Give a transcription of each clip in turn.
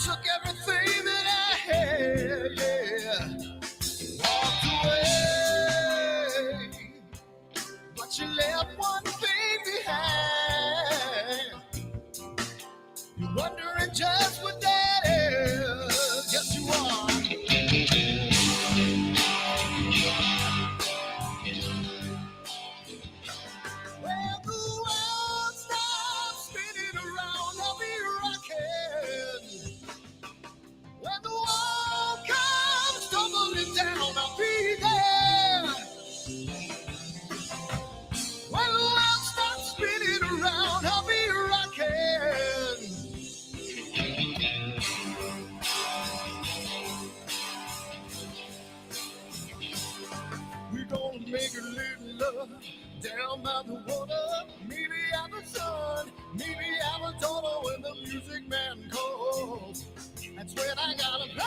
took everything that I had, yeah, walked away. But you left one thing behind. You're wondering just what that is. Yes, you are. Well, the world stops spinning around, I'll be rocking. When the wall comes tumbling down, I'll be there. When the world stops spinning around, I'll be rocking. We're gonna make a little love down by the water. Maybe have a son, maybe have a daughter when the music man calls. That's when I gotta play.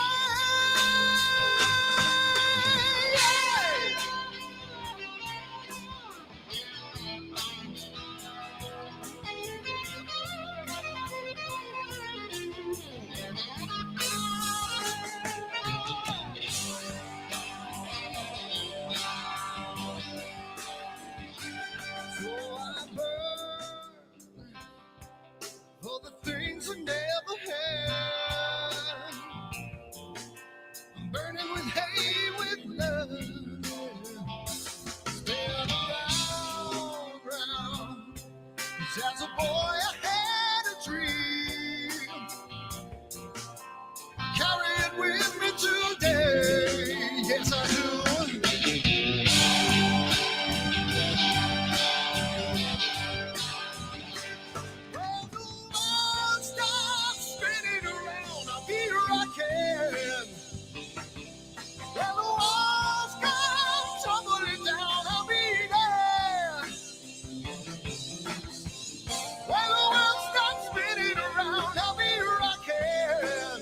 So I burn for the things I never had. I'm burning with hate, with love. Spin around. 'Cause as a boy I had a dream. Carry it with me today. Yes, I do. When the world stops spinning around, I'll be rocking. When the walls come tumbling down, I'll be there. When the world stops spinning around, I'll be rocking.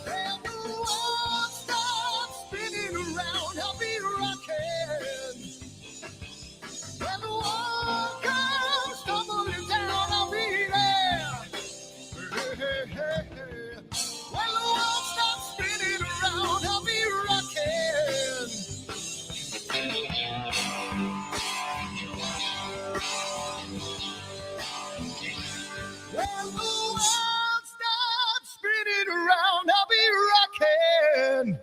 When the world stops spinning around, I'll be rocking. When the wall comes tumbling down, I'll be there. Hey, hey, hey, hey. When the world stops spinning around, I'll be rocking. When the world stops spinning around, I'll be rocking.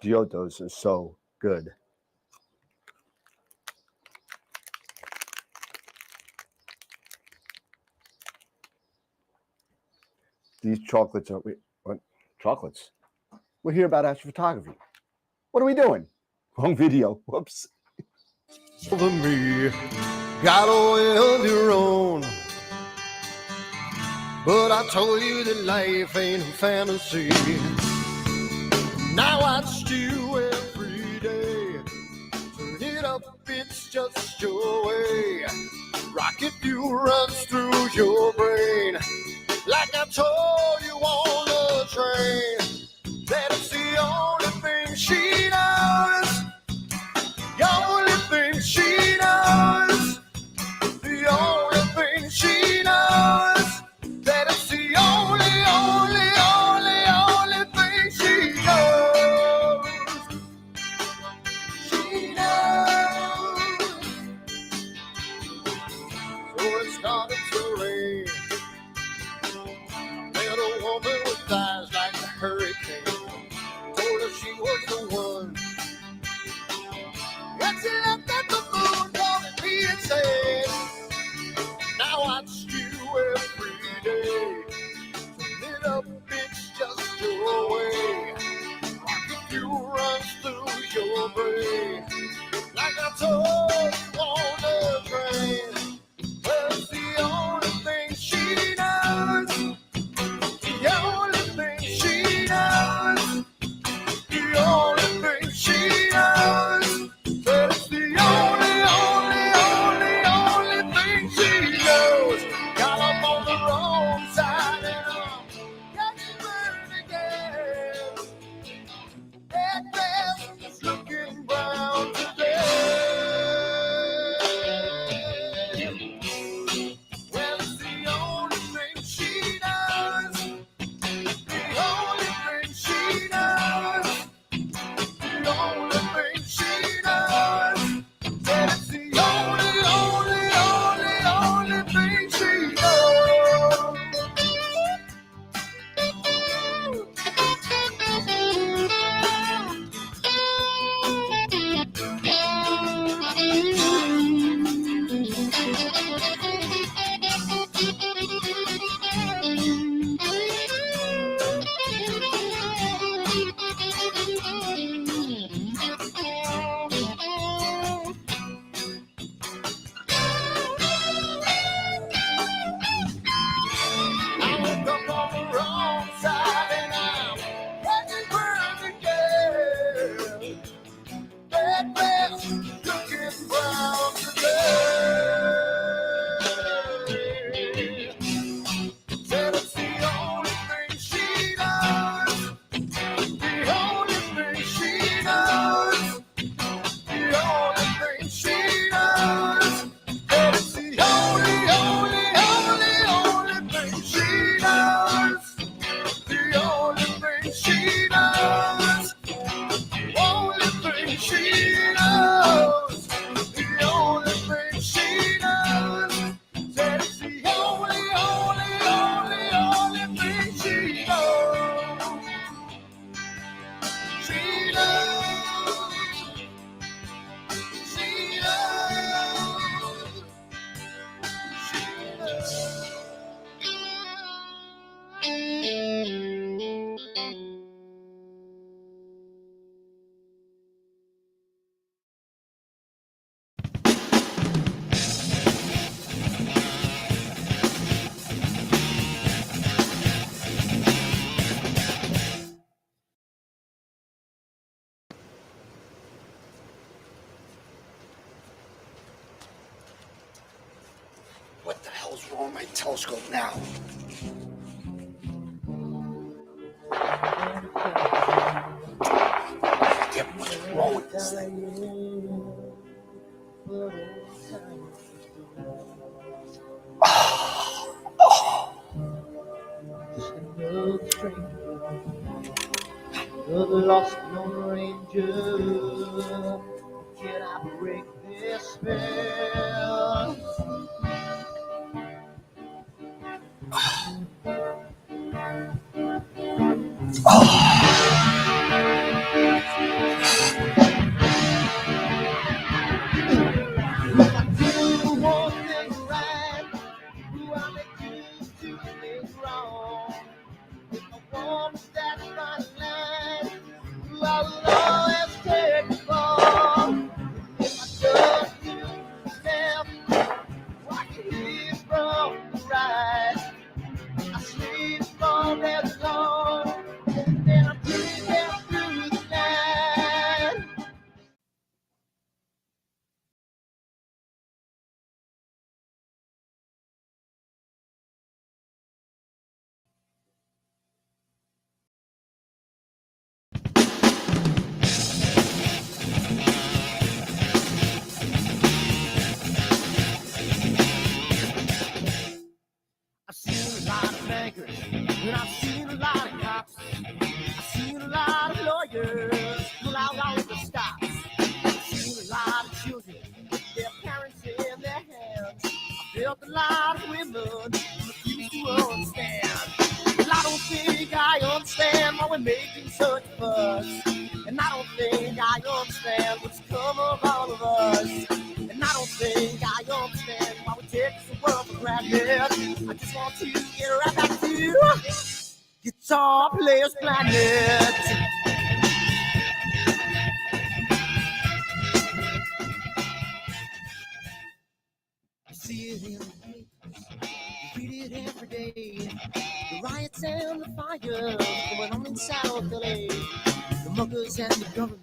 Giottos is so good. These chocolates are what? Chocolates? We're here about astrophotography. What are we doing? Wrong video. Whoops. Over me, got a will of your own. But I told you that life ain't a fantasy. Now I watch you every day. Turn it up, it's just your way. Rocket fuel runs through your brain. Like I told you on the train, that it's the only thing she knows. The only thing she knows. The only thing she knows. That it's the only, only, only, only thing she knows. She knows. So it started to rain. Met a woman with What the hell's wrong with my telescope now? Damn, what's wrong with this thing? The lost Lone Ranger, can I break this spell? Do one thing right, do I make you do things wrong? If I want that fine line, I will always take the fall. If I just do left, I can hear from the right. I sleep all day long, and I'm dreaming through the night. I've seen a lot of bankers, and I've seen a lot of cops. I've seen a lot of lawyers pull out all of the stops. I've seen a lot of children with their parents in their hands. I've felt a lot of women who refuse to understand. Well, I don't think I understand why we're making such a fuss. And I don't think I understand what's come of all of us. And I don't think I understand why we take this world for granted. I just want to get right back to Guitar Players Planet. You see it in the papers, you read it every day. The riots and the fires going on in South LA. The muggers and the government,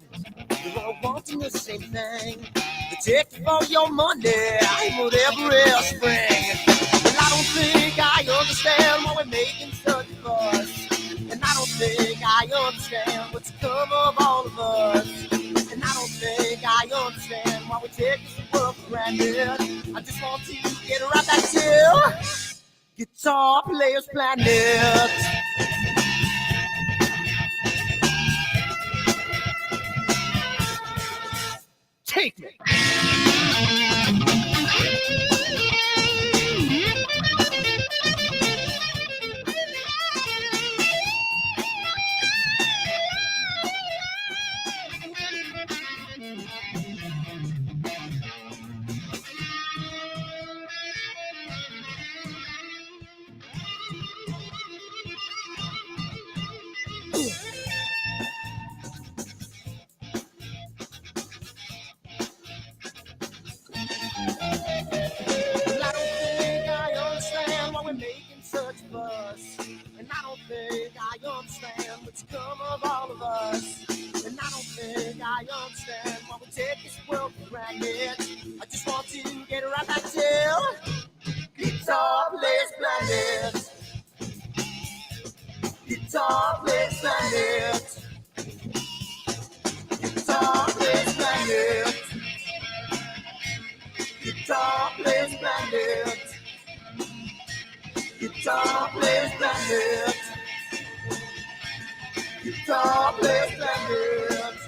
they're all wanting the same thing. They take all your money and whatever else spring. Well, I don't think I understand why we're making such a fuss. And I don't think I understand what's come of all of us. And I don't think I understand why we take this world for granted. I just want to get right back to Guitar Players Planet. Take me. Well, I don't think I understand why we're making such a fuss. And I don't think I understand what's come of all of us. And I don't think I understand why we take this world for granted. I just want to get right back to Guitar Players Planet. Guitar Players Planet. Guitar Players Planet. Guitar Players Planet. Guitar Players Planet. Guitar Players Planet.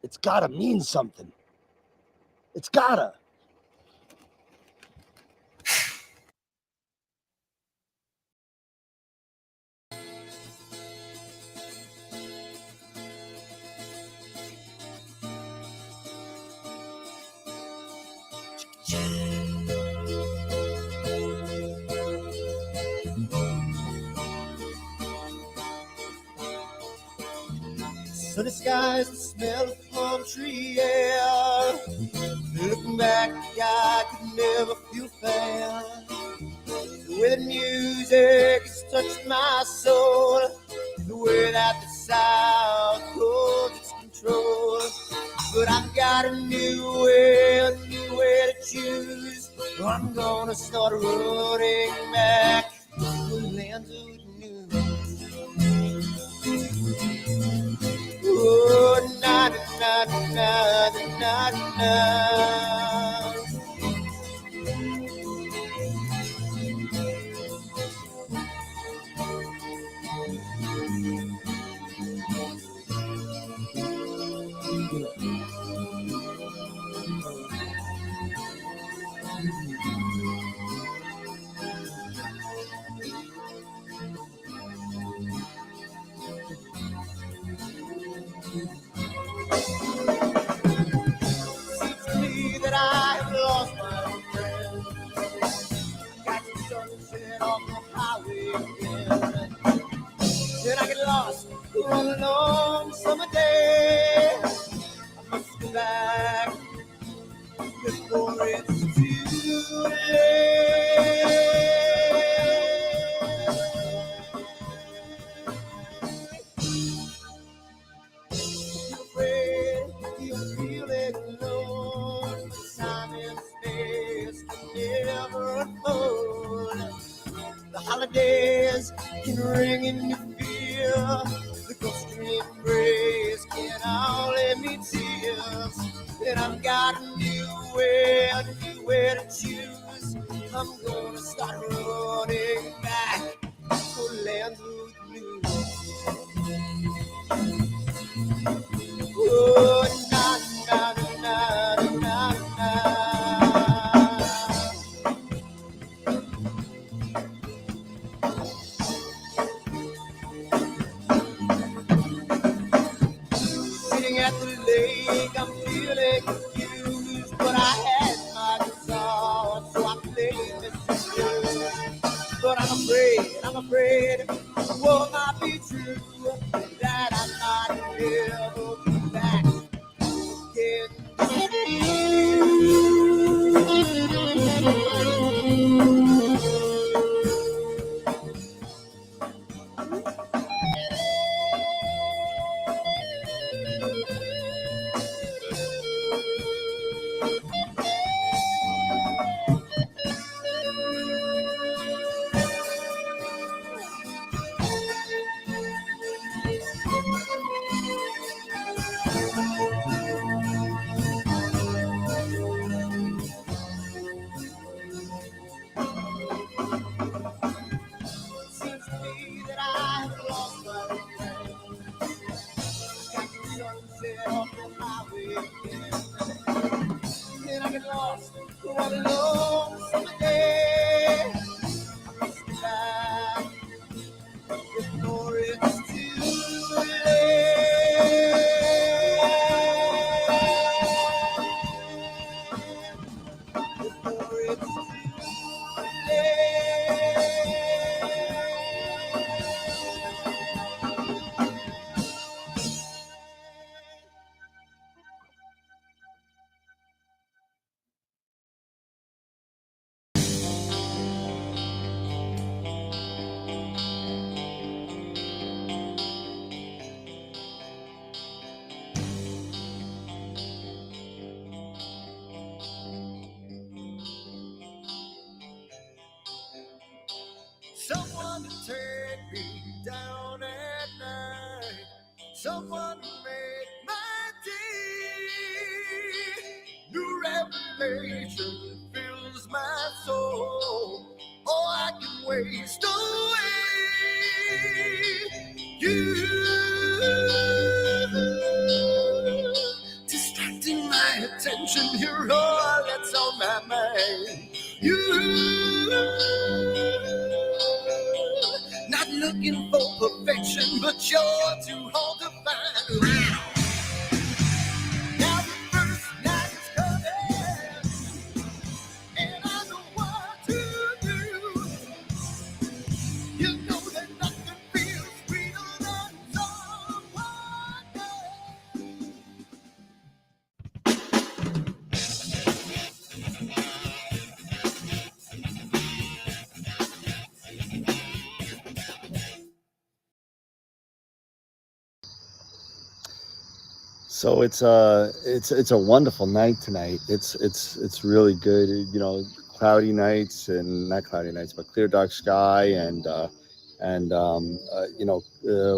It's gotta mean something. It's gotta. Sunny skies, the smell of palm tree air. Looking back, I could never feel fair. The way the music has touched my soul, the way that the South holds its control. But I've got a new way to choose. I'm gonna start running back to the lands of the new. Oh, na na na na na na. Seems to me that I have lost my friend. Got the sunset off the highway again. Then I get lost on a long summer day. I must go back before it's too late. You're afraid, you're feeling alone. Time and space can never unfold. The holidays can ring in your fear. The ghost embrace can only mean tears. And I've got a new way to choose. I'm gonna start running back to lands of blue. Oh, na na na na na na. Sitting at the lake, I'm feeling confused, but I had my guitar, so I played this blues. But I'm afraid, the world might be true, that I might never be back Seems to me that I've lost my friend. Got the sunset off the highway again. Then I get lost on a long summer day. I must be back before it's too late. Before it's too late. Someone to take me down at night. Someone to make my day. New revelation fills my soul. Oh, I can waste away. You perfection, you're all that's on my mind. You, not looking for perfection, but you're too hard to find. Now the first night is coming, and I know what to do. You know that nothing feels sweeter than someone else. So it's a wonderful night tonight. It's really good. You know, cloudy nights and not cloudy nights, but clear dark sky and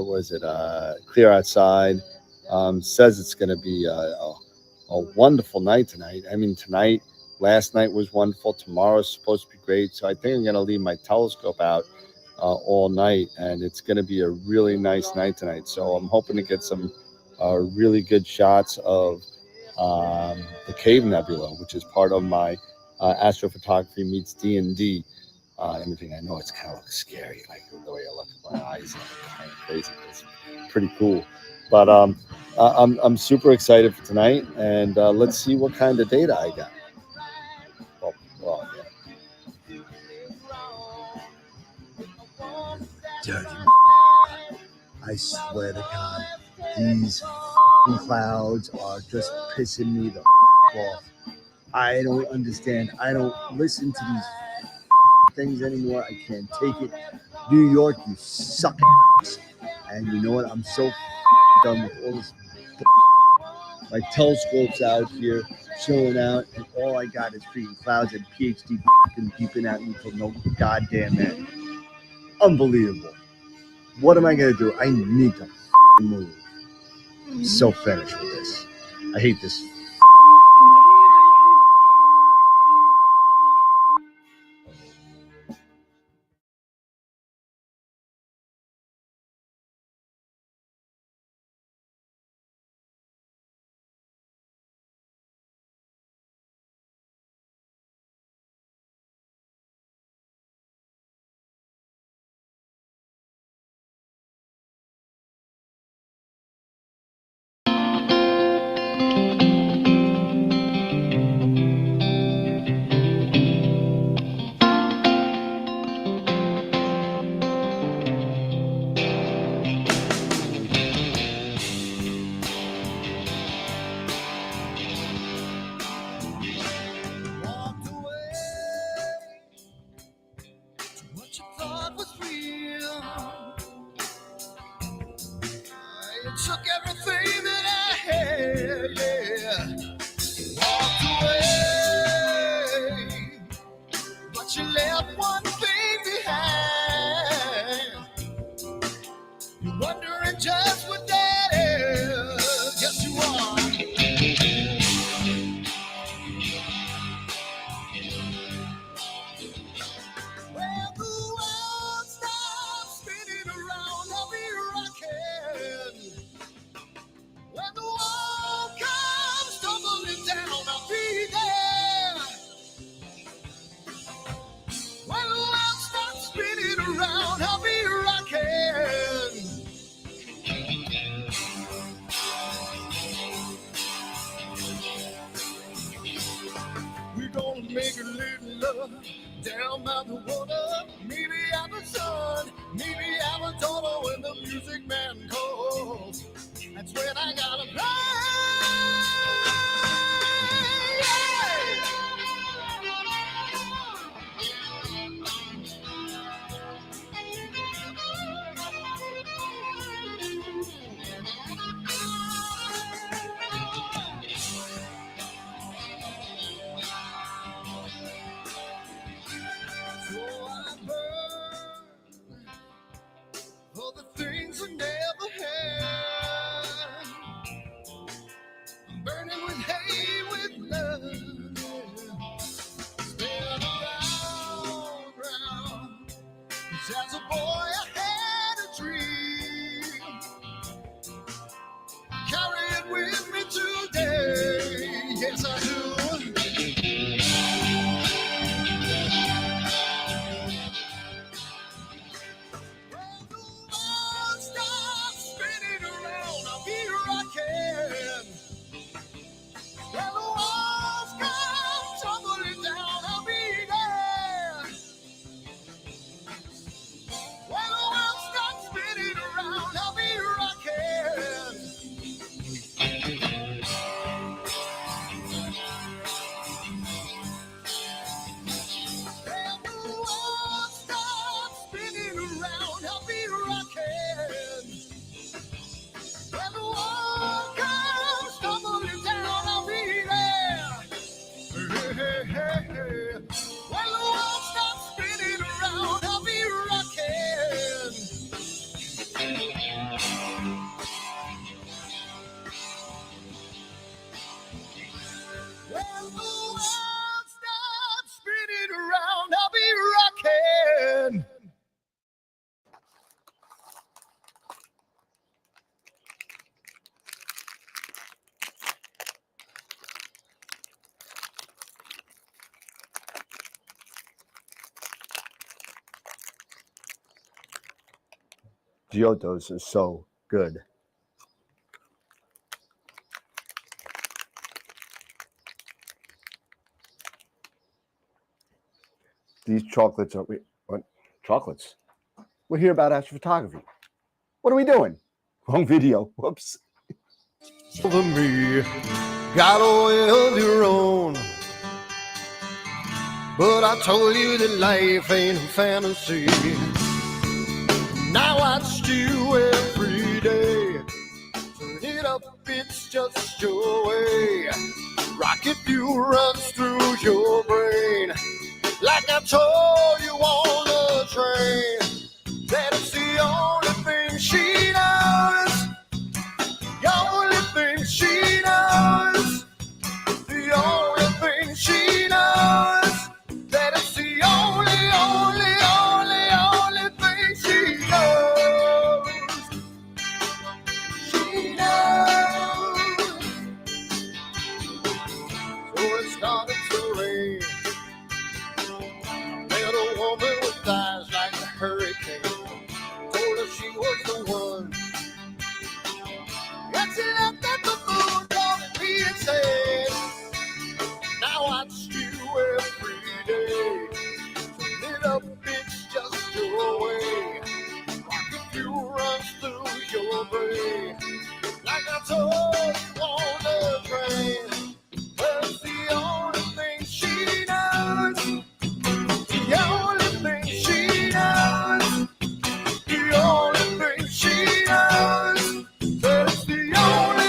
was it clear outside. Says it's going to be a wonderful night tonight. I mean, last night was wonderful. Tomorrow's supposed to be great. So I think I'm going to leave my telescope out all night, and it's going to be a really nice night tonight. So I'm hoping to get some really good shots of the Cave Nebula, which is part of my astrophotography meets D&D imaging. I know it's kind of scary, like the way I look at my eyes, kind of crazy. It's pretty cool, but I'm super excited for tonight, and let's see what kind of data I got. Well, yeah. Dirty. I swear to God, these clouds are just pissing me the off. I don't understand. I don't listen to these things anymore. I can't take it. New York, you suck. And you know what? I'm so done with all this. My telescope's out here chilling out, and all I got is freaking clouds and PhD peeping at me for no goddamn end. Unbelievable. What am I gonna do? I need to move. I'm so finished with this. I hate this. Walked away to what you thought was real. You took everything that I had, yeah. Walked away, but you left one thing behind. You're wondering just what that is. Yes, you are. When the world stops spinning around, I'll be rocking. When the wall comes tumbling down, I'll be there. When the world stops spinning around, I'll be rocking. We're gonna make a little love down by the water. Maybe have a son, maybe have a daughter when the music man calls. That's when I gotta play. So I burn for the things I never had. Giottos are so good. These chocolates are what? Chocolates. We're here about astrophotography. What are we doing? Wrong video. Whoops. For me, got a way of your own. But I told you that life ain't a fantasy. Now I watch you every day. Turn it up, it's just your way. Rocket fuel runs through your brain. Like I told you on the train, that it's the only thing she knows. The only thing she knows. The only thing she knows. That it's the only thing she knows. She knows. So it started to rain. Met a woman with eyes like a hurricane. Told her she was the one. And she left at the moon, calling me and said, now I watch you every day. Turn it up, it's just your way. Rocket fuel runs through your brain. Like I told you on the train. Well, it's the only thing she knows. The only thing she knows. The only thing she knows. That it's the only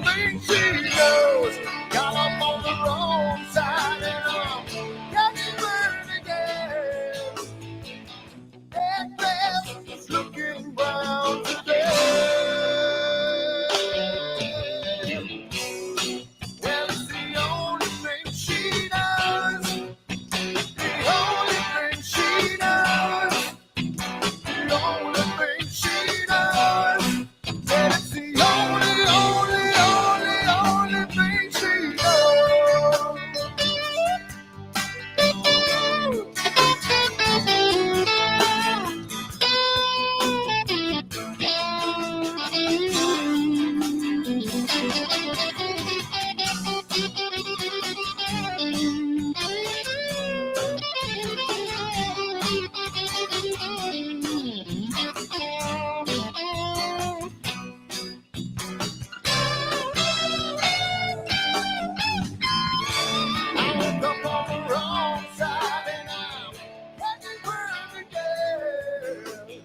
thing she knows. Got up on the wrong side and I'm getting burned again. That glass is looking brown today. Well, it's the only thing she knows. The only thing she knows. The only thing she knows. That it's the only thing she knows. I woke up on the wrong side and I'm getting burned again.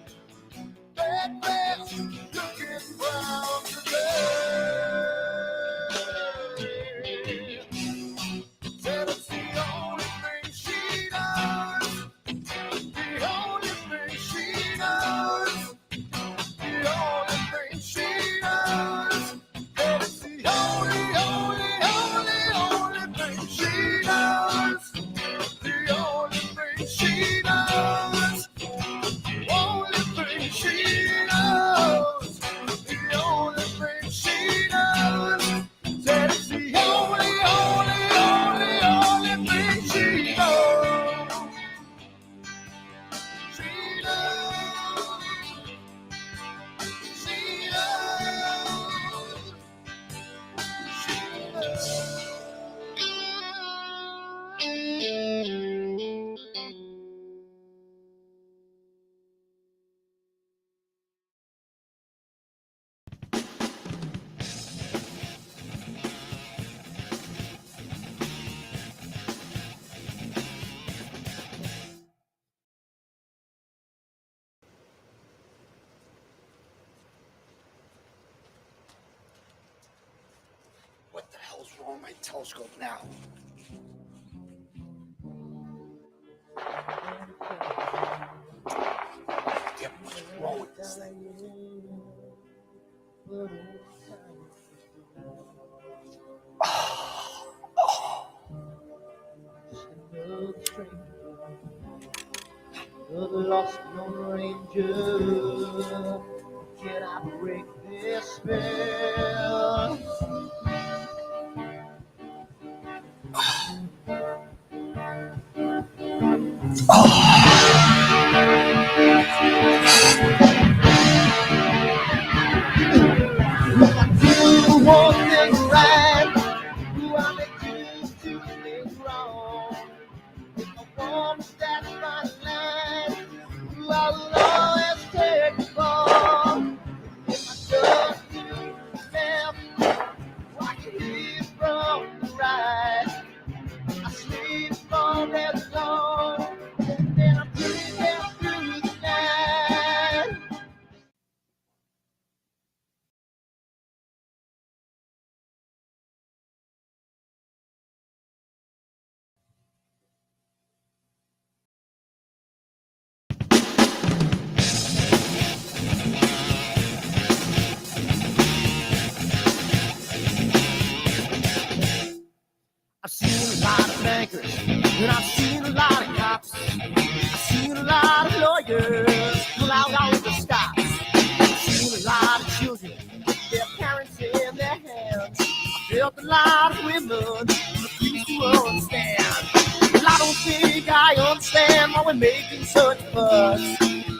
That glass is looking brown today. Said it's the only thing she knows. The only thing she knows. The only thing she knows. That it's the only thing she knows. The only thing she knows. Only thing she knows. The only thing she knows. That it's the only thing she knows. She knows. She knows. She knows. What the hell's wrong with my telescope now? Damn, what's wrong with this thing? The lost Lone Ranger, can I break this spell? bankers, and I've seen a lot of cops. I've seen a lot of lawyers pull out all of the stops. I've seen a lot of children with their parents in their hands. I felt a lot of women refuse to understand. And I don't think I understand why we're making such a fuss.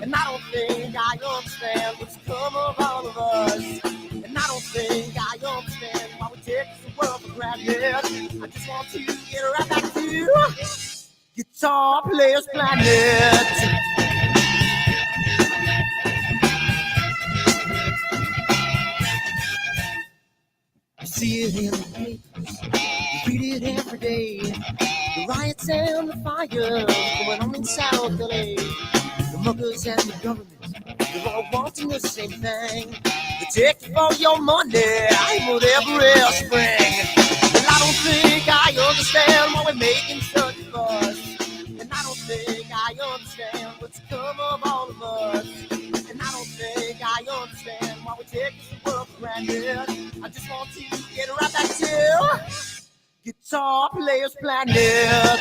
And I don't think I understand what's come of all of us. And I don't think I understand why we take the world for granted. I just want to get right back to Guitar Players Planet. You see it in the papers, you read it every day. The riots and the fires going on in South LA. The muggers and the government, they're all wanting the same thing. They take you for your money, whatever spring. And I don't think I understand why we're making such a fuss. And I don't think I understand what's come of all of us. And I don't think I understand why we take this world for granted. I just want to get right back to Guitar Players Planet.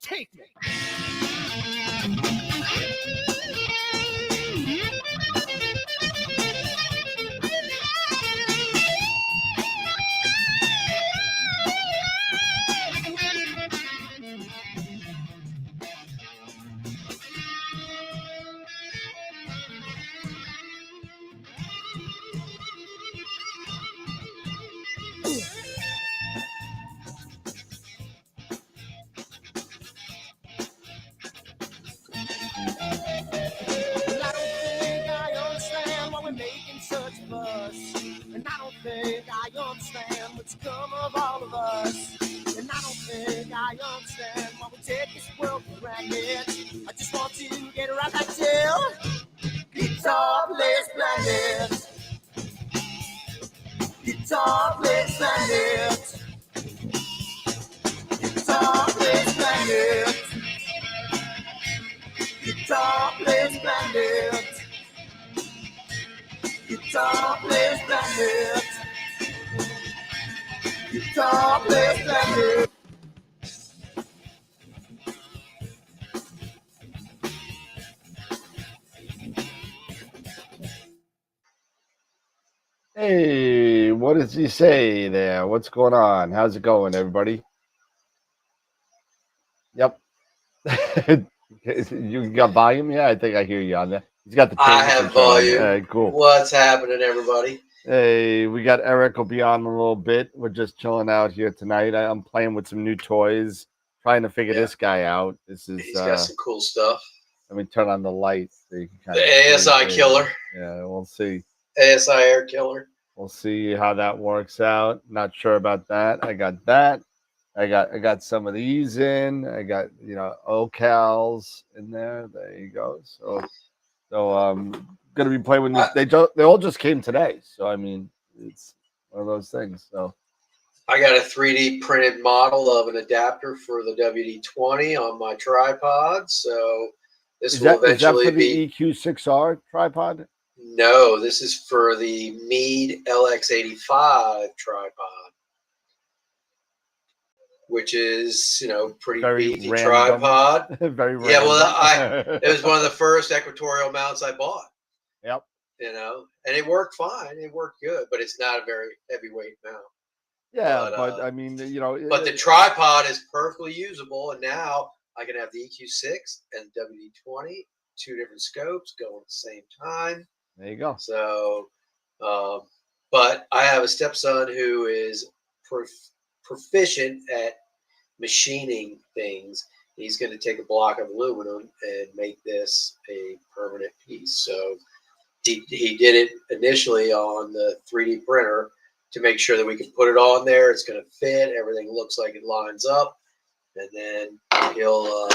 Take me. And I don't think I understand what's come of all of us. And I don't think I understand why we take this world for granted. I just want to get right back to Guitar Players Planet. Guitar Players Planet. Guitar Players Planet. Guitar Players Planet. Guitar Players Planet. Guitar Players Planet. Hey, what does he say there? What's going on? How's it going, everybody? Yep. You got volume? Yeah, I think I hear you on there. He's got the. I have volume. Cool. What's happening, everybody? Hey, we got Eric will be on in a little bit. We're just chilling out here tonight. I'm playing with some new toys, trying to figure this guy out. This is. He's got some cool stuff. Let me turn on the light so you can the ASI killer. Yeah, we'll see. ASI air killer. We'll see how that works out. Not sure about that. I got that. I got some of these in. I got ocals in there. There you go. So gonna be playing with these. They all just came today. So I mean, it's one of those things. So I got a 3D printed model of an adapter for the WD-20 on my tripod. So this will eventually be the EQ6R tripod. No, this is for the Meade LX85 tripod, which is, pretty very beefy random. tripod. Very random. Yeah, well, it was one of the first equatorial mounts I bought. Yep. And it worked fine. It worked good, but it's not a very heavyweight mount. Yeah, but I mean, But the tripod is perfectly usable, and now I can have the EQ6 and WD-20, two different scopes going at the same time. There you go. So, but I have a stepson who is proficient at machining things. He's going to take a block of aluminum and make this a permanent piece. So he did it initially on the 3D printer to make sure that we can put it on there. It's going to fit. Everything looks like it lines up. And then he'll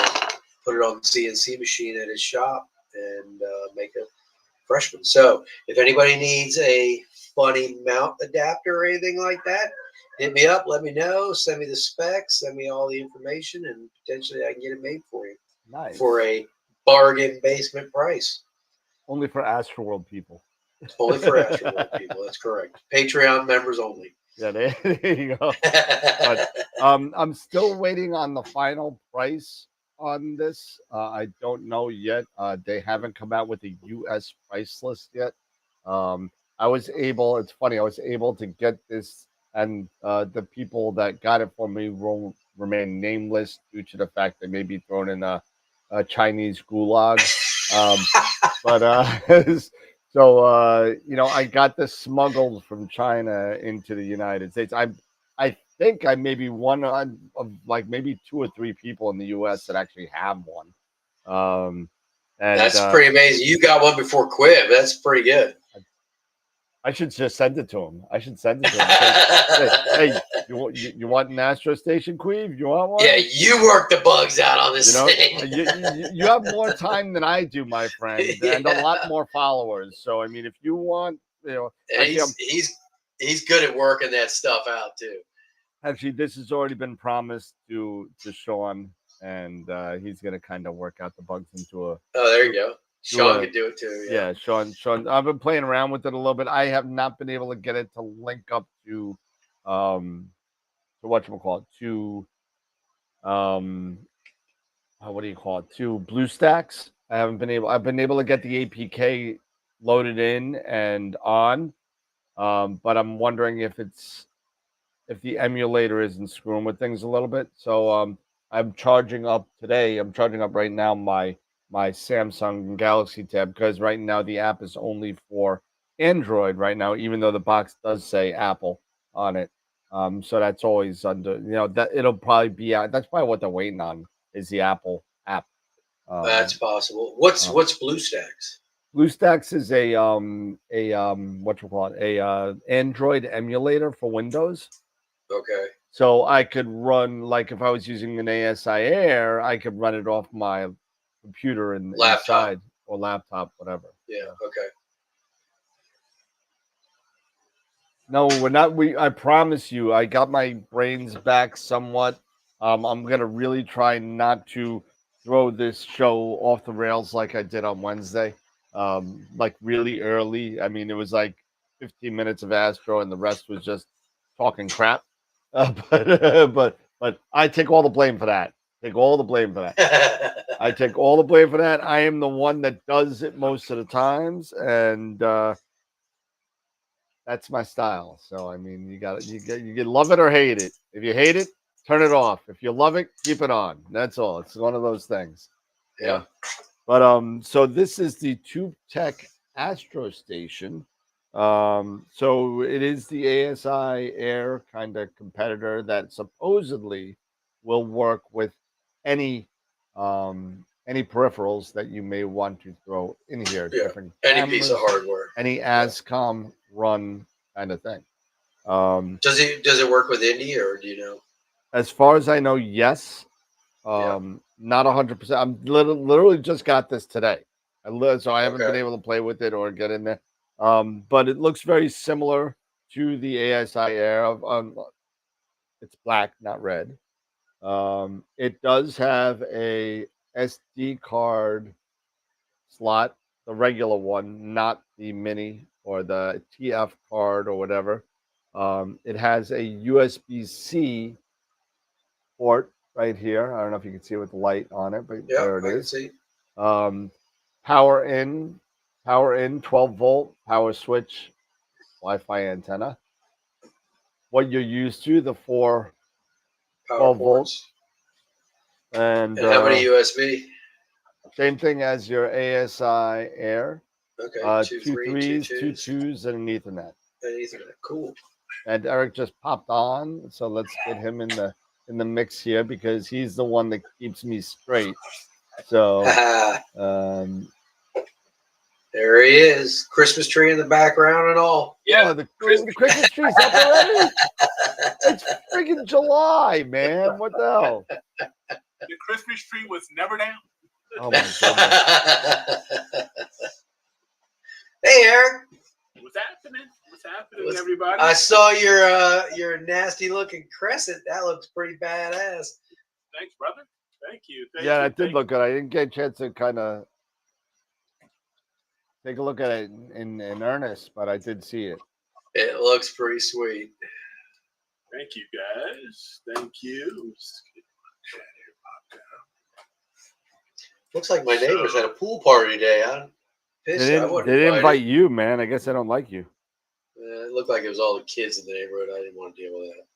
put it on the CNC machine at his shop and make a freshman. So if anybody needs a funny mount adapter or anything like that, hit me up, let me know, send me the specs, send me all the information, and potentially I can get it made for you. Nice. For a bargain basement price. Only for AstroWorld people. Only for AstroWorld people. That's correct. Patreon members only. Yeah, there you go. But I'm still waiting on the final price on this. I don't know yet. They haven't come out with a U.S. price list yet. I was able. It's funny. I was able to get this, and the people that got it for me will remain nameless due to the fact they may be thrown in a Chinese gulag. But so you know, I got this smuggled from China into the United States. I think I may be one of like maybe 2 or 3 people in the U.S. that actually have one. And That's pretty amazing. You got one before Quib. That's pretty good. I should just send it to him. I should send it to him. Hey, you want an Astro Station, Queeve? You want one? Yeah, you work the bugs out on this You know, thing. you have more time than I do, my friend, and a lot more followers. So I mean, if you want, you know, And he's good at working that stuff out too. actually, this has already been promised to Sean, and he's gonna kind of work out the bugs into a. Oh, there you go. Sean can do it too. Yeah, Sean. I've been playing around with it a little bit. I have not been able to get it to link up to whatchamacallit, to what do you call it, to BlueStacks. I've been able to get the APK loaded in and on, but I'm wondering if the emulator isn't screwing with things a little bit. So I'm charging up right now my Samsung Galaxy Tab, because right now the app is only for Android right now, even though the box does say Apple on it. So that's always under, you know, that it'll probably be out. That's probably what they're waiting on, is the Apple app. That's possible. What's BlueStacks? BlueStacks is a Android emulator for Windows. Okay. So I could run, like, if I was using an ASI Air, I could run it off my computer and inside, or laptop, whatever. Yeah. Okay. No, we're not. I promise you, I got my brains back somewhat. I'm gonna really try not to throw this show off the rails like I did on Wednesday. Like really early. I mean, it was like 15 minutes of Astro, and the rest was just talking crap. But I take all the blame for that. Take all the blame for that. I take all the blame for that. I am the one that does it most of the times, and that's my style. So I mean, you can love it or hate it. If you hate it, turn it off. If you love it, keep it on. That's all. It's one of those things. Yeah. But so this is the Tube Tech Astro Station. So it is the ASI Air kind of competitor that supposedly will work with any peripherals that you may want to throw in here. Yeah. Different Any cameras, piece of hardware. any ASCOM run kind of thing. Does it work with Indie, or do you know? As far as I know, yes. Not 100%. I'm literally just got this today. So I haven't been able to play with it or get in there. But it looks very similar to the ASI Air. It's black, not red. It does have a SD card slot, the regular one, not the mini or the TF card or whatever. It has a USB-C port right here. I don't know if you can see it with the light on it, but there it is. Power in 12 volt power switch, Wi-Fi antenna. What you're used to, the 4 12 volts. And how many USB? Same thing as your ASI Air. Okay. 2 3s, 2 2s, and an Ethernet. Cool. And Eric just popped on, so let's get him in the mix here, because he's the one that keeps me straight. So there he is, Christmas tree in the background and all. Yeah, the Christmas tree's up already. It's freaking July, man. What the hell? The Christmas tree was never down. Oh my goodness. Hey, Eric. What's happening? What's happening, everybody? I saw your nasty looking crescent. That looks pretty badass. Thanks, brother. Thank you. That did look good. I didn't get a chance to kind of take a look at it in earnest, but I did see it. It looks pretty sweet. Thank you, guys. Thank you. Looks like my neighbors had a pool party today. I'm pissed. They I didn't, wasn't they didn't invited. invite you, man. I guess they don't like you. It looked like it was all the kids in the neighborhood. I didn't want to deal with that.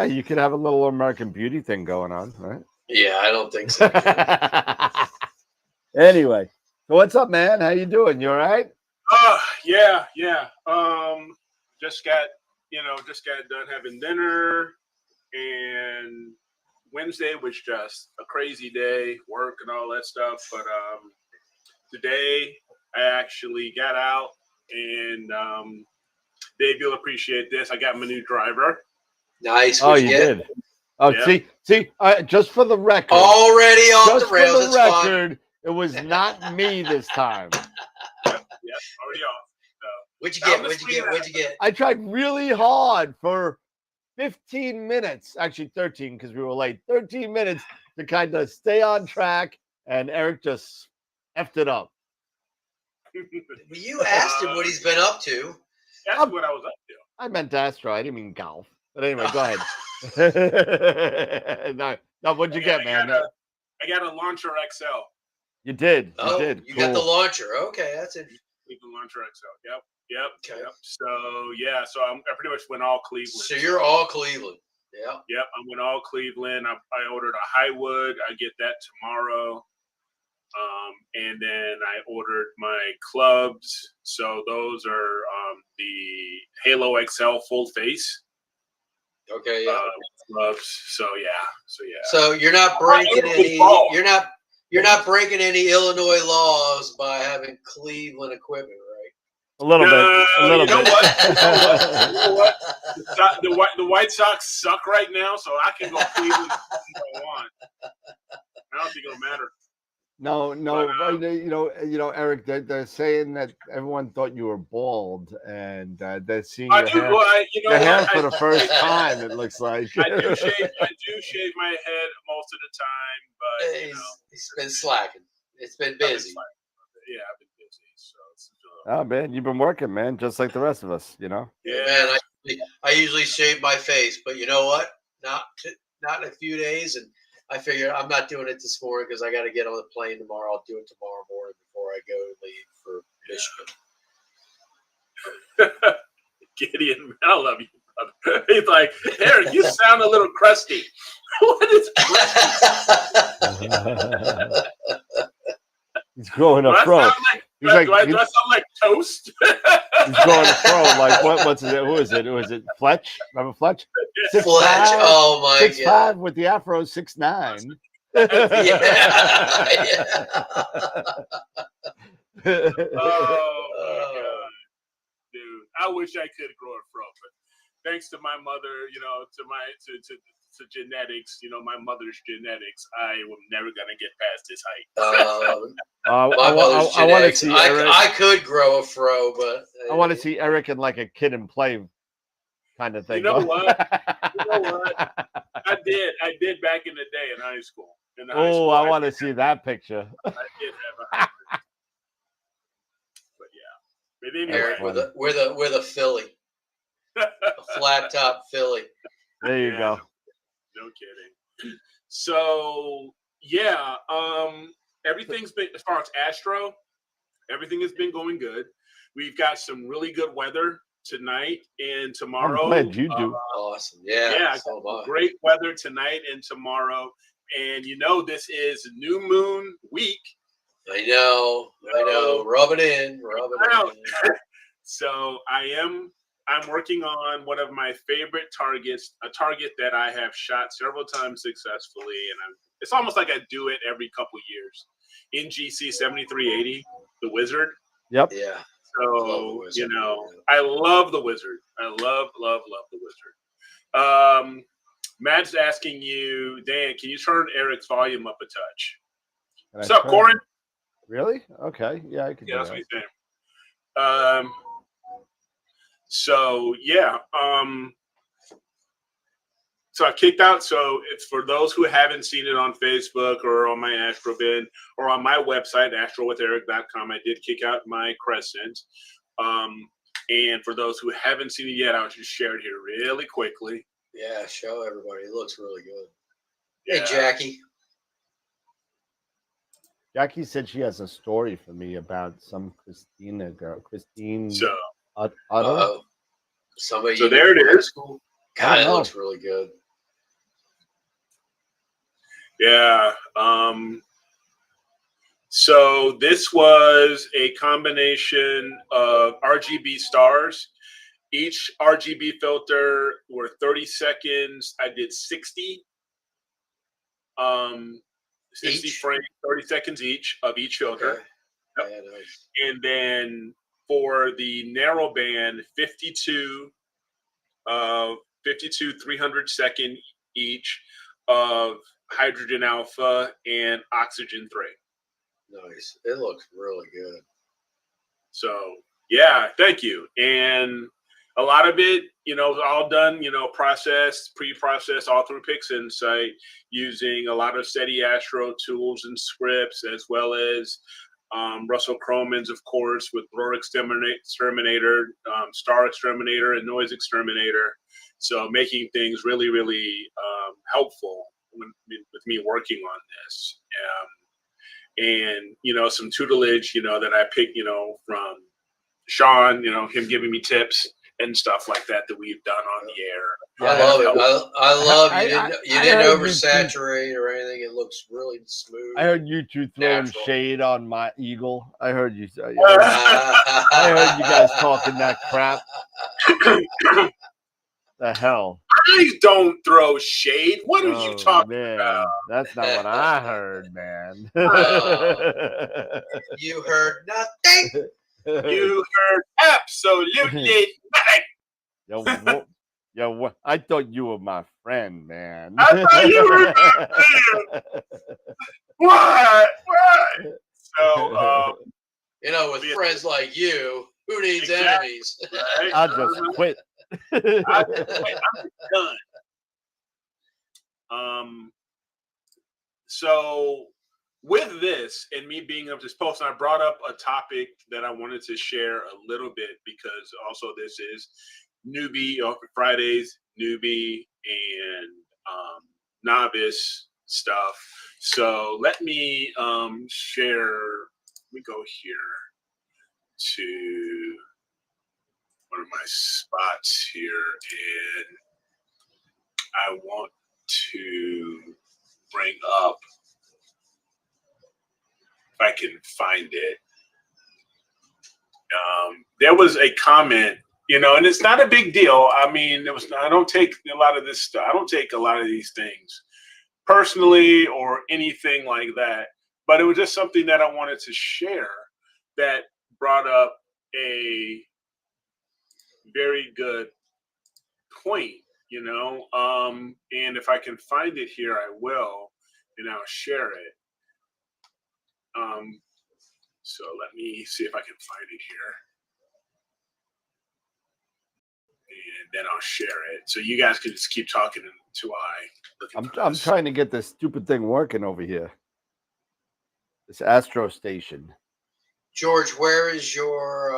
Hey, you could have a little American Beauty thing going on, right? Yeah, I don't think so. Anyway, so what's up, man? How you doing? You all right? Yeah. Just got done having dinner, and Wednesday was just a crazy day, work and all that stuff. But today I actually got out, and Dave, you'll appreciate this. I got my new driver. Nice. Oh, What'd you get? did. Oh, Yeah. see. Just for the record, Already off just the rails. for the That's fine. record, it was not me this time. Yep, already off. What'd you That get? was What'd you get? What'd you get? I tried really hard for 15 minutes, actually 13 because we were late. 13 minutes to kind of stay on track, and Eric just effed it up. You asked him what he's been up to. That's what I was up to. I meant Astro. I didn't mean golf. But anyway, go ahead. no, what'd you get, man? I got a Launcher XL. You did. Oh, You did. you got the launcher. Okay, that's it. The Launcher XL. Yep. Okay. So yeah, so I pretty much went all Cleveland. So you're all Cleveland. Yeah. Yep, I went all Cleveland. I ordered a Highwood. I get that tomorrow. And then I ordered my clubs. So those are the Halo XL full face Okay. Yeah. clubs. So yeah. So you're not breaking any. You're not breaking any Illinois laws by having Cleveland equipment, right? A little bit. A little You know bit. what? You know what? The White Sox suck right now, so I can go Cleveland if I want. I don't think it'll matter. No, you know, Eric. They're saying that everyone thought you were bald, and they're seeing your hair, your hair for the first time. It looks like I do shave my head most of the time, but He's been slacking. It's been busy. Yeah, I've been busy. So oh man, you've been working, man, just like the rest of us. You know. Yeah, man. I usually shave my face, but you know what? Not in a few days, and I figure I'm not doing it this morning because I got to get on the plane tomorrow. I'll do it tomorrow morning before I go leave for Michigan. Gideon, I love you, brother. He's like, Eric, you sound a little crusty. What is crusty? He's growing a fro. Do I sound like toast? He's growing a fro. Like what's it? Who is it? Who is it? Fletch? Remember Fletch? 6'5", Oh my 6'5" with the afro, 6'9". Yeah. Oh my god, dude! I wish I could grow a fro, but thanks to my mother, to genetics, my mother's genetics, I am never gonna get past this height. I want to see Eric. I could grow a fro, but I want to see Eric in like a Kid and Play kind of thing. You know what? I did back in the day in high school. I want to see that picture. I did have a but yeah. But anyway, Eric with a Philly, a flat top Philly. There you go. No kidding. So yeah, everything's been, as far as Astro, everything has been going good. We've got some really good weather tonight and tomorrow. I'm glad you do. Awesome. Yeah. So great weather tonight and tomorrow. And this is new moon week. I know. Rub it in. So I'm working on one of my favorite targets, a target that I have shot several times successfully, and it's almost like I do it every couple years. NGC 7380, the Wizard. Yep. Yeah. So I love the Wizard. I love the Wizard. Matt's asking you, Dan, can you turn Eric's volume up a touch? What's up, Corin? Really? Okay. Yeah, I can. Yeah, that's what he's saying. So yeah. So I kicked out. So it's for those who haven't seen it on Facebook or on my AstroBin or on my website, astrowitheric.com. I did kick out my Crescent. And for those who haven't seen it yet, I'll just share it here really quickly. Yeah, show everybody. It looks really good. Yeah. Hey, Jackie. Jackie said she has a story for me about some Christina girl. Christine So, Utter. Somebody. So there it is. School? God, it looks really good. Yeah. So this was a combination of RGB stars. Each RGB filter were 30 seconds. I did 60. 60 frames, 30 seconds each of each filter. Okay. Yep. Yeah, nice. And then for the narrow band, 52 300 second each of hydrogen alpha and oxygen 3. Nice. It looks really good. So yeah, thank you. And a lot of it, all done, processed, pre-processed all through PixInsight using a lot of SETI Astro tools and scripts, as well as Russell Croman's, of course, with Blur Exterminator, Star Exterminator, and Noise Exterminator. So making things really, really helpful with me working on this. And, some tutelage, that I picked, from Sean, him giving me tips and stuff like that we've done on the air. I love it. I love you didn't oversaturate or anything. It looks really smooth. I heard you two throwing natural. shade on my Eagle. I heard you. I heard you guys talking that crap. The hell. I don't throw shade. What are you talking about? That's not what I heard, man. You heard nothing. You heard absolutely nothing. Yo, I thought you were my friend, man. I thought you were my friend. What? So, with friends like you, who needs enemies? Right? I just quit. I'm done. So with this and me being up this post, I brought up a topic that I wanted to share a little bit, because also this is newbie Fridays, newbie and novice stuff. So let me share. Let me go here to one of my spots here, and I want to bring up, if I can find it. There was a comment, and it's not a big deal. I mean, I don't take a lot of this stuff. I don't take a lot of these things personally or anything like that. But it was just something that I wanted to share that brought up a very good point, and if I can find it here, I will, and I'll share it. So let me see if I can find it here. And then I'll share it. So you guys can just keep talking until I'm trying to get this stupid thing working over here. This Astro station. George, where is your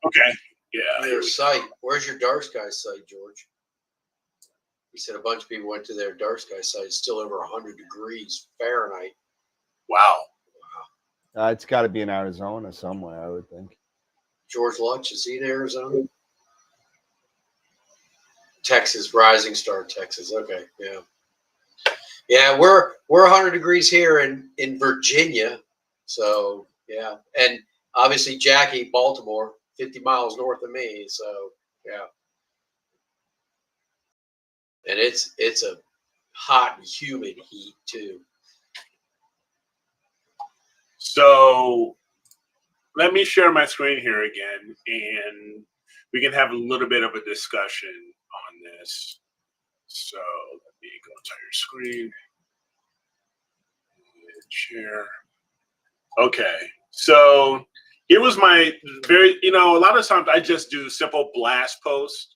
okay. Yeah. Your site? Where's your dark sky site, George? He said a bunch of people went to their dark sky site. It's still over 100 degrees Fahrenheit. Wow. It's got to be in Arizona somewhere, I would think. George Lutch, is he in Arizona? Texas, Rising Star, Texas. Okay, yeah. Yeah, we're 100 degrees here in Virginia. So, yeah. And obviously Jackie, Baltimore, 50 miles north of me. So, yeah. And it's a hot and humid heat too. So let me share my screen here again, and we can have a little bit of a discussion on this. So let me go to your screen. Share. Okay. So here was my a lot of times I just do simple blast posts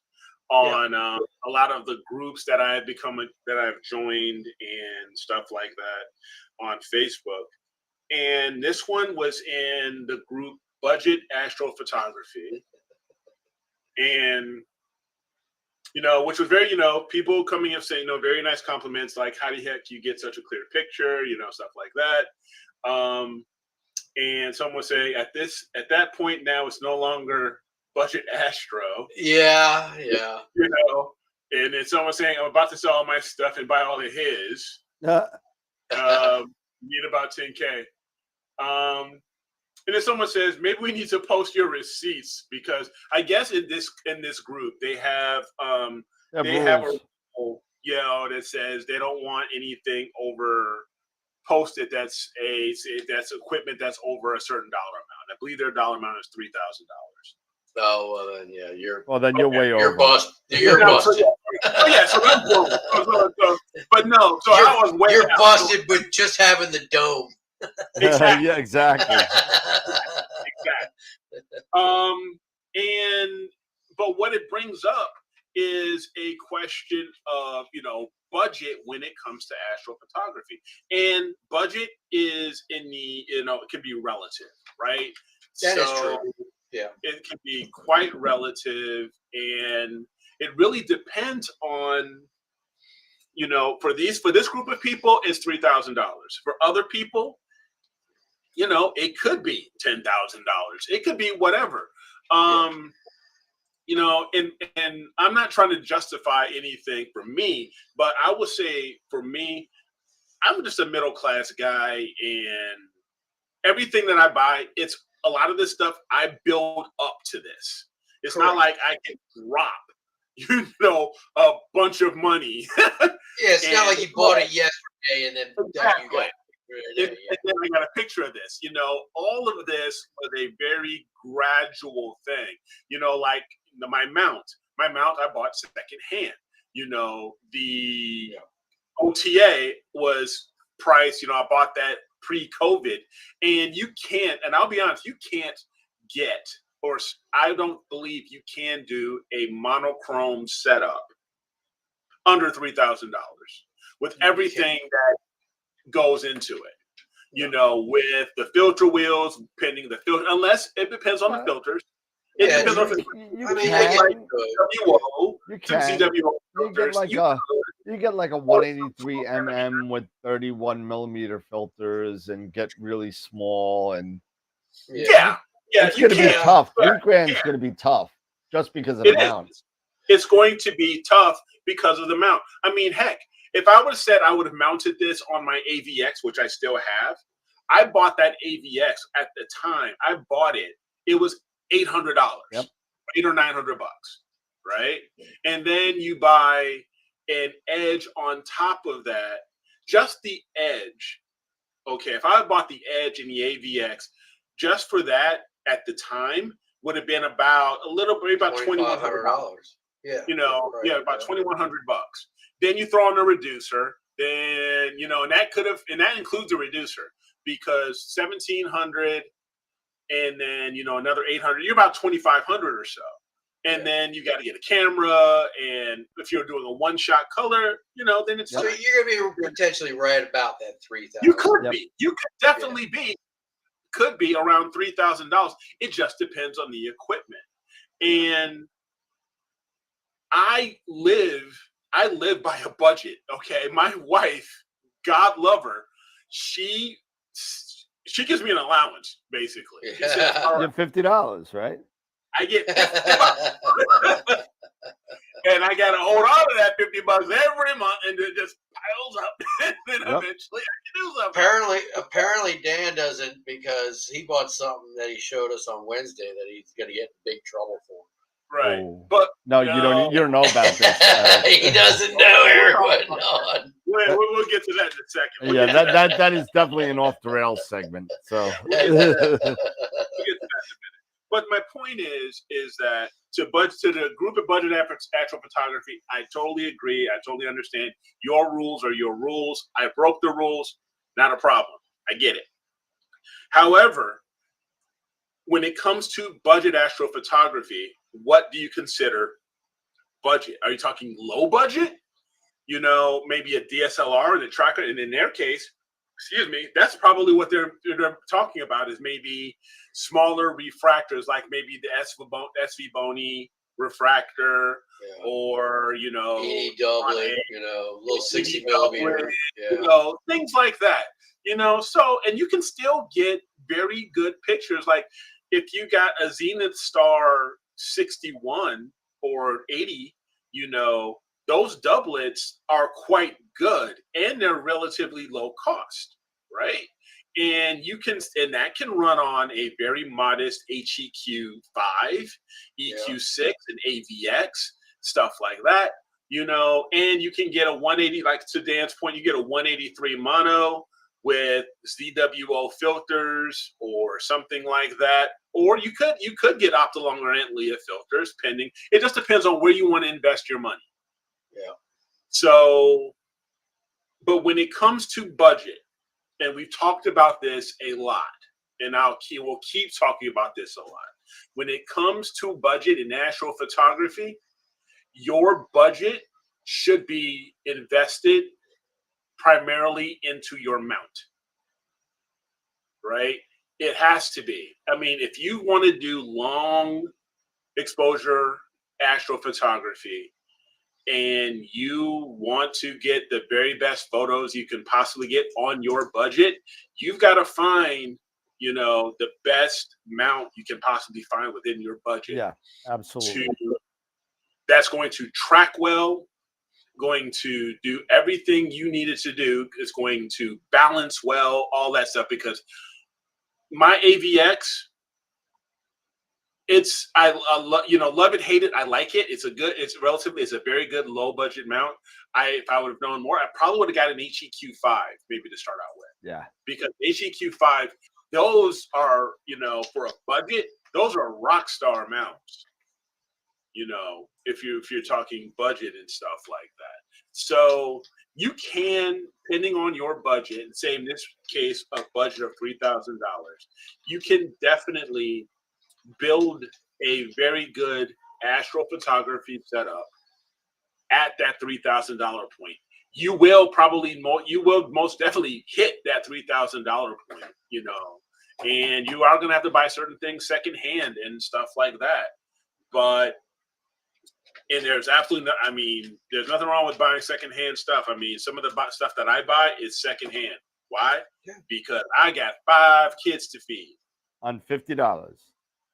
on a lot of the groups that I've joined and stuff like that on Facebook. And this one was in the group Budget Astrophotography. And, which was very, people coming up saying, very nice compliments, like, how the heck you get such a clear picture, stuff like that. And someone was saying at that point now, it's no longer Budget Astro. Yeah. And then someone saying, I'm about to sell all my stuff and buy all of his. Need about 10K. And then someone says, maybe we need to post your receipts, because I guess in this group they have a rule, that says they don't want anything posted that's equipment that's over a certain dollar amount. I believe their dollar amount is $3,000. Oh, well then, yeah, you're way over. You're busted. You're busted. So I'm broke. But no, so I was way You're out. busted with just having the dome. Exactly. Yeah, exactly. But what it brings up is a question of, budget when it comes to astrophotography. And budget is it can be relative, right? That is true. Yeah. It can be quite relative, and it really depends on, for this group of people, it's $3,000. For other people, it could be $10,000. It could be whatever. And I'm not trying to justify anything for me, but I would say for me, I'm just a middle class guy, and everything that I buy, it's a lot of this stuff I build up to this. It's not like I can drop, a bunch of money. It's not like you bought it yesterday and then exactly. You got it. And then I got a picture of this. All of this was a very gradual thing. Like my mount I bought secondhand. The OTA was priced. I bought that pre-COVID, and you can't. And I'll be honest, you can't get, or I don't believe you can do a monochrome setup under $3,000 with everything that goes into it. With the filter wheels, pending the filter, unless it depends on the filters. It depends on you get like a 183 mm with 31 millimeter filters and get really small, and it's going to be tough. $3,000 is going to be tough just because of the mount. It's going to be tough because of the mount. I mean, heck, if I would have said I would have mounted this on my AVX, which I still have, I bought that AVX at the time. I bought it. It was $800, $800 or $900, right? And then you buy an edge on top of that, just the edge. Okay, if I had bought the edge in the AVX, just for that at the time would have been about $2,100. Yeah, about $2,100. Then you throw on a reducer, then and that includes a reducer, because $1,700 and then another $800. You're about $2,500 or so. And then you got to get a camera, and if you're doing a one-shot color, then it's so you're gonna be potentially right about that $3,000. You could be. You could definitely be. Could be around $3,000. It just depends on the equipment. And I live by a budget. Okay, my wife, God love her, she gives me an allowance basically. She says, you have $50, right? I get $50. And I got to hold on to that $50 every month, and it just piles up. And then eventually I can do something. Apparently Dan doesn't, because he bought something that he showed us on Wednesday that he's going to get in big trouble for. Right. Oh. But no, you don't know about this. He doesn't know everyone on. We'll get to that in a second. That is definitely an off the rails segment. So we'll get to that in a minute. But my point is that to the group of budget astrophotography, I totally agree. I totally understand. Your rules are your rules. I broke the rules. Not a problem. I get it. However, when it comes to budget astrophotography, what do you consider budget? Are you talking low budget? You know, maybe a DSLR and a tracker, and in their case, excuse me, that's probably what they're talking about is maybe smaller refractors, like maybe the SV Bony refractor, or you know, 80 doublet, you know, little 60 doublet, millimeter, you know, things like that. You know, so and you can still get very good pictures. Like if you got a Zenith Star 61 or 80, you know, those doublets are quite good and they're relatively low cost, right? And you can, and that can run on a very modest HEQ5, EQ6, and AVX, stuff like that, you know, and you can get a 180, like to Dan's point, you get a 183 mono with ZWO filters or something like that. Or you could get Optolong or Antlia filters, pending. It just depends on where you want to invest your money. Yeah. So, but when it comes to budget, and we've talked about this a lot, and we'll keep talking about this a lot. When it comes to budget in astrophotography, your budget should be invested primarily into your mount, right? It has to be. I mean, if you want to do long exposure astrophotography and you want to get the very best photos you can possibly get on your budget, you've got to find, you know, the best mount you can possibly find within your budget. Yeah, absolutely. That's going to track well, going to do everything you need it to do. It's going to balance well, all that stuff. Because my AVX, it's you know, love it, hate it. I like it. It's a very good low budget mount. If I would have known more, I probably would have got an HEQ5 maybe to start out with. Yeah, because HEQ5, those are, you know, for a budget, those are rock star mounts. You know, if you're talking budget and stuff like that. So you can, depending on your budget, and say in this case a budget of $3,000, you can definitely build a very good astrophotography setup at that $3,000 point. You will most definitely hit that $3,000 point, you know, and you are going to have to buy certain things secondhand and stuff like that. But and there's absolutely no, I mean, there's nothing wrong with buying secondhand stuff. I mean, some of the stuff that I buy is secondhand. Why? Yeah. Because I got 5 kids to feed on $50.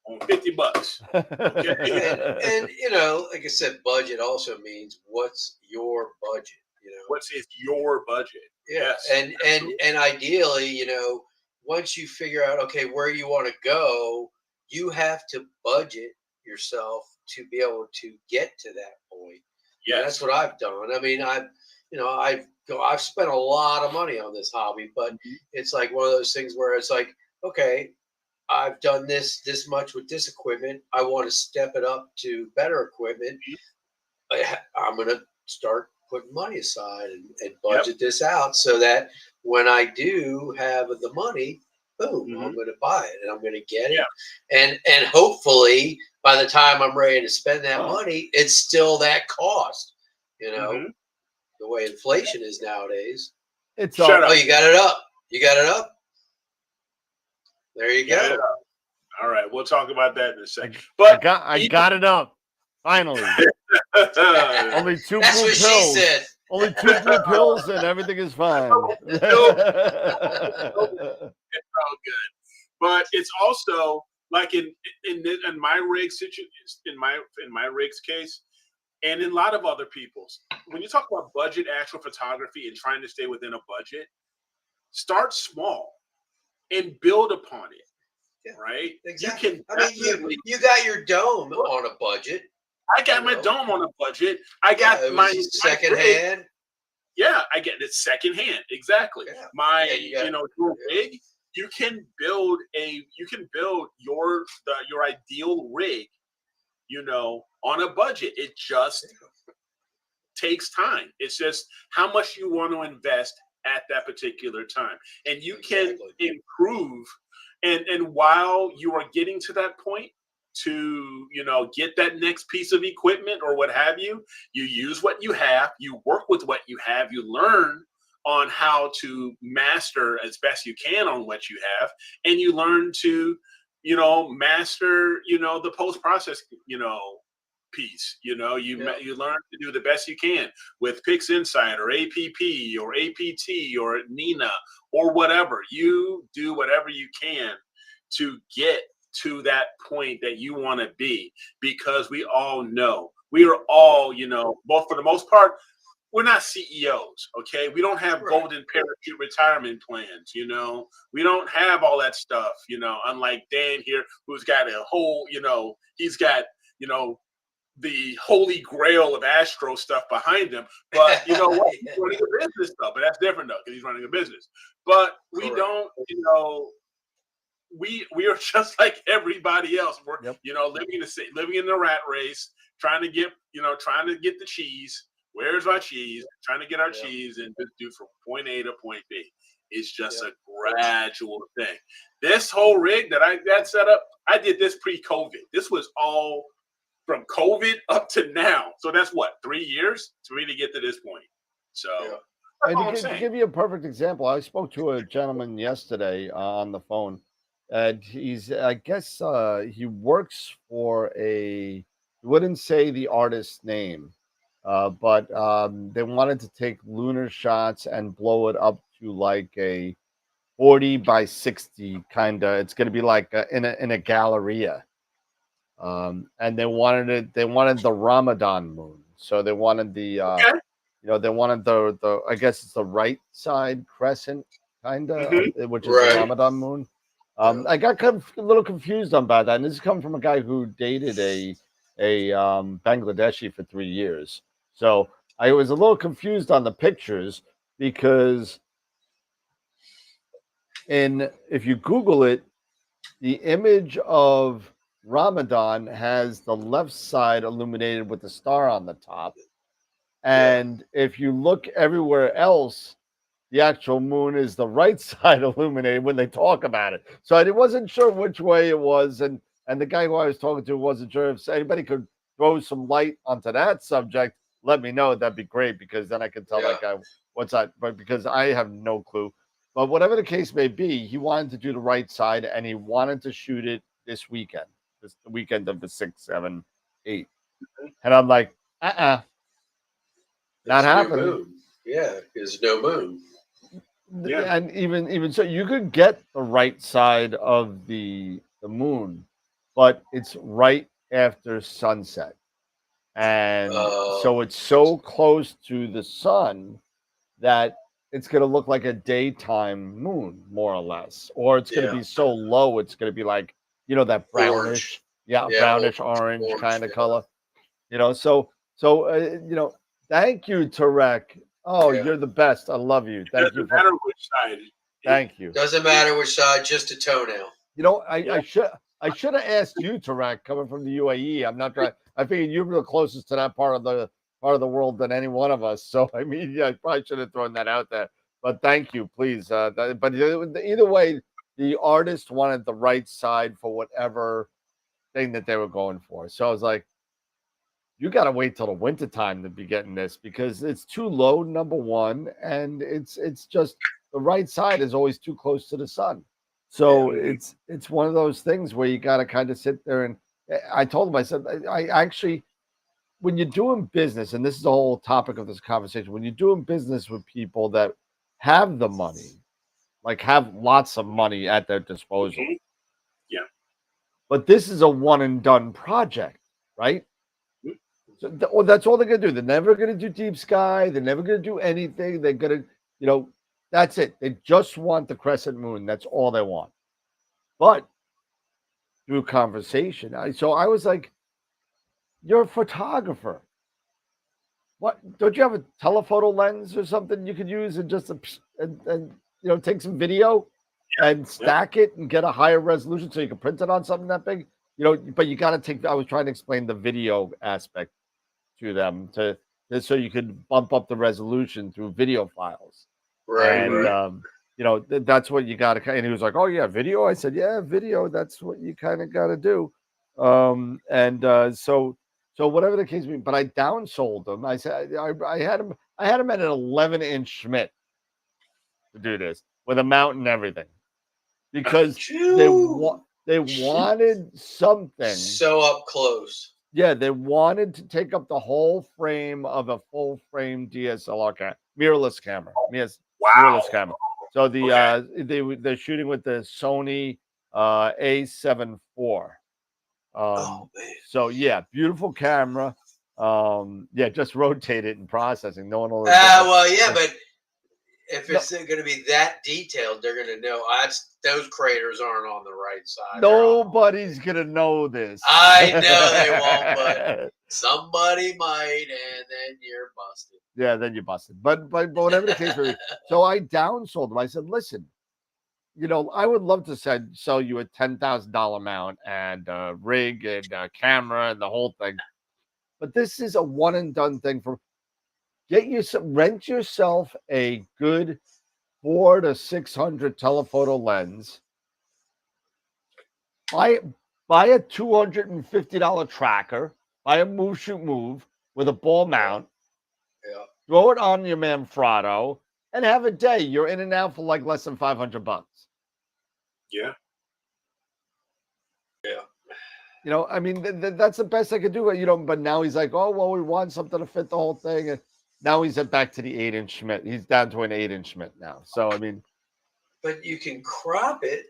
On $50. Okay. and you know, like I said, budget also means what's your budget. You know, what's your budget? Yeah, yes. And ideally, you know, once you figure out okay where you want to go, you have to budget yourself to be able to get to that point. Yeah, that's what I've done. I mean, I've spent a lot of money on this hobby, but it's like one of those things where it's like, okay, I've done this much with this equipment. I want to step it up to better equipment. I'm going to start putting money aside and budget this out so that when I do have the money, boom, I'm going to buy it and I'm going to get it. And hopefully by the time I'm ready to spend that money, it's still that cost, you know, the way inflation is nowadays. It's you got it up. You got it up. There you go. All right. We'll talk about that in a second. But I got it up. Finally. Only 2 That's blue what pills. she said. Only 2 blue pills and everything is fine. It's all good. But it's also like in my rig situation, in my rig's case, and in a lot of other people's, when you talk about budget astrophotography and trying to stay within a budget, start small and build upon it. Yeah, right? Exactly. You got your dome on a budget. I got my dome on a budget. I got my secondhand. Yeah, I get it secondhand. Exactly. Yeah. Your rig. You can build your ideal rig, you know, on a budget. It just takes time. It's just how much you want to invest at that particular time, and you can improve. And while you are getting to that point, to, get that next piece of equipment or what have you. You use what you have, you work with what you have, you learn on how to master as best you can on what you have, and you learn to, master, the post-process, piece. You learn to do the best you can with Pix Insight or APP or APT or Nina or whatever. You do whatever you can to get to that point that you want to be, because we all know we are all, both for the most part, we're not CEOs, okay? We don't have golden parachute retirement plans, We don't have all that stuff, unlike Dan here, who's got a whole, he's got, the holy grail of Astro stuff behind him. But you know what? He's running a business though, but that's different though, because he's running a business. But we don't, we are just like everybody else. We're, living in the rat race, trying to get the cheese. Where's our cheese? Trying to get our cheese and do from point A to point B. It's just a gradual thing. This whole rig that I set up, I did this pre-COVID. This was all from COVID up to now. So that's what, 3 years to really get to this point. So and to give you a perfect example, I spoke to a gentleman yesterday on the phone, and he's, I guess he works for he wouldn't say the artist's name, but they wanted to take lunar shots and blow it up to like a 40 by 60 kind of, it's going to be like in a galleria. And they wanted the Ramadan moon. So they wanted the, they wanted the, I guess it's the right side crescent kind of, which is the Ramadan moon. I got a little confused about that. And this is coming from a guy who dated a Bangladeshi for 3 years. So I was a little confused on the pictures, because if you Google it, the image of Ramadan has the left side illuminated with the star on the top. And if you look everywhere else, the actual moon is the right side illuminated when they talk about it. So I wasn't sure which way it was. And the guy who I was talking to wasn't sure. If anybody could throw some light onto that subject, let me know. That'd be great, because then I can tell that guy what's that. But because I have no clue. But whatever the case may be, he wanted to do the right side, and he wanted to shoot it this weekend. This the weekend of the 6th, 7th, 8th. And I'm like, not happening. Yeah, there's no moon. Yeah. And even so, you could get the right side of the moon, but it's right after sunset. And so it's so close to the sun that it's going to look like a daytime moon, more or less. Or it's going to be so low, it's going to be like, that brownish, brownish orange kind of color. So thank you, Tarek. Oh, you're the best. I love you. Thank you. Doesn't matter which side. Thank you. Doesn't matter which side, just a toenail. I should have asked you, Tarek, coming from the UAE. I'm not trying. I figured you were the closest to that part of the world than any one of us. So I mean, I probably should have thrown that out there. But thank you, please. But either way, the artist wanted the right side for whatever thing that they were going for. So I was like, you got to wait till the winter time to be getting this, because it's too low, number one, and it's just the right side is always too close to the sun. So it's one of those things where you got to kind of sit there. And I told him, I said, I actually, when you're doing business, and this is the whole topic of this conversation, when you're doing business with people that have the money, like have lots of money at their disposal. Yeah. But this is a one and done project, right? So that's all they're going to do. They're never going to do deep sky. They're never going to do anything. They're going to, that's it. They just want the crescent moon. That's all they want. But through conversation, I was like, you're a photographer. What? Don't you have a telephoto lens or something you could use and just take some video and stack it and get a higher resolution so you can print it on something that big? But you got to take. I was trying to explain the video aspect to them so you could bump up the resolution through video files. Right. That's what you got to. And he was like, "Oh yeah, video." I said, "Yeah, video. That's what you kind of got to do." So whatever the case may be, but I downsold them. I said I had him at an 11-inch Schmidt to do this with a mount and everything because they wanted something so up close. Yeah, they wanted to take up the whole frame of a full frame DSLR mirrorless camera. Yes, mirrorless camera. So they're shooting with the Sony A7 IV. So yeah, beautiful camera. Just rotate it and processing. No one will. Well, yeah, but if it's going to be that detailed, they're going to know those craters aren't on the right side. Nobody's going to know this. I know they won't, but somebody might, and then you're busted. Yeah, then you're busted. But whatever the case may be. So I downsold them. I said, listen, I would love to sell you a $10,000 mount and a rig and a camera and the whole thing. But this is a one and done thing rent yourself a good 400 to 600 telephoto lens. Buy a $250 tracker. Buy a Move Shoot Move with a ball mount. Yeah. Throw it on your Manfrotto and have a day. You're in and out for like less than $500. Yeah. Yeah. I mean, that's the best I could do. But now he's like, oh, well, we want something to fit the whole thing. And now he's back to the 8-inch Schmidt. He's down to an 8-inch Schmidt now. So, I mean. But you can crop it.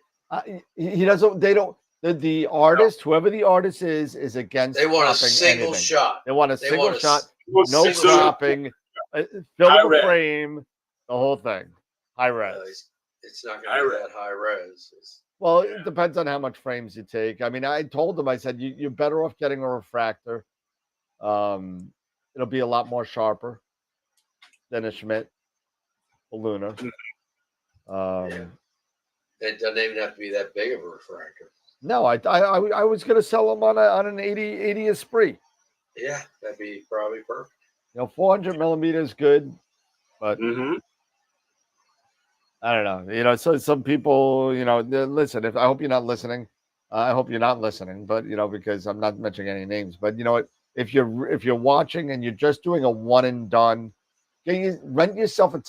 He doesn't, they don't. The artist, whoever the artist is against. They want a single shot. They want a single shot, no cropping, fill the frame, the whole thing, high res. It's not going to be that high res. Well, it depends on how much frames you take. I mean, I told them, I said, you're better off getting a refractor. It'll be a lot more sharper than a Schmidt, a Lunar. It doesn't even have to be that big of a refractor. No, I was going to sell them on an 80 Esprit. Yeah, that'd be probably perfect. 400 millimeters good, but I don't know. So some people, listen. I hope you're not listening. I hope you're not listening, but because I'm not mentioning any names. But you know what? If you're watching and you're just doing a one and done, rent yourself a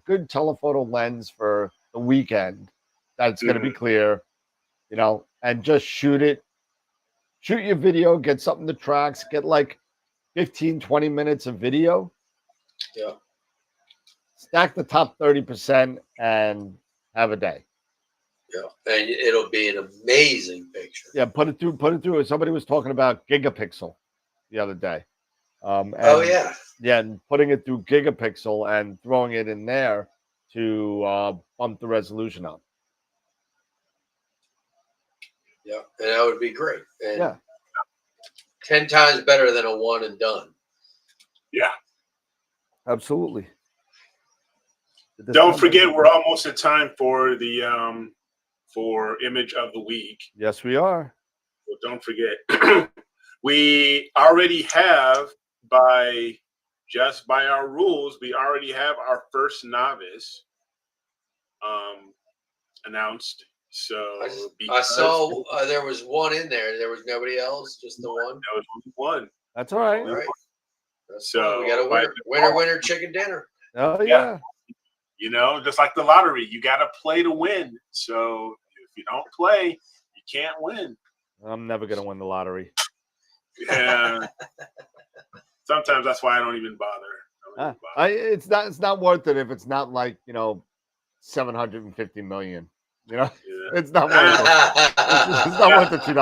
good telephoto lens for the weekend. That's going to be clear. And just shoot it. Shoot your video, get something to tracks, get like 15, 20 minutes of video. Yeah. Stack the top 30% and have a day. Yeah. And it'll be an amazing picture. Yeah, put it through. Somebody was talking about gigapixel the other day. Yeah. Yeah, and putting it through gigapixel and throwing it in there to bump the resolution up. Yeah, and that would be great. And yeah. 10 times better than a one and done. Yeah. Absolutely. Don't forget, we're almost at time for the for image of the week. Yes, we are. Well, don't forget. We already have, by our rules, we already have our first novice announced. So I saw there was one in there. There was nobody else, just the one. There was only one. That's all right. All right. So we got a winner chicken dinner. Oh yeah. Just like the lottery, you got to play to win. So if you don't play, you can't win. I'm never gonna win the lottery. Yeah. Sometimes that's why I don't even bother. It's not worth it if it's not like 750 million. It's not worth it. It's not worth the $2.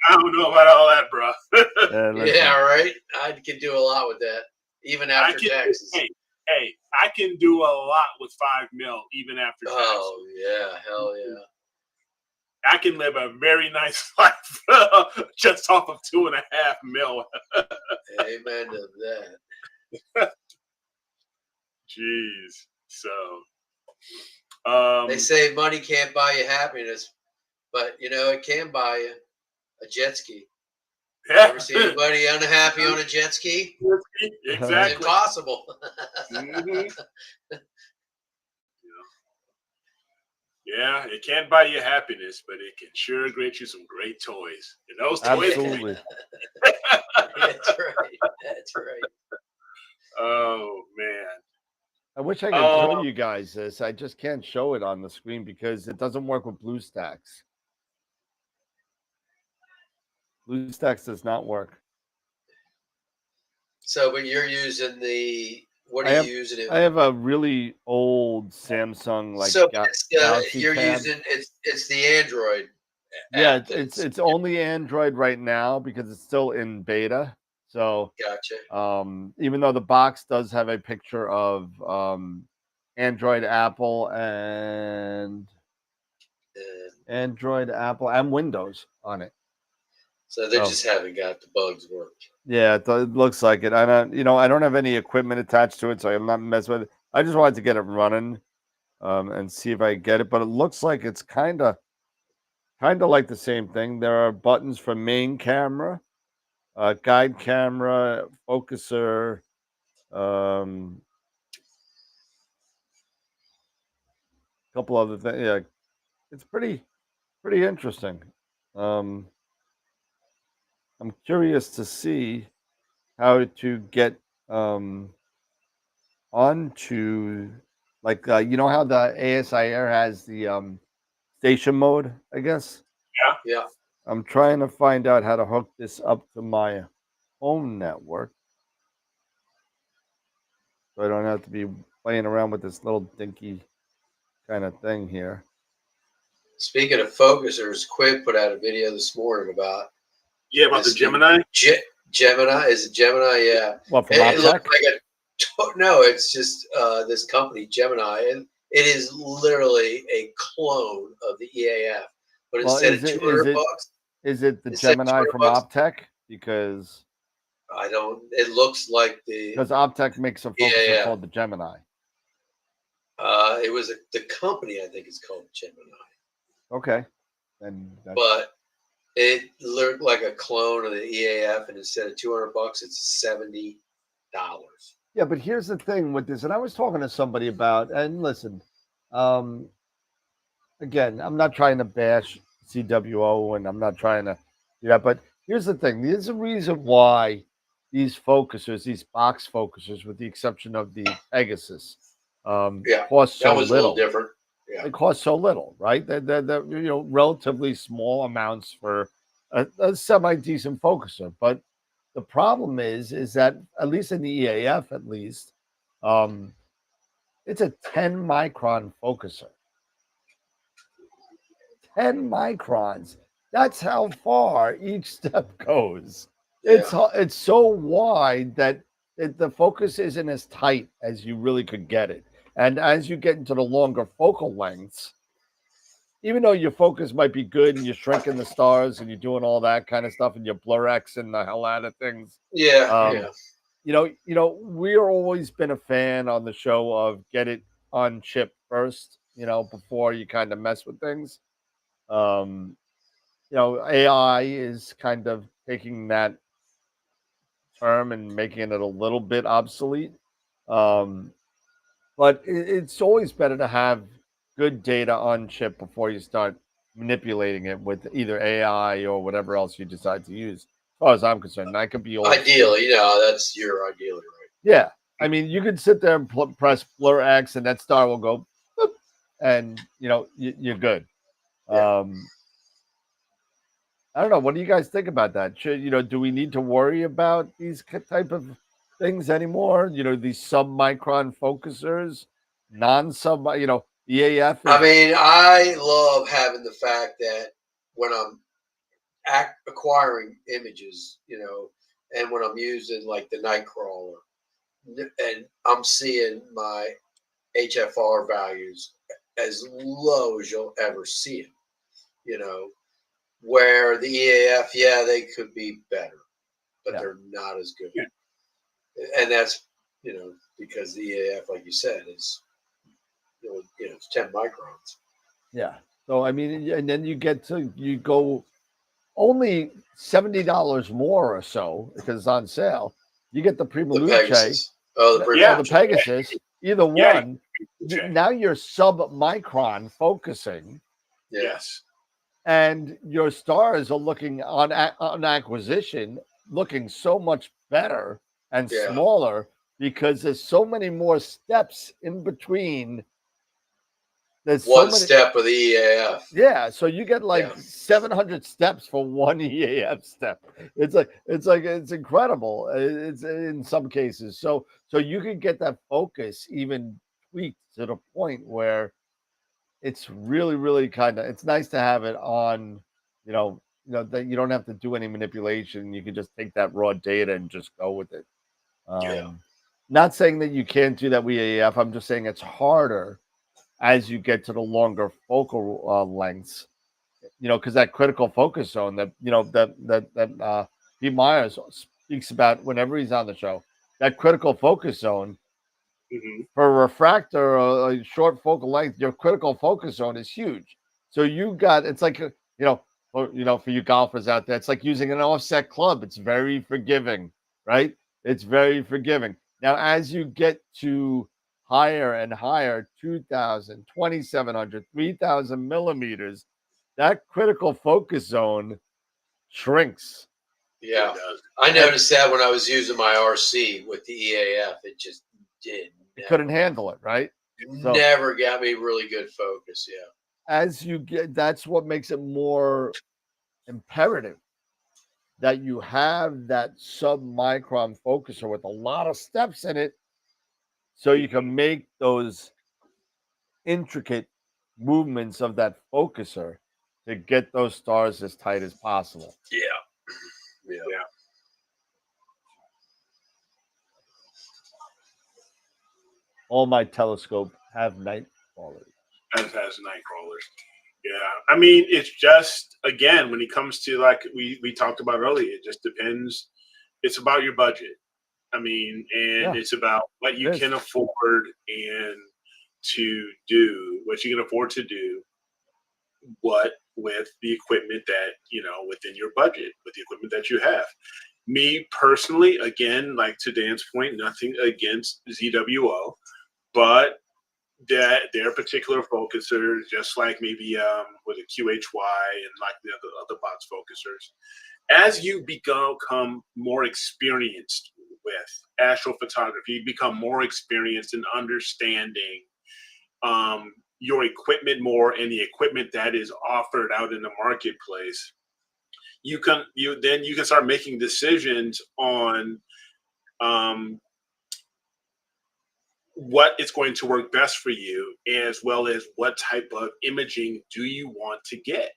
I don't know about all that, bro. Yeah, right. I can do a lot with that, even after taxes. Hey, I can do a lot with $5 million, even after taxes. Oh yeah, hell yeah. I can live a very nice life just off of $2.5 million. Amen to that. Jeez. So they say money can't buy you happiness, but it can buy you a jet ski. Yeah. Ever see anybody unhappy on a jet ski? Exactly. It's impossible. Yeah, it can't buy you happiness, but it can sure grant you some great toys. And those toys, Absolutely. That's right. That's right. oh man. I wish I could show you guys this. I just can't show it on the screen because it doesn't work with BlueStacks. BlueStacks does not work. So, but you're using what are you using it? I have a really old Samsung so Galaxy you're Tab. using it's the Android. Yeah, app it's only Android right now because it's still in beta. So gotcha. even though the box does have a picture of Android, Apple, and Windows on it. So they just haven't got the bugs worked. Yeah, it looks like it. I don't have any equipment attached to it, so I'm not messing with it. I just wanted to get it running and see if I get it. But it looks like it's kind of like the same thing. There are buttons for main camera, guide camera, focuser, couple other things. Yeah, it's pretty interesting. I'm curious to see how to get onto, like, you know how the ASIR has the station mode, I guess. Yeah. I'm trying to find out how to hook this up to my home network, so I don't have to be playing around with this little dinky kind of thing here. Speaking of focusers, Quid put out a video this morning about the Gemini. Gemini, is it Gemini? Yeah. What, from it looked Optech? like no, it's just this company Gemini, and it is literally a clone of the EAF, but instead of $200, is it the Gemini from Optech? Because I don't. It looks like because Optech makes a focuser called the Gemini. It was the company, I think, is called Gemini. Okay, but it looked like a clone of the EAF, and instead of $200, it's $70. Yeah, but here's the thing with this, and I was talking to somebody about, and listen, again, I'm not trying to bash CWO, and I'm not trying to do that, but here's the thing. There's a reason why these focusers, these box focusers, with the exception of the Pegasus, cost so little. A little different. Yeah. It costs so little, right? They're relatively small amounts for a semi-decent focuser. But the problem is that, at least in the EAF, it's a 10 micron focuser. 10 microns. That's how far each step goes. Yeah. It's so wide that the focus isn't as tight as you really could get it. And as you get into the longer focal lengths, even though your focus might be good and you're shrinking the stars and you're doing all that kind of stuff and you're blur Xing the hell out of things. Yeah. We're always been a fan on the show of get it on chip first, before you kind of mess with things. AI is kind of taking that term and making it a little bit obsolete. But it's always better to have good data on chip before you start manipulating it with either AI or whatever else you decide to use. As far as I'm concerned, that could be ideally. That's your ideally right. Yeah, I mean, you could sit there and press blur X, and that star will go, boop, and you're good. Yeah. I don't know. What do you guys think about that? Do we need to worry about these type of things anymore? These sub-micron focusers, non-sub, the AF. I love having the fact that when I'm acquiring images, and when I'm using like the Nightcrawler, and I'm seeing my HFR values as low as you'll ever see them, where the EAF, they could be better, but they're not as good. Yeah. And that's, because the EAF, like you said, is, it's 10 microns. Yeah. So, and then you go only $70 more or so because it's on sale. You get the Prima Luce. The Pegasus. The Pegasus. Either one. now you're sub-micron focusing. Yes. And your stars are looking on acquisition, looking so much better and smaller because there's so many more steps in between. There's one so many, step of the EAF. Yeah, so you get like 700 steps for one EAF step. It's incredible. It's in some cases. So you can get that focus even tweaked to the point where it's really, really it's nice to have it on, that you don't have to do any manipulation. You can just take that raw data and just go with it. Not saying that you can't do that with EAF. I'm just saying it's harder as you get to the longer focal lengths, because that critical focus zone that Pete Myers speaks about whenever he's on the show, that critical focus zone. For a refractor, a short focal length, your critical focus zone is huge. So you got, it's like, for you golfers out there, it's like using an offset club. It's very forgiving, right? It's very forgiving. Now, as you get to higher and higher, 2,000, 2,700, 3,000 millimeters, that critical focus zone shrinks. Yeah. I noticed that when I was using my RC with the EAF, it just couldn't handle it, right? Never got me really good focus. Yeah. As you get, that's what makes it more imperative that you have that sub-micron focuser with a lot of steps in it, so you can make those intricate movements of that focuser to get those stars as tight as possible. Yeah. All my telescope have night crawlers. As has night crawlers. Yeah. I mean, it's just, again, when it comes to, like we talked about earlier, it just depends. It's about your budget. I mean, and it's about what you can afford and to do, what you can afford to do, what with the equipment that, within your budget, with the equipment that you have. Me personally, again, like to Dan's point, nothing against ZWO, but that their particular focuser, just like maybe with a QHY and like the other box focusers, as you become more experienced with astrophotography, you become more experienced in understanding your equipment more and the equipment that is offered out in the marketplace. You can start making decisions on what is going to work best for you, as well as what type of imaging do you want to get.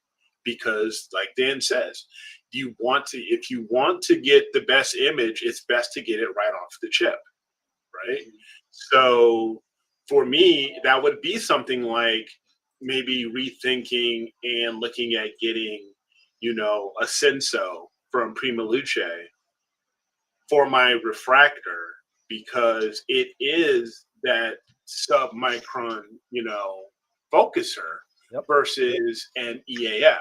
Because like Dan says, if you want to get the best image, it's best to get it right off the chip, right? So for me, that would be something like maybe rethinking and looking at getting, a Senso from Prima Luce for my refractor, because it is that sub-micron, focuser versus an EAF,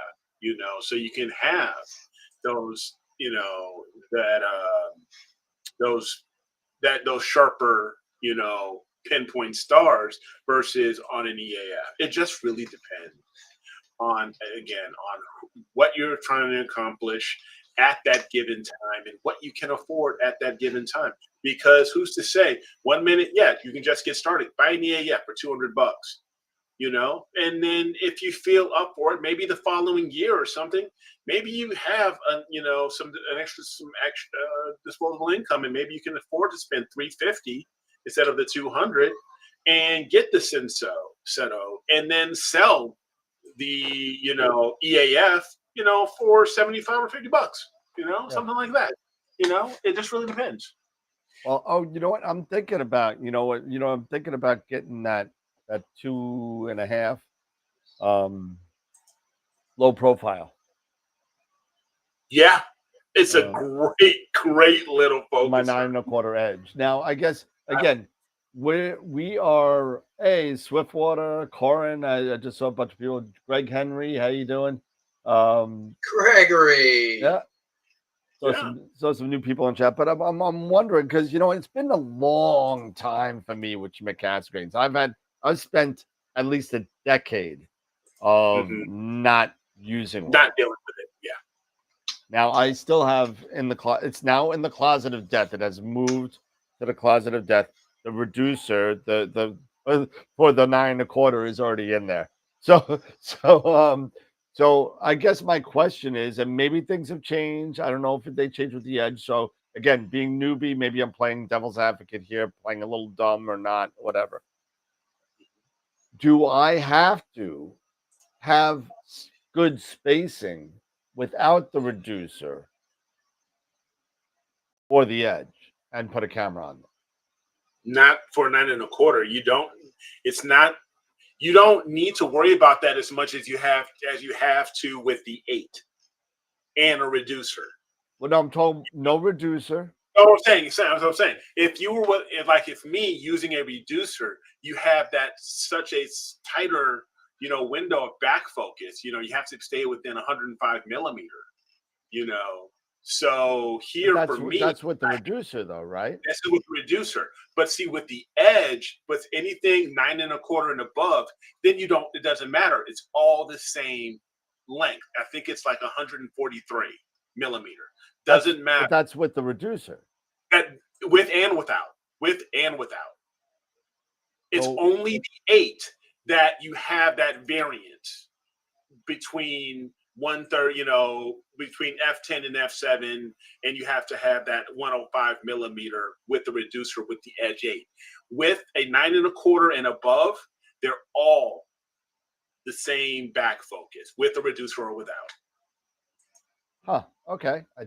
so you can have those, those sharper, pinpoint stars versus on an EAF. It just really depends on what you're trying to accomplish at that given time and what you can afford at that given time. Because who's to say 1 minute, you can just get started, buy an EAF for $200, and then if you feel up for it, maybe the following year or something, maybe you have some extra disposable income, and maybe you can afford to spend $350 instead of the $200 and get the Senso, and then sell the EAF for $75 or $50, something like that. It just really depends. Well, you know what I'm thinking about? I'm thinking about getting that 2.5 low profile. Yeah, it's a great little focus. My 9.25 edge. Now, I guess again, we are Swiftwater, Corin. I just saw a bunch of people. Greg Henry, how you doing? Gregory. Yeah. Saw some new people in chat, but I'm wondering because it's been a long time for me with McCaskins. I've I've spent at least a decade of not using one. Not dealing with it. Yeah. Now I still have in the it's now in the closet of death. It has moved to the closet of death. The reducer, the for the 9 1/4 is already in there. So I guess my question is, and maybe things have changed. I don't know if they changed with the Edge. So again, being newbie, maybe I'm playing devil's advocate here, playing a little dumb or not, whatever. Do I have to have good spacing without the reducer for the Edge and put a camera on them? Not for 9 1/4. You don't. It's not. You don't need to worry about that as much as you have to with the 8 and a reducer. Well, no, I'm told no reducer. No, I'm saying. If you were if me using a reducer, you have that such a tighter window of back focus. You have to stay within 105 millimeter. So here for me, that's with the reducer, though, right? That's with the reducer. But see, with the Edge, with anything 9 1/4 and above, then it doesn't matter. It's all the same length. I think it's like 143 millimeter. Doesn't matter. But that's with the reducer. With and without. It's only the 8 that you have that variant between 1/3, between F10 and F7, and you have to have that 105 millimeter with the reducer with the Edge 8. With a 9 1/4 and above, they're all the same back focus with the reducer or without. Huh. Okay. I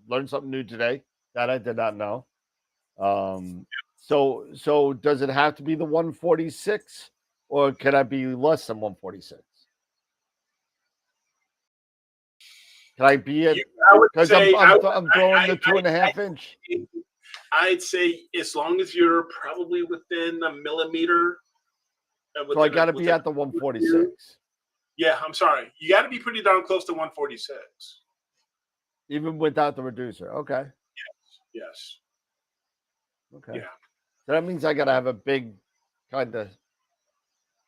learned something new today that I did not know. So does it have to be the 146, or can I be less than 146? Can I be at? Because I'm throwing the 2.5 inch. I'd say as long as you're probably within a millimeter. So I got to be at the 146. Yeah, I'm sorry. You got to be pretty darn close to 146. Even without the reducer. Okay. Yes. Okay. Yeah. So that means I got to have a big kind of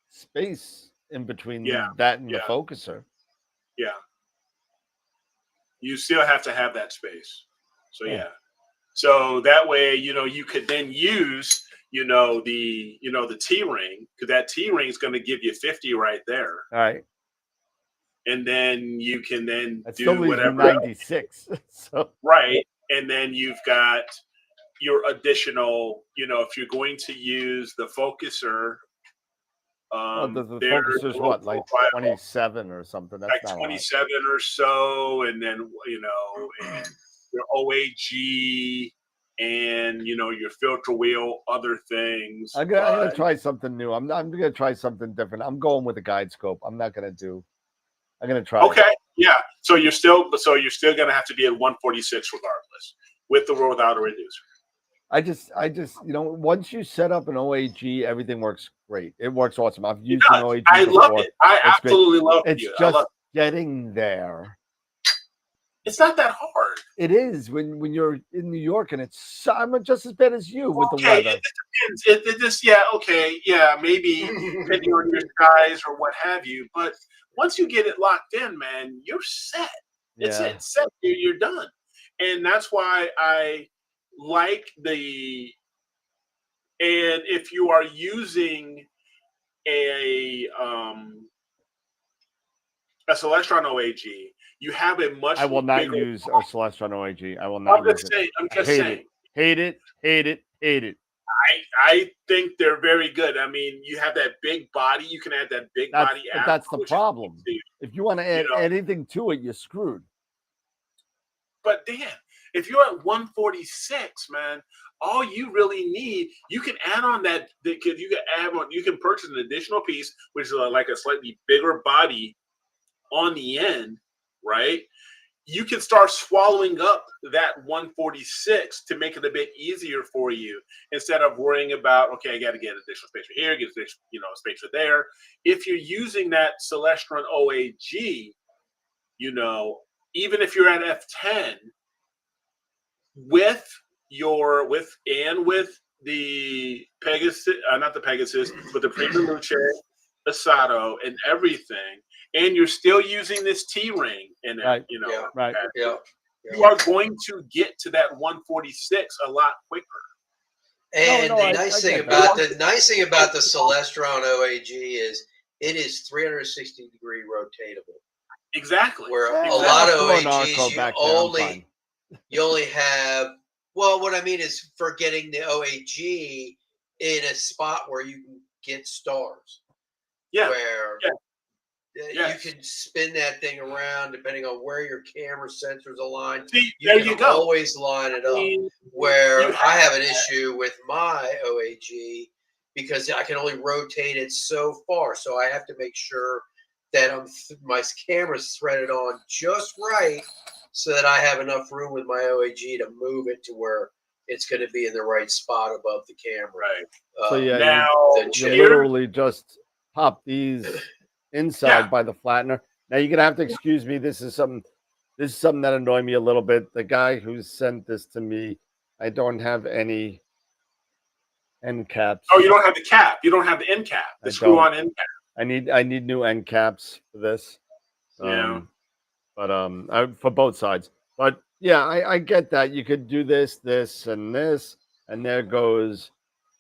space in between that and the focuser. Yeah. You still have to have that space. So yeah. So that way, you could then use, the T-ring, because that T-ring is going to give you 50 right there. All right. And then you can then That do still leaves whatever. 96. So. Right. And then you've got your additional, if you're going to use the focuser. The focuser's what, like 27 or something? That's like 27 or so, and then and your OAG and your filter wheel, other things. I'm gonna try something new. I'm gonna try something different. I'm going with a guide scope. I'm gonna try. Okay, yeah. So you're still gonna have to be at 146 regardless, with or without a reducer. I just, once you set up an OAG, everything works great. It works awesome. I've used an OAG. I love it. I absolutely love it. It's just getting there. It's not that hard. It is when you're in New York, and I'm just as bad as you with the weather. It depends. Maybe depending on your size or what have you. But once you get it locked in, man, you're set. It's set. You're done. And that's why I like and if you are using a Celestron OAG, you have a much. I will not use a Celestron OAG. I will not. I'm just saying. Hate it. I think they're very good. I mean, you have that big body. You can add that big body. That's the problem. If you want to add anything to it, you're screwed. But Dan, if you're at 146, man, all you really need, you can add on that. Because you can purchase an additional piece, which is like a slightly bigger body on the end, right? You can start swallowing up that 146 to make it a bit easier for you instead of worrying about, okay, I got to get additional space for here, get space for there. If you're using that Celestron OAG, even if you're at F10, with the Pegasus, not the Pegasus, but the Prima Luce, Asado, and everything, and you're still using this T-ring in it, Right. Right. Yeah. You are going to get to that 146 a lot quicker. And I nice thing get about that. the Celestron OAG is it is 360-degree rotatable. Exactly. Where Yeah, a lot of throw an arco OAGs back there, I'm fine. you only have, well, what I mean is for getting the OAG in a spot where you can get stars. Yeah. Where Yes. you can spin that thing around depending on where your camera sensors align. See, you there can you go. always line it up. Where I have an issue with my OAG because I can only rotate it so far. So I have to make sure that my camera's threaded on just right so that I have enough room with my OAG to move it to where it's going to be in the right spot above the camera. Right. So yeah, now you literally just pop these inside by the flattener. Now you're gonna have to excuse me. This is something that annoyed me a little bit. The guy who sent this to me, I don't have any end caps. Oh, you don't have the cap. You don't have the end cap. The screw-on end cap. I need new end caps for this. Yeah. For both sides. But yeah, I get that. You could do this, and this, and there goes.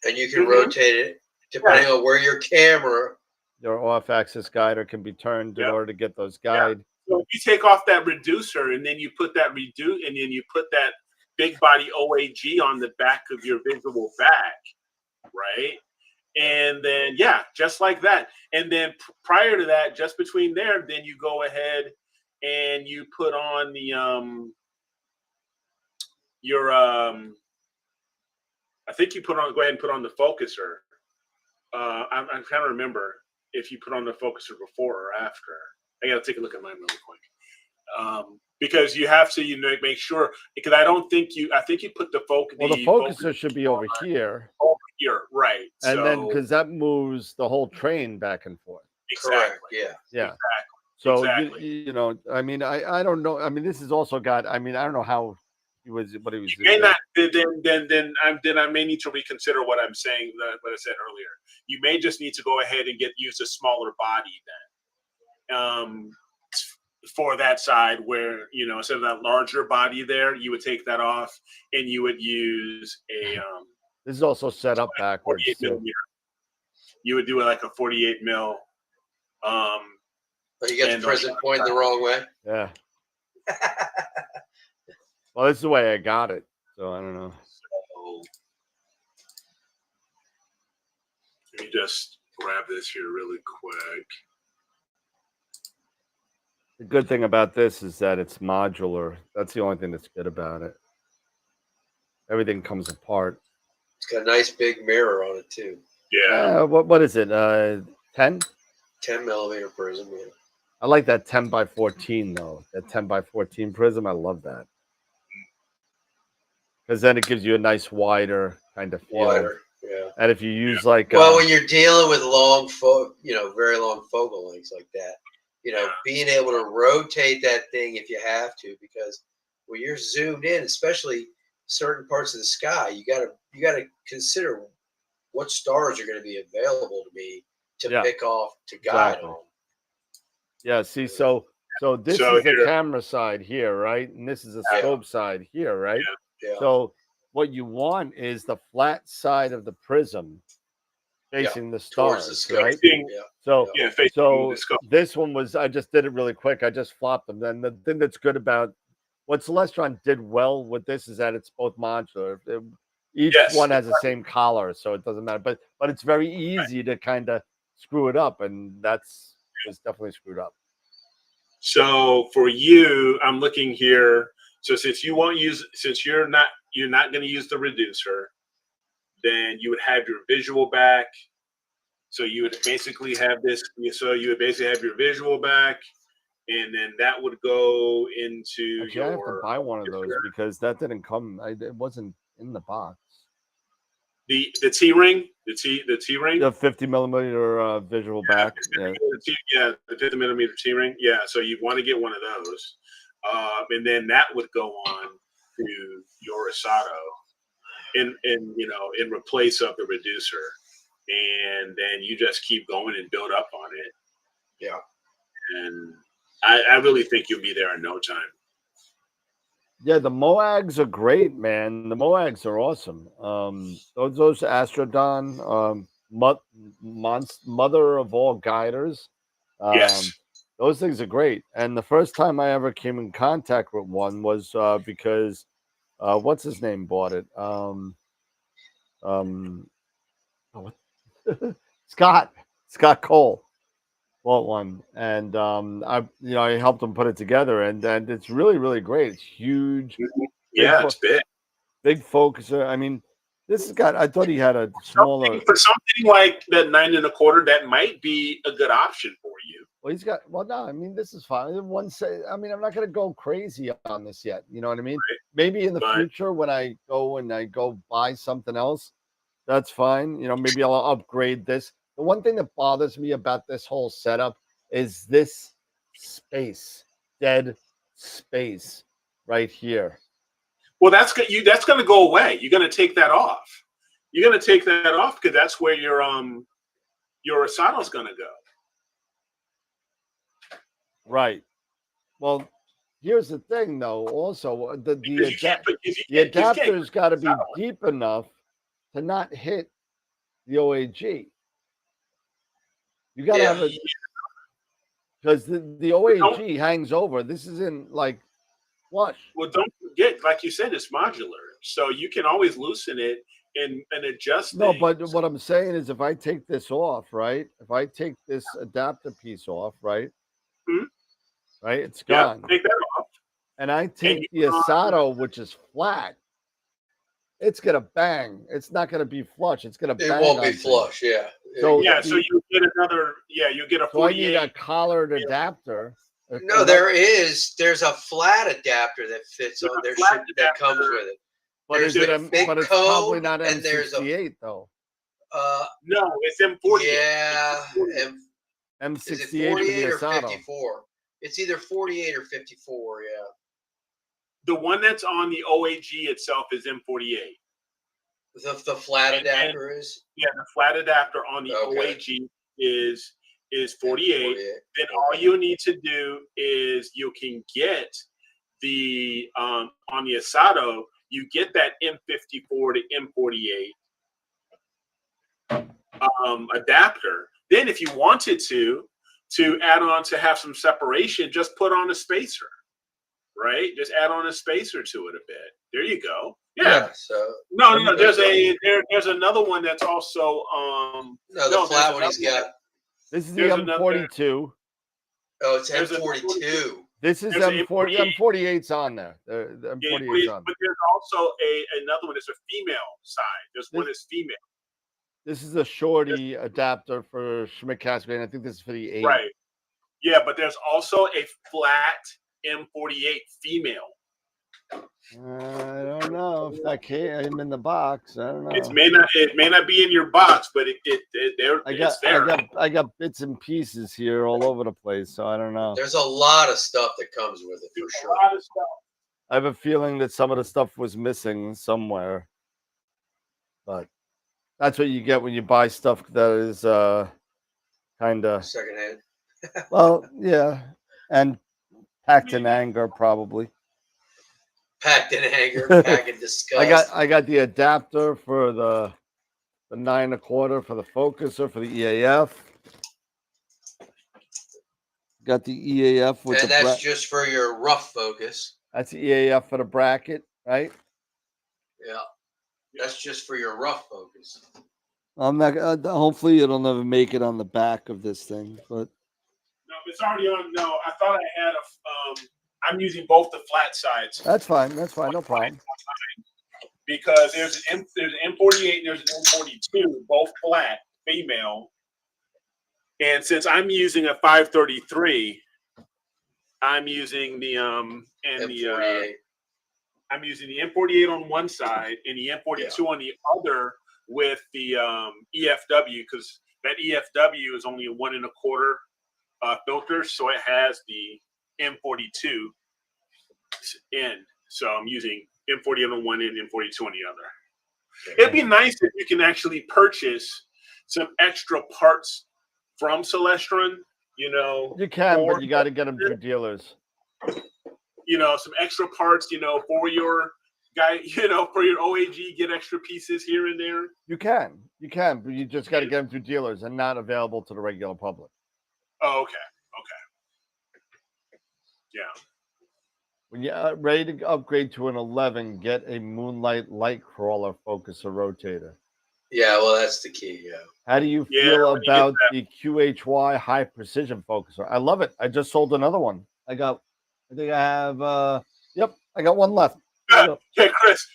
And you can rotate it depending on where your camera. Your off-axis guider can be turned in order to get those guide. So if you take off that reducer and then you put that that big body OAG on the back of your visual back, right? And then just like that. And then prior to that, just between there, then you go ahead and you put on the I think you go ahead and put on the focuser. I'm trying to remember if you put on the focuser before or after. I got to take a look at mine really quick. Because you have to make sure, because I think you put the focus. Well, the focuser should be over here. Over here, right. And then because that moves the whole train back and forth. Exactly. Yeah. Exactly. So I mean, I don't know. I mean, this has also got. I mean, I don't know how what he was doing. May not, then I may need to reconsider what I'm saying. What I said earlier. You may just need to go ahead and use a smaller body then. For that side where instead of that larger body there, you would take that off and you would use a this is also set up backwards. You would do it like a 48 mil. But you got the present point the wrong way. Yeah. Well, this is the way I got it, so I don't know. So, let me just grab this here really quick. The good thing about this is that it's modular. That's the only thing that's good about it. Everything comes apart. It's got a nice big mirror on it too. Yeah. What is it? 10? 10 millimeter prism. Yeah. I like that 10 by 14 though. That 10 by 14 prism. I love that. Because then it gives you a nice wider kind of feel. Wider, yeah. And if you use like when you're dealing with long, very long focal lengths like that, being able to rotate that thing if you have to, because when you're zoomed in, especially certain parts of the sky, you gotta consider what stars are going to be available to me to pick off to guide on. Yeah. See, so this is the camera side here, right? And this is the scope side here, right? Yeah. So what you want is the flat side of the prism facing the stars, right? So this one was, I just did it really quick. I just flopped them. Then the thing that's good about what Celestron did well with this is that it's both modular. Each one has the same collar, so it doesn't matter. But it's very easy to kind of screw it up, and it's definitely screwed up. So for you, I'm looking here. So since you're not going to use the reducer, then you would have your visual back. So you would basically have this. So you would basically have your visual back, and then that would go into Actually, I have to buy one of those because that didn't come. It wasn't in the box. The T-ring, the T-ring, the 50 millimeter visual back. The 50 millimeter T-ring. Yeah, so you want to get one of those, and then that would go on to your Asado. in replace of the reducer, and then you just keep going and build up on it. Yeah. And I really think you'll be there in no time. Yeah, the Moags are great, man. The Moags are awesome. Those Astrodon, mother of all guiders. Yes. Those things are great. And the first time I ever came in contact with one was because what's his name bought it? Scott Cole bought one, and I helped him put it together, and it's really, really great. It's huge. Yeah, it's big. Big focuser. I mean, this has got. I thought he had a smaller. For something like that 9 1/4, that might be a good option for you. Well, he's got. Well, no, I mean, this is fine. I mean, I'm not going to go crazy on this yet. You know what I mean? Right. Maybe in the future when I go buy something else, that's fine. You know, maybe I'll upgrade this. The one thing that bothers me about this whole setup is this space, dead space, right here. Well, that's going to go away. You're going to take that off. You're going to take that off because that's where your Asato's going to go. Right. Well, here's the thing, though. Also, the adapter's got to be deep enough to not hit the OAG. You got to have it because the OAG hangs over. This isn't like flush. Well, don't forget, like you said, it's modular, so you can always loosen it and adjust. No, but what I'm saying is, if I take this off, right? If I take this adapter piece off, right? Mm-hmm. Right, it's gone. Take that off. And I take the Asato, which is flat. It's gonna bang. It's not gonna be flush. It's gonna bang. It won't be flush. Yeah. So so you get another. Yeah, you get a. 48. So I need a collared adapter. No, there's a flat adapter that fits on there that comes with it. But it's probably not M68 though. No, it's M48. Yeah, M68 is it 48 or Asato. 54? It's either 48 or 54. Yeah. The one that's on the OAG itself is M48. The flat adapter is. Yeah, the flat adapter on the OAG is 48. Then all you need to do is you can get the on the Asato, you get that M54 to M48 adapter. Then if you wanted to add on to have some separation, just put on a spacer, right? Just add on a spacer to it a bit. There you go. Yeah. So no. There's another one that's also the flat one he's got. This is the M42. Oh, it's M42. This is M40. M48's on there. The M48's on. But there's also another one. It's a female side. There's one that's female. This is a shorty adapter for Schmidt-Cascade. I think this is for the 8. Right. Yeah, but there's also a flat M48 female. I don't know if that came in the box. I don't know. It may not be in your box, but it's there. I got bits and pieces here all over the place, so I don't know. There's a lot of stuff that comes with it for sure. A lot of stuff. I have a feeling that some of the stuff was missing somewhere, but that's what you get when you buy stuff that is kind of secondhand. Well, yeah, and packed in anger, probably. Packed in anger, packed in disgust. I got the adapter for the 9 1/4 for the focuser for the EAF. Got the EAF with and that's just for your rough focus. That's the EAF for the bracket, right? Yeah, that's just for your rough focus. I'm not. Hopefully, it'll never make it on the back of this thing, but no, it's already on. No, I thought I had a. I'm using both the flat sides. That's fine. That's fine. No problem. Because there's an M48 and there's an M42, both flat, female. And since I'm using a 533, I'm using the M48. I'm using the M48 on one side and the M42 on the other with the EFW, because that EFW is only a 1 1/4 filter, so it has the M42 end. So I'm using M48 on one end and M42 on the other. It'd be nice if you can actually purchase some extra parts from Celestron. You know, You can, but you got to get them through dealers. You know, some extra parts. You know, for your guy. You know, for your OAG, get extra pieces here and there. You can, but you just got to get them through dealers and not available to the regular public. Oh, okay. Yeah. When you're ready to upgrade to an 11, get a Moonlight Light Crawler focuser rotator. Yeah, well, that's the key. Yeah. How do you feel about the QHY high precision focuser? I love it. I just sold another one. I think I have, yep, I got one left. Okay, Chris,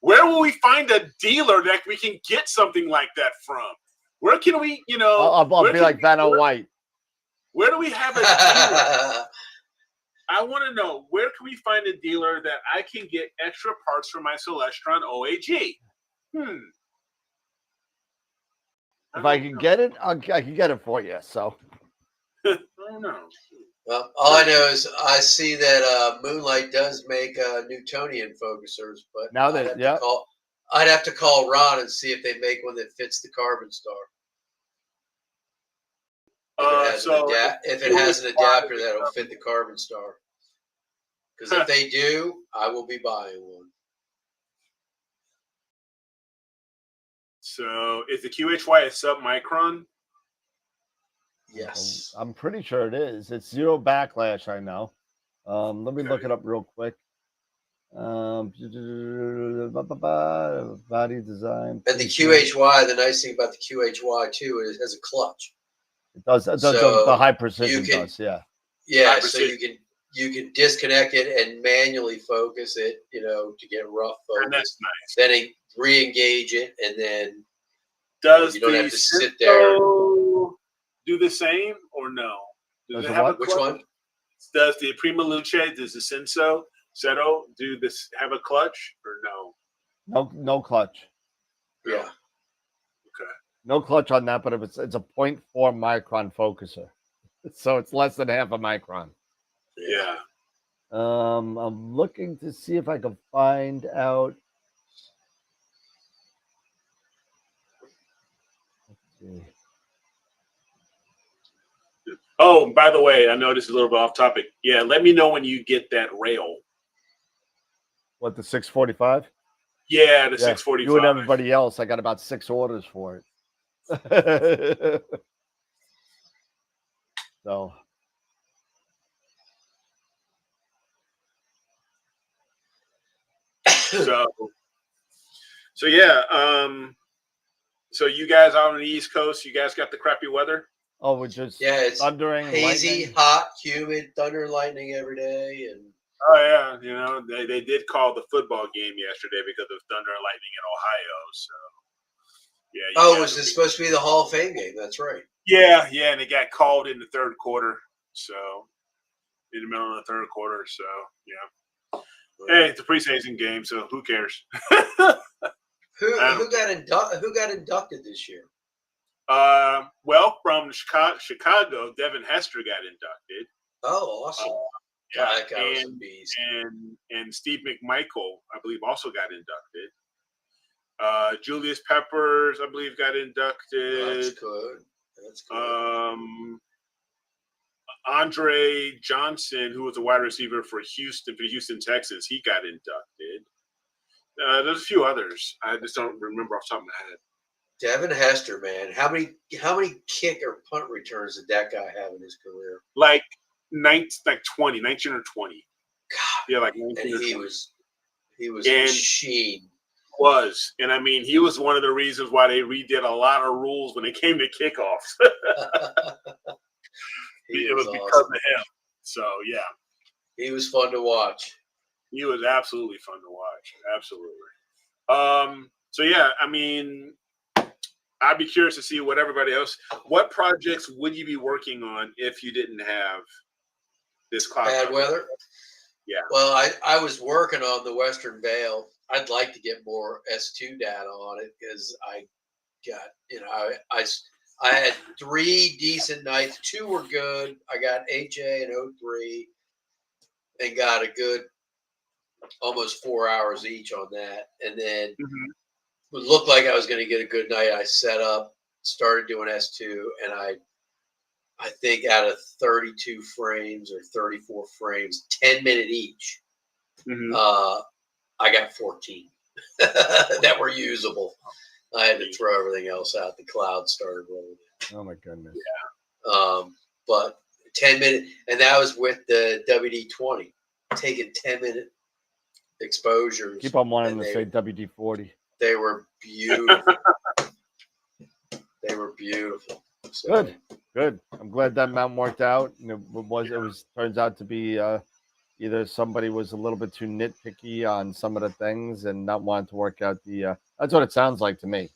where will we find a dealer that we can get something like that from? Where can we, you know? I'll be like Vanna White. Where do we have a dealer? I want to know, where can we find a dealer that I can get extra parts for my Celestron OAG? If I can get it, I can get it for you. So I don't know. Well, all I know is I see that Moonlight does make Newtonian focusers, but now that I'd have to call Ron and see if they make one that fits the Carbon Star. If it has an adapter that'll fit the Carbon Star. Because if they do, I will be buying one. So is the QHY a sub-micron? Yes. I'm pretty sure it is. It's zero backlash, I know. Let me look it up real quick. Body design. And the QHY, the nice thing about the QHY too is it has a clutch. It does. The high precision does. Yeah. Yeah. So you can disconnect it and manually focus it, you know, to get rough focus. And that's nice. Then re-engage it, and then you don't have to sit there. Do the same or no? Does it have a Which one? Does the Prima Luce, does the Senso Seto do this? Have a clutch or no? No clutch. Yeah. Okay. No clutch on that, but if it's a 0.4 micron focuser, so it's less than half a micron. Yeah. I'm looking to see if I can find out. Let's see. Oh, by the way, I know this is a little bit off topic. Yeah, let me know when you get that rail. What, the 645? Yeah, the 645. You and everybody else, I got about 6 orders for it. So yeah. So you guys out on the East Coast, you guys got the crappy weather? Oh, we're just it's thundering, hazy, lightning. hot, humid, thunder, lightning every day, and oh yeah, you know they did call the football game yesterday because of thunder and lightning in Ohio. So yeah. Was it supposed to be the Hall of Fame game? That's right. Yeah, and it got called in the third quarter. So in the middle of the third quarter. So yeah. Hey, it's a preseason game, so who cares? Who got inducted this year? Well, from Chicago, Devin Hester got inducted. Oh, awesome! Yeah, that guy was a beast. And Steve McMichael, I believe, also got inducted. Julius Peppers, I believe, got inducted. That's good. Andre Johnson, who was a wide receiver for the Houston Texans, he got inducted. There's a few others. I just don't remember off the top of my head. Devin Hester, man, how many kick or punt returns did that guy have in his career? Like 19 or 20. God, yeah, like 19 and he was a machine. And I mean, he was one of the reasons why they redid a lot of rules when it came to kickoffs. It was because of him. So yeah, he was fun to watch. He was absolutely fun to watch. Absolutely. So yeah, I mean, I'd be curious to see what everybody else. What projects would you be working on if you didn't have this cloud? Bad weather. Yeah. Well, I was working on the Western Veil. I'd like to get more S2 data on it because I got I had 3 decent nights. 2 were good. I got HA and O3 and got a good almost 4 hours each on that. And then looked like I was going to get a good night. I set up, started doing S2, and I think out of 32 frames or 34 frames, 10-minute each, I got 14 that were usable. I had to throw everything else out. The cloud started rolling in. Oh my goodness. Yeah. But 10-minute, and that was with the WD-20, taking 10-minute exposures. Keep on wanting to say WD-40. They were beautiful. They were beautiful. So, Good. I'm glad that mount worked out. And it turns out to be either somebody was a little bit too nitpicky on some of the things and not wanting to work out the. That's what it sounds like to me.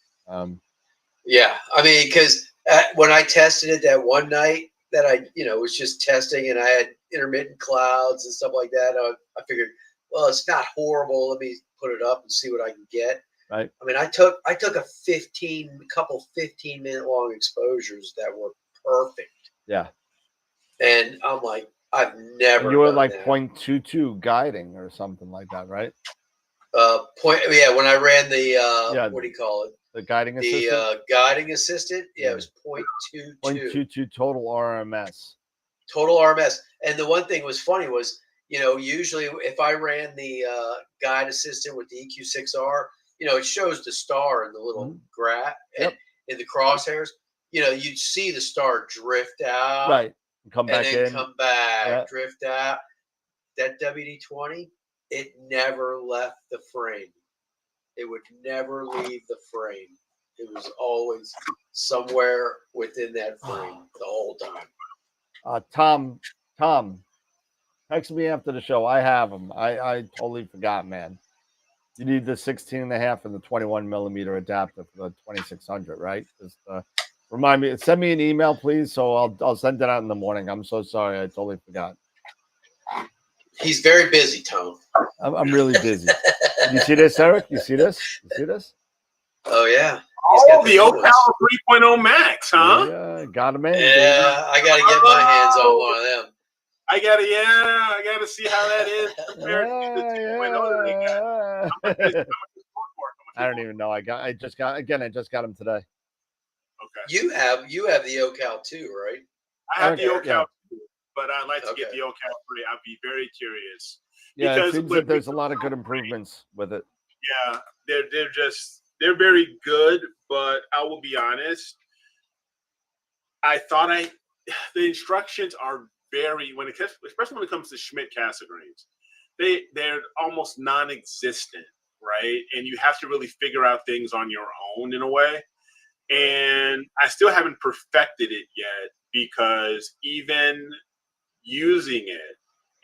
Yeah, I mean, because when I tested it that one night that I, was just testing, and I had intermittent clouds and stuff like that, I figured, well, it's not horrible. Let me put it up and see what I can get. Right. I mean, I took a couple 15-minute long exposures that were perfect. Yeah. And I'm like, I've never. And you were done like that. 0.22 guiding or something like that, right? When I ran the what do you call it? The guiding assistant. The guiding assistant. Yeah, it was 0.22. 0.22 total RMS. Total RMS. And the one thing was funny was, usually if I ran the guide assistant with the EQ6R, it shows the star in the little graph and in the crosshairs. You'd see the star drift out, right, and come back and then in, come back, drift out. That WD-20, it never left the frame. It would never leave the frame. It was always somewhere within that frame the whole time. Tom, text me after the show. I have them. I totally forgot, man. You need the 16.5 and the 21 millimeter adapter for the 2600, right? Just remind me. Send me an email, please. So I'll send it out in the morning. I'm so sorry. I totally forgot. He's very busy, Tom. I'm really busy. You see this, Eric? You see this? Oh yeah. Oh, the Opal 3.0 Max, huh? Yeah, got him in. Yeah, I got to get my hands on one of them. I gotta see how that is compared to the 2.0 that they got. I don't even know. I just got him today. Okay. You have the OCal too, right? I have the OCal too, but I'd like to get the OCal 3. I'd be very curious. Yeah, because it seems that there's a lot of good improvements with it. Yeah, they're very good, but I will be honest. I thought the instructions are especially when it comes to Schmidt Cassegrains, they're almost non-existent, right? And you have to really figure out things on your own in a way. And I still haven't perfected it yet, because even using it,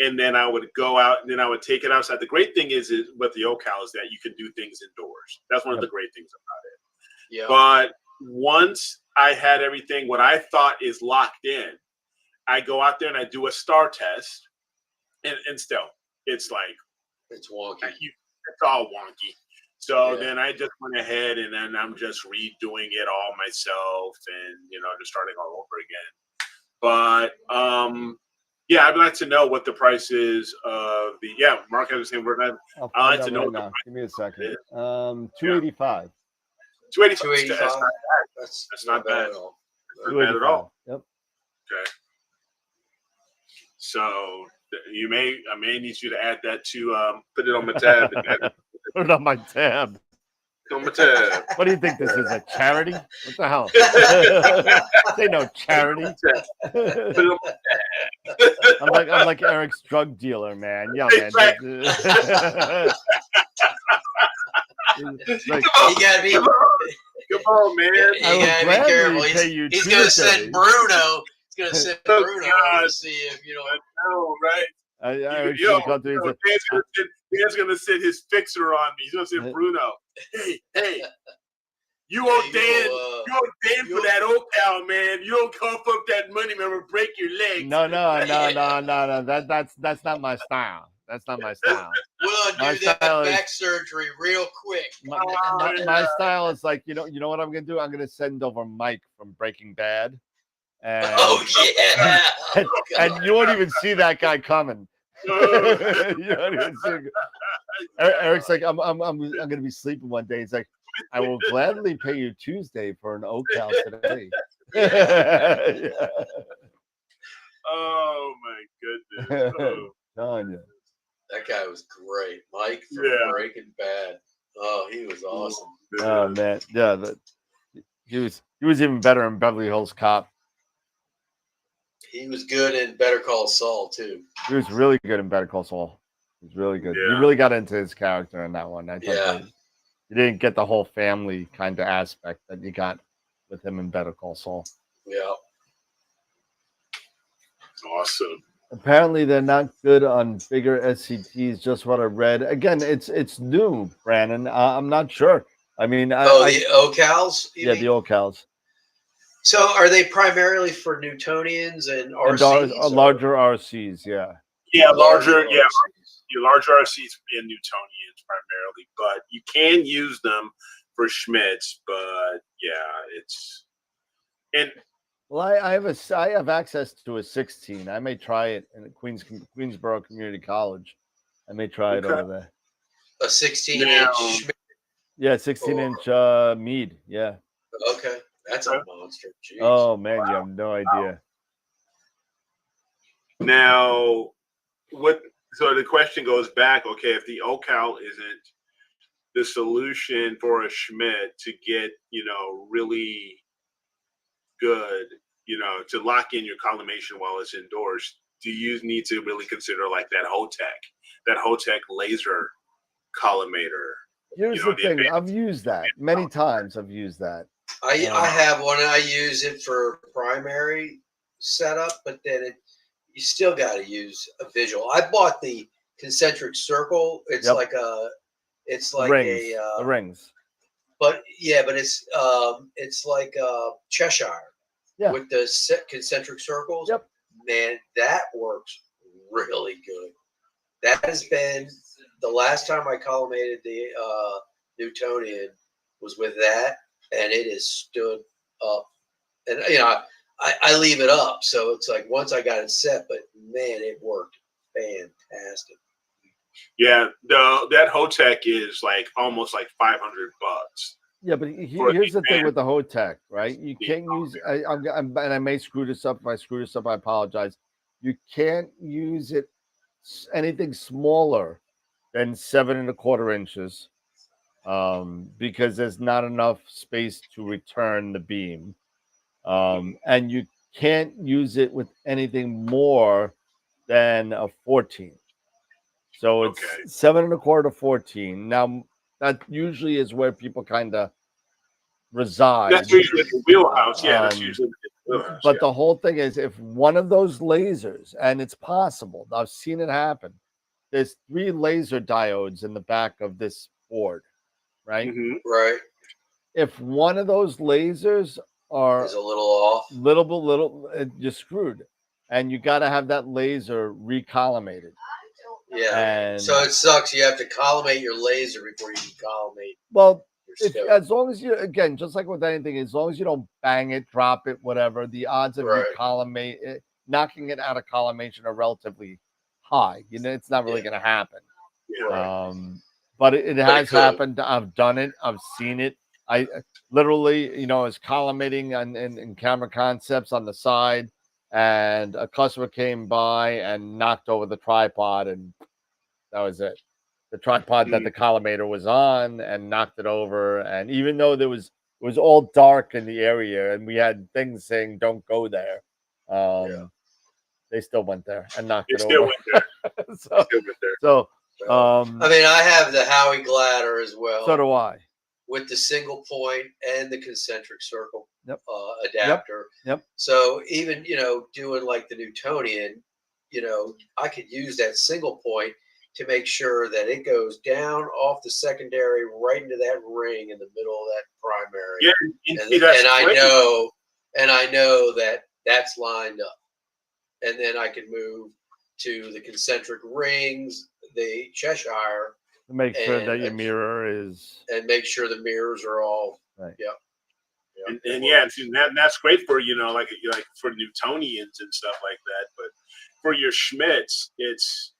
and then I would go out and then I would take it outside. The great thing is with the OCal is that you can do things indoors. That's one of the great things about it. Yeah. But once I had everything, what I thought is locked in, I go out there and I do a star test, and still, it's like it's wonky. It's all wonky. So then I just went ahead and then I'm just redoing it all myself, and just starting all over again. But I'd like to know what the price is of the. Yeah, Mark has the same word. I'd like to know. Right now. Give me a second. 285. 285. That's not bad at all. Not bad at all. Yep. Okay. So I may need you to add that to put it on my tab. Put it on my tab. On my tab. What do you think this is, a charity? What the hell? Say no charity. Put it on my tab. I'm like Eric's drug dealer, man. Yeah, man. You gotta be. Come on, man. You gotta be careful. He's gonna send Bruno. He's gonna send Bruno to see if I know, right? Dan's gonna send his fixer on me. He's gonna send Bruno. Hey, you owe Dan for that OCal, man. You don't cough up that money, man, or break your legs. No. That's not my style. That's not my style. We'll do that back surgery real quick. My style is like, you know what I'm gonna do? I'm gonna send over Mike from Breaking Bad. And, and you won't even see that guy coming. You won't even see Eric's like, I'm gonna be sleeping one day. He's like, I will gladly pay you Tuesday for an OCal today. Yeah. Oh my goodness. Oh. Telling you. That guy was great. Mike from Yeah. Breaking Bad. Oh, he was awesome. Oh man, yeah. He was even better in Beverly Hills Cop. He was good in Better Call Saul too. He was really good in Better Call Saul. He was really good. Yeah. You really got into his character in that one. I thought Yeah. you didn't get the whole family kind of aspect that you got with him in Better Call Saul. Yeah. Awesome. Apparently, they're not good on bigger SCTs. Just what I read. Again, it's new, Brandon. I'm not sure. I mean, The OCals? Yeah, the OCals. So are they primarily for Newtonians and And RCs? larger RCs, yeah. Yeah, larger RCs. your larger RCs and Newtonians primarily, but you can use them for Schmitz. But yeah, it's and Well, I have access to a 16. I may try it in Queensboro Community College. I may try it over there. A 16-inch. Yeah, 16-inch Mead. Yeah. Okay, that's a monster. Jeez. Oh man, you have no idea. now what? So the question goes back. Okay, if the OCal isn't the solution for a Schmidt to get really good, to lock in your collimation while it's indoors, do you need to really consider like that Hotech laser collimator? Here's the thing. I've used that many times. I've used that. I have one. I use it for primary setup, but then you still got to use a visual. I bought the concentric circle. It's like a the rings. But yeah, but it's like Cheshire with the concentric circles. Yep. Man, that works really good. That has been the last time I collimated the Newtonian was with that, and it has stood up. And I leave it up, so it's like once I got it set, but man, it worked fantastic. Yeah, that Hotech is like almost like $500. Yeah, but here's the thing with the Hotech, right? You can't use. And I may screw this up. If I screw this up, I apologize. You can't use it anything smaller than 7¼ inches, because there's not enough space to return the beam, and you can't use it with anything more than a 14. So it's 7¼ to 14. Now that usually is where people kind of reside. That's usually the wheelhouse. Yeah, that's usually the wheelhouse. But the whole thing is, if one of those lasers, and it's possible, I've seen it happen. There's 3 laser diodes in the back of this board, right? Mm-hmm. Right. If one of those lasers is a little off, you're screwed, and you got to have that laser recollimated. Yeah. And so it sucks. You have to collimate your laser before you can collimate. Well, as long as you, again, just like with anything, as long as you don't bang it, drop it, whatever, the odds of you knocking it out of collimation are relatively high. It's not really going to happen. Yeah. But it has happened. I've done it. I've seen it. I literally, was collimating in Camera Concepts on the side, and a customer came by and knocked over the tripod, and that was it. The tripod that the collimator was on, and knocked it over. And even though it was all dark in the area, and we had things saying "Don't go there," they still went there and knocked it over. So, I mean, I have the Howie Gladder as well. So do I. With the single point and the concentric circle adapter. Yep. So even, doing like the Newtonian, I could use that single point to make sure that it goes down off the secondary right into that ring in the middle of that primary. Yeah, and I know that that's lined up. And then I can move to the concentric rings, the Cheshire, to make sure that your mirror is, and make sure the mirrors are all right. And that's great for like for Newtonians and stuff like that. But for your Schmitz, it's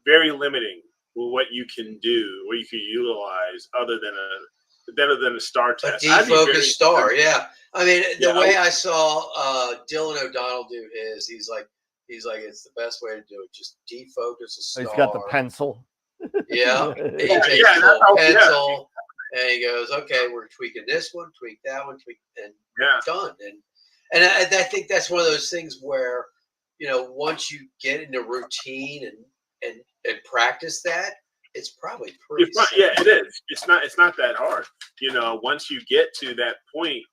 very limiting what you can do, what you can utilize, other than better than a star A test. defocused star, yeah. I mean, the Yeah, way I saw Dylan O'Donnell do his, he's like, it's the best way to do it. Just defocus a star. He's got the pencil. Yeah. He Yeah, takes yeah, a little that's how- pencil and he goes, okay, we're tweaking this one, tweak that one, tweak, and Yeah. done. And I think that's one of those things where, you know, once you get into routine and practice that, it's probably pretty simple. Yeah, it is. It's not that hard. You know, once you get to that point,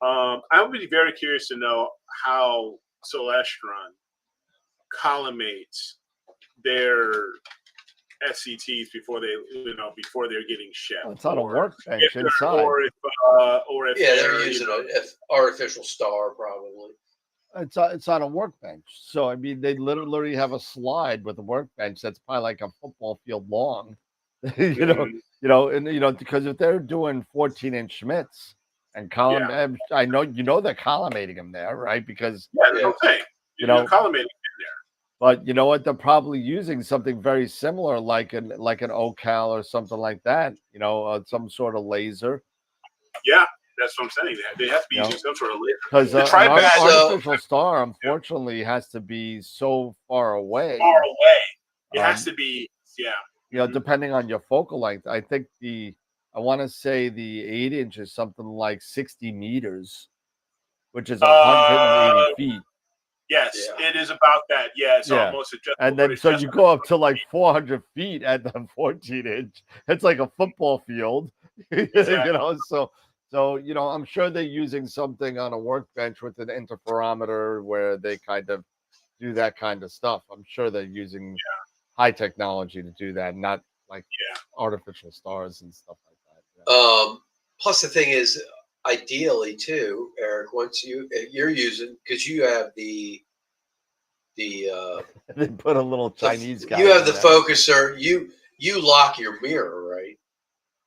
I would be very curious to know how Celestron collimates their SCTs before they're getting shipped. It's on a workbench inside. Or if they're using an artificial star probably. It's on a workbench. So I mean, they literally have a slide with a workbench that's probably like a football field long. you know, because if they're doing 14-inch Schmitz and column, I know they're collimating them there, right? Because okay, collimating in there. But you know what? They're probably using something very similar, like an OCal or something like that. You know, some sort of laser. Yeah, that's what I'm saying. They have to be using some sort of laser. Because an artificial star, unfortunately, has to be so far away. It has to be, You know, depending on your focal length. I think I want to say the 8-inch is something like 60 meters, which is 180 feet. Yes, it is about that. Yeah, it's almost adjustable. And then so you go up to like 400 feet at the 14-inch. It's like a football field. Exactly. You know, so you know, I'm sure they're using something on a workbench with an interferometer where they kind of do that kind of stuff. I'm sure they're using high technology to do that, not like artificial stars and stuff like that. Plus the thing is, ideally too, Eric, once you're using, because you have the they put a little Chinese guy. You have the focuser. You lock your mirror, right?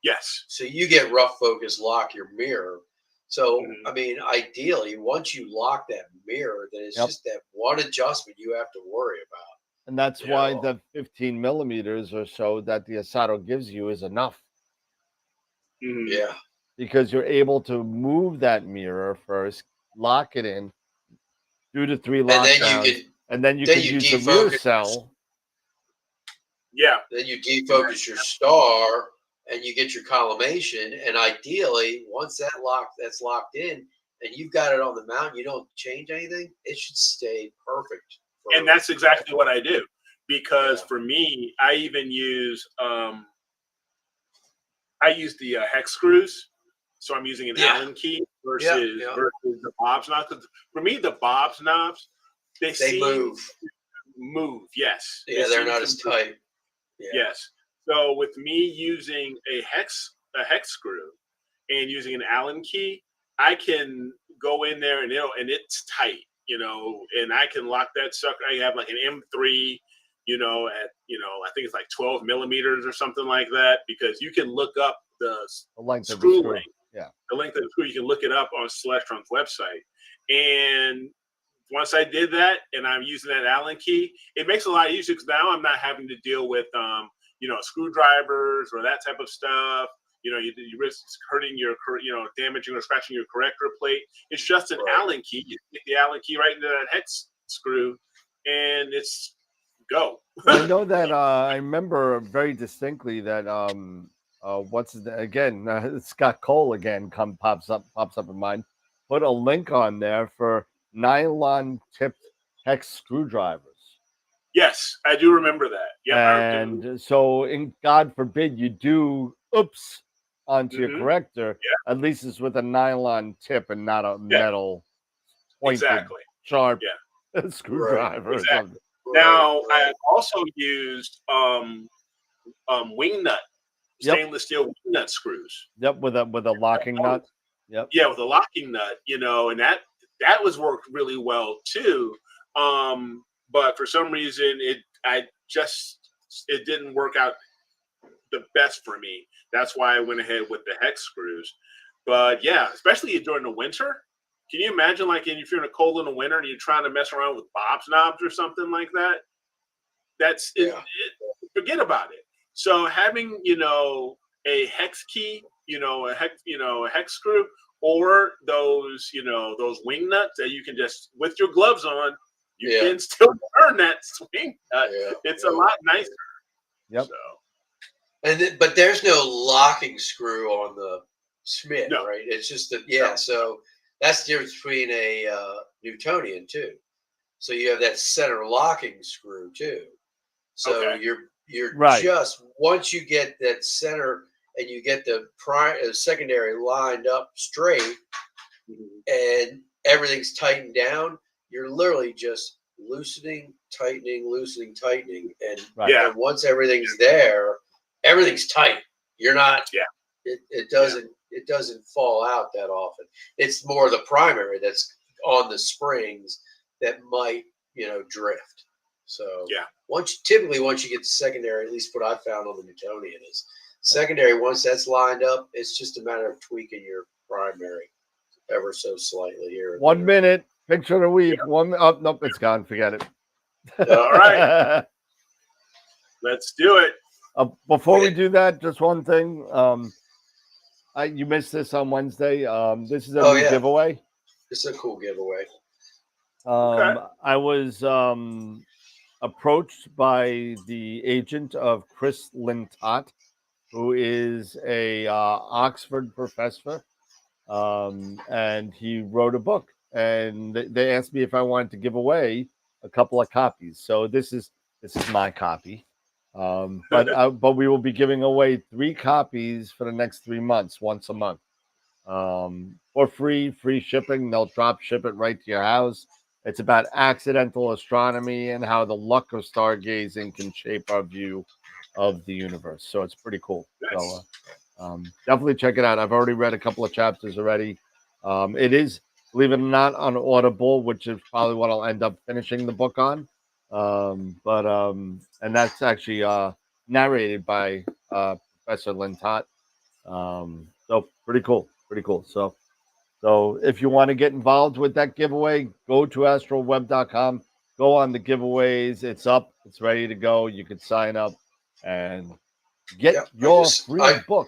Yes. So you get rough focus, lock your mirror. So I mean, ideally, once you lock that mirror, then it's just that one adjustment you have to worry about. And that's why the 15 millimeters or so that the Asato gives you is enough. Yeah. Because you're able to move that mirror first, lock it in, do the 3 lockdowns, and then you can use the rear cell. Yeah. Then you defocus your star and you get your collimation. And ideally, once that's locked in and you've got it on the mount, you don't change anything, it should stay perfect. And that's exactly what I do. Because for me, I even use the hex screws. So I'm using an Allen key versus the Bob's knobs. For me, the Bob's knobs, they move. Yes. Yeah, they're not as tight. Yeah. Yes. So with me using a hex screw and using an Allen key, I can go in there and it's tight, you know, and I can lock that sucker. I have like an M3, at I think it's like 12 millimeters or something like that, because you can look up the length of screw the length. Yeah. The length of the screw, you can look it up on Celestron's website. And once I did that and I'm using that Allen key, it makes it a lot easier because now I'm not having to deal with, screwdrivers or that type of stuff. You risk hurting damaging or scratching your corrector plate. It's just an Allen key. You stick the Allen key right into that hex screw and it's go. I know that I remember very distinctly that Scott Cole again pops up in mind. Put a link on there for nylon tipped hex screwdrivers. Yes, I do remember that. Yeah, and so, in God forbid you do onto your corrector, at least it's with a nylon tip and not a metal pointed, sharp screwdriver. Right. Exactly. Now I also used wing nut. Stainless steel wing nut screws. Yep, with a locking nut. Yep. Yeah, with a locking nut, and that was worked really well too. But for some reason it didn't work out the best for me. That's why I went ahead with the hex screws. But yeah, especially during the winter. Can you imagine, like, if you're in a cold in the winter and you're trying to mess around with Bob's knobs or something like that? That's forget about it. So having, a hex key, a hex screw, or those, those wing nuts that you can just, with your gloves on, you can still turn that swing nut. It's a lot nicer. Yep. So. But there's no locking screw on the Schmidt, No. right? It's just so that's the difference between a Newtonian too. So you have that center locking screw too. So you're right. Just once you get that center and you get the secondary lined up straight, and everything's tightened down, you're literally just loosening, tightening, and and once everything's there, everything's tight. You're not. It doesn't fall out that often. It's more the primary that's on the springs that might drift. So once you get the secondary, at least what I found on the Newtonian is secondary. Once that's lined up, it's just a matter of tweaking your primary ever so slightly here. 1 minute picture of the week. Nope, it's gone. Forget it. All right, let's do it. Before we do that, just one thing. You missed this on Wednesday. This is a new giveaway. It's a cool giveaway. I was approached by the agent of Chris Lintott, who is a Oxford professor, and he wrote a book. And they asked me if I wanted to give away a couple of copies. So this is my copy. But we will be giving away 3 copies for the next 3 months, once a month, for free shipping. They'll drop ship it right to your house. It's about accidental astronomy and how the luck of stargazing can shape our view of the universe. So it's pretty cool. Nice. So definitely check it out. I've already read a couple of chapters already. It is, believe it or not, on Audible, which is probably what I'll end up finishing the book on. And that's actually narrated by Professor Lintott. So pretty cool. So if you want to get involved with that giveaway, go to astroweb.com, go on the giveaways. It's up, it's ready to go. You can sign up and get your free book.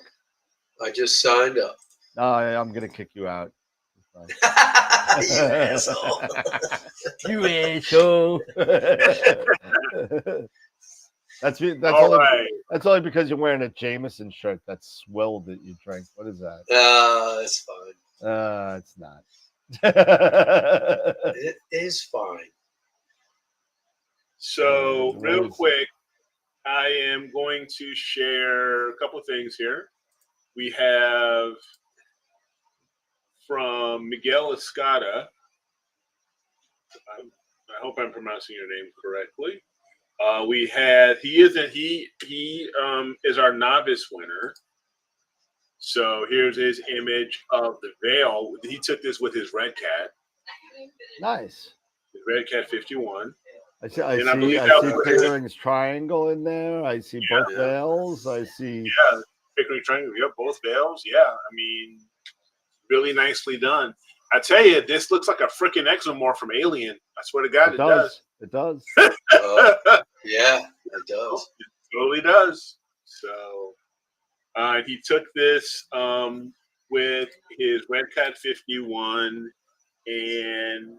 I just signed up. No, I'm gonna kick you out. You asshole. You asshole. That's only because you're wearing a Jameson shirt that's swilled that you drank. What is that? It's fine. It's not. It is fine. So real quick, I am going to share a couple of things here. We have from Miguel Escada. I hope I'm pronouncing your name correctly. We had he is our novice winner. So here's his image of the veil. He took this with his Red Cat. Nice. His Red Cat 51. I see Pickering's triangle in there. I see both veils. I see Pickering triangle. Yeah, both veils. Yeah, I mean, really nicely done. I tell you, this looks like a freaking exomorph from Alien. I swear to God, it does. It does. Yeah, it does. It totally does. So he took this with his Red Cat 51 and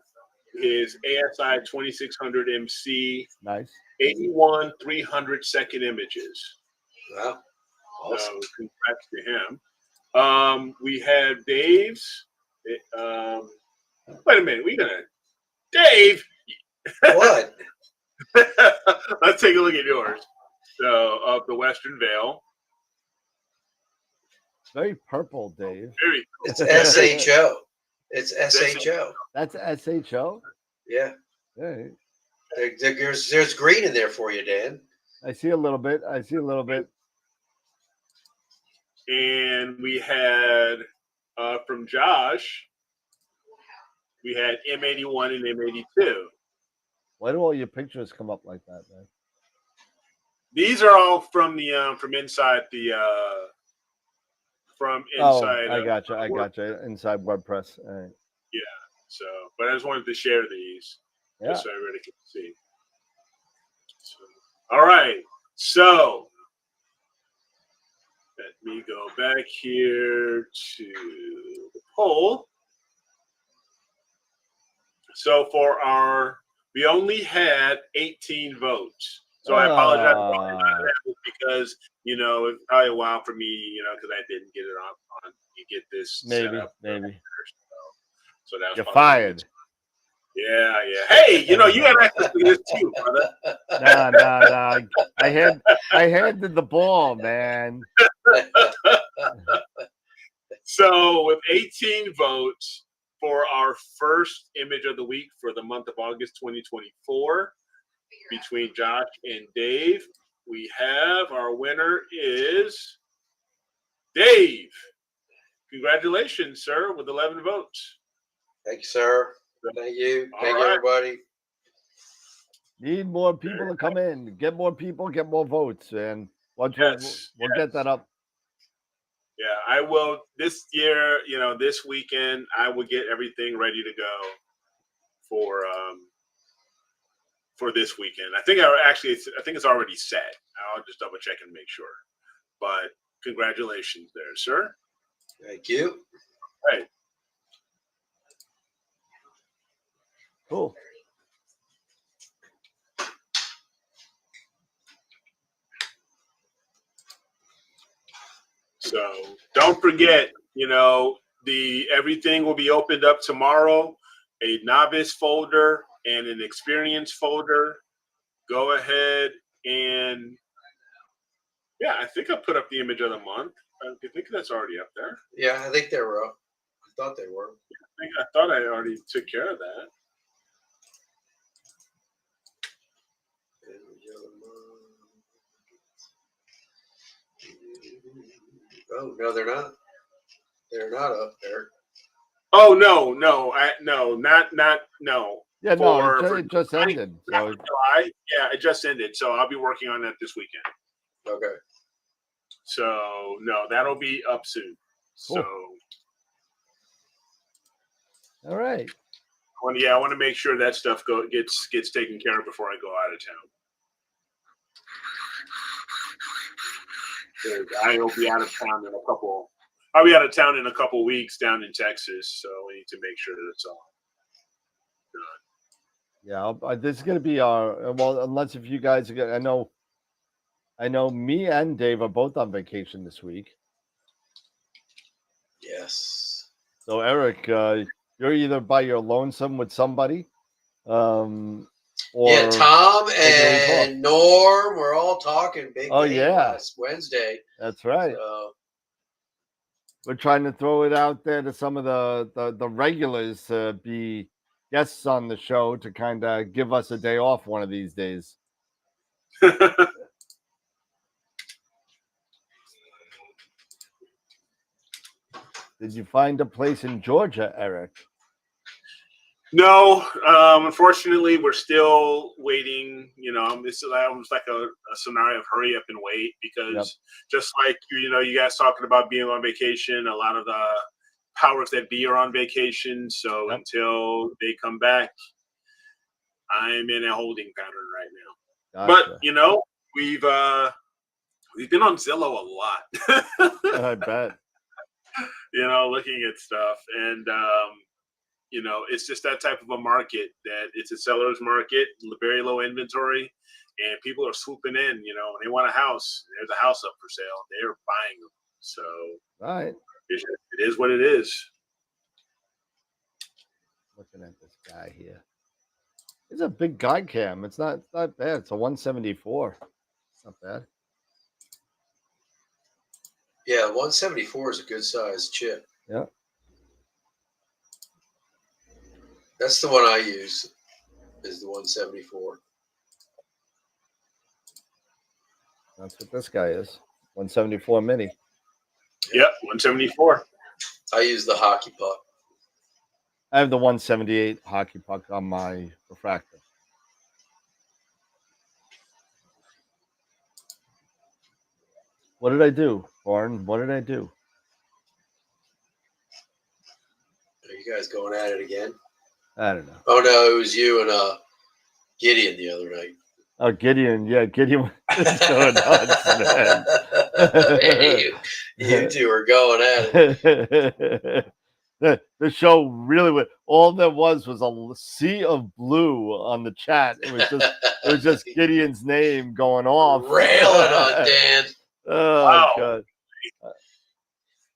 his ASI 2600 MC. Nice. 81 300-second images. Wow. Awesome. So congrats to him. We have Dave's. Wait a minute. Dave. What? Let's take a look at yours. So of the Western Veil. Very purple, Dave. Very cool. It's SHO. It's SHO. That's SHO? Yeah. Hey. There's green in there for you, Dan. I see a little bit. And we had from Josh, we had M81 and M82. Why do all your pictures come up like that, man? These are all from the from inside the I gotcha. Inside WordPress. All right. Yeah. So, but I just wanted to share these just so everybody can see. So, all right. So, Let me go back here to the poll. So we only had 18 votes. So I apologize about that because, it's probably a while for me, because I didn't get it on you get this set up. Maybe. So that was You're fired. Yeah. Hey, you had access to this too, brother. No. I handed the ball, man. So with 18 votes for our first image of the week for the month of August 2024, between Josh and Dave, we have our winner is Dave. Congratulations, sir, with 11 votes. Thank you, sir. Thank you. Thank you, everybody. Need more people to come in. Get more people, get more votes. And we'll get that up. Yeah, I will. This year, this weekend, I will get everything ready to go for this weekend. I think it's already set. I'll just double check and make sure. But congratulations there, sir. Thank you. Right. Cool. So don't forget, everything will be opened up tomorrow. A novice folder and an experience folder. Go ahead and I think I put up the image of the month. I think that's already up there. Yeah, I think they were up. I thought they were. I thought I already took care of that. Oh no, they're not. They're not up there. Oh no, no. Yeah, it just ended. So July. Yeah, it just ended. So I'll be working on that this weekend. Okay. So no, that'll be up soon. Cool. So all right. I want to make sure that stuff gets taken care of before I go out of town. I'll be out of town in a couple. I'll be out of town in a couple weeks down in Texas, so we need to make sure that it's all done. Yeah, this is going to be unless if you guys are, I know me and Dave are both on vacation this week. Yes. So Eric, you're either by your lonesome with somebody, or Tom and Norm, we're all talking big game last Wednesday. That's right. We're trying to throw it out there to some of the regulars to be guests on the show to kind of give us a day off one of these days. Did you find a place in Georgia, Eric? No, unfortunately, we're still waiting. This was like a scenario of hurry up and wait because just like you guys talking about being on vacation, a lot of the powers that be are on vacation. So until they come back, I'm in a holding pattern right now. Gotcha. But we've been on Zillow a lot. I bet. Looking at stuff and. It's just that type of a market that it's a seller's market, very low inventory, and people are swooping in, when they want a house, there's a house up for sale. They're buying them. So right. It is what it is. Looking at this guy here. It's a big guy cam. It's not bad. It's a 174. It's not bad. Yeah, 174 is a good size chip. Yeah. That's the one I use, is the 174. That's what this guy is. 174 mini. Yep, 174. I use the hockey puck. I have the 178 hockey puck on my refractor. What did I do, Warren? What did I do? Are you guys going at it again? I don't know. Oh, no, it was you and Gideon the other night. Oh, Gideon. Yeah, Gideon was so nuts, man. you two are going at it. The show really was, all there was a sea of blue on the chat. It was just Gideon's name going off. Railing on Dan. Oh Wow. God.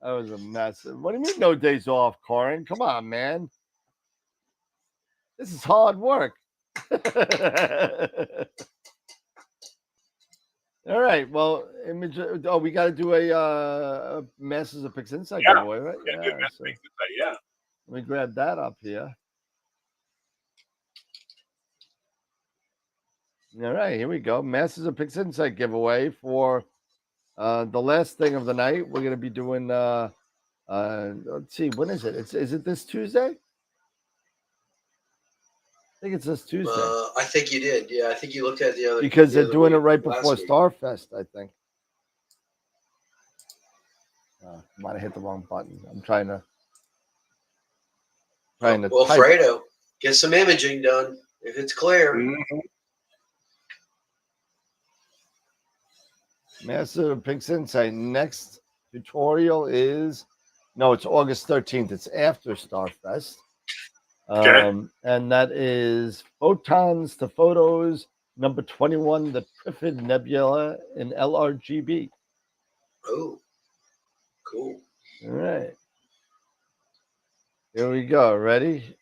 That was a mess. What do you mean no days off, Corin? Come on, man. This is hard work. All right. Well, image. Oh, we got to do a Masters of Pix Insight giveaway, right? Yeah. Let me grab that up here. All right, here we go. Masters of Pix Insight giveaway for the last thing of the night. We're gonna be doing. Let's see. When is it? Is it this Tuesday? I think it's this Tuesday. I think you did. Yeah, I think you looked at the other. Because they're doing it right before Starfest, I think. Might have hit the wrong button. I'm trying to. Well, type. Fredo, get some imaging done if it's clear. Mm-hmm. Master of Pix Insight. Next tutorial is it's August 13th. It's after Starfest. Okay. And that is Photons to Photos, number 21, the Trifid Nebula in LRGB. Oh, cool. All right. Here we go. Ready?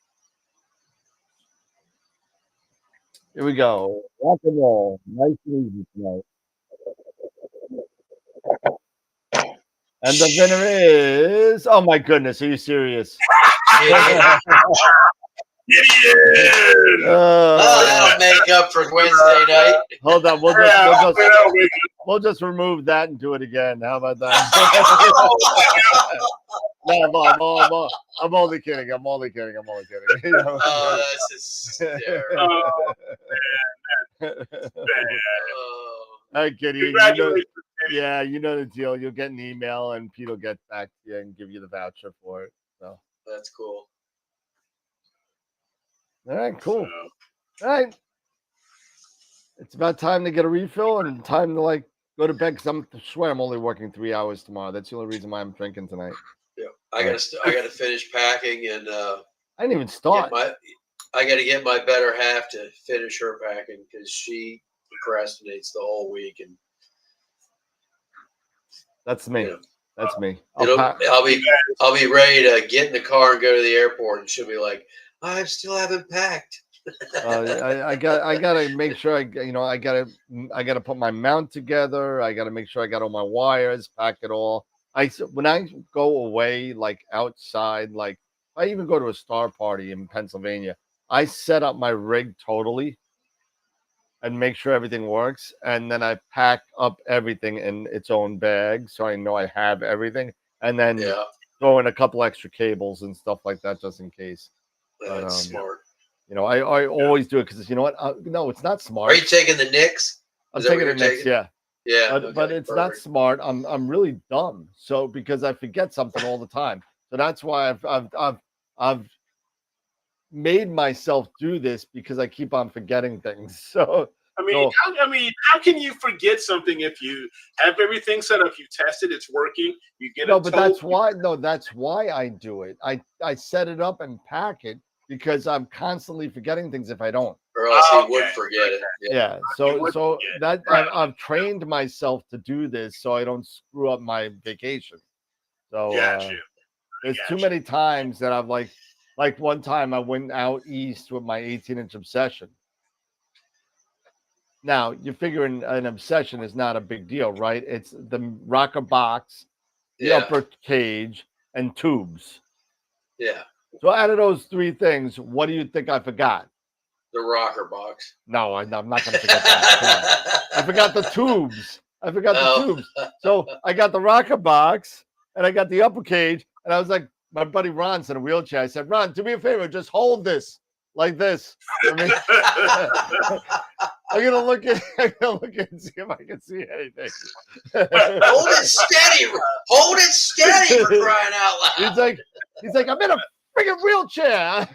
Here we go. Rock and roll. Nice and easy tonight. And the winner is... Oh, my goodness. Are you serious? That'll make up for Wednesday night. Hold on. We'll just remove that and do it again. How about that? No, I'm only kidding. I'm only kidding. Oh, that's hysterical. All right, Kitty. Congratulations. You know the deal. You'll get an email, and Pete will get back to you and give you the voucher for it. So that's cool. All right, cool. All right. It's about time to get a refill and time to go to bed because I swear I'm only working 3 hours tomorrow. That's the only reason why I'm drinking tonight. Yeah, I gotta finish packing and I didn't even start. I gotta get my better half to finish her packing because she procrastinates the whole week and that's me. That's me. I'll be ready to get in the car and go to the airport and she'll be like, I still haven't packed. I gotta make sure I gotta put my mount together. I gotta make sure I got all my wires, pack it all. When I go away, outside, I even go to a star party in Pennsylvania, I set up my rig totally and make sure everything works, and then I pack up everything in its own bag so I know I have everything, and then throw in a couple extra cables and stuff like that just in case. That's smart. I always do it because you know what? No, it's not smart. Are you taking the Knicks? I'm taking the Knicks, yeah. Yeah, but it's not smart. I'm really dumb. So because I forget something all the time. So that's why I've made myself do this because I keep on forgetting things. So how can you forget something if you have everything set up, you tested, it's working, you get that's why I do it. I set it up and pack it because I'm constantly forgetting things if I don't. Or else he would forget it. Yeah. So that I've trained myself to do this so I don't screw up my vacation. So there's too many times that I've like one time I went out east with my 18-inch Obsession. Now you're figuring an Obsession is not a big deal, right? It's the rocker box, the upper cage, and tubes. Yeah. So out of those three things, what do you think I forgot? The rocker box. No, I'm not going to forget that. I forgot the tubes. The tubes. So I got the rocker box and I got the upper cage. And I was like, my buddy Ron's in a wheelchair. I said, Ron, do me a favor. Just hold this like this. I'm going to look and see if I can see anything. Hold it steady. Hold it steady for crying out loud. He's like, I'm in a freaking wheelchair.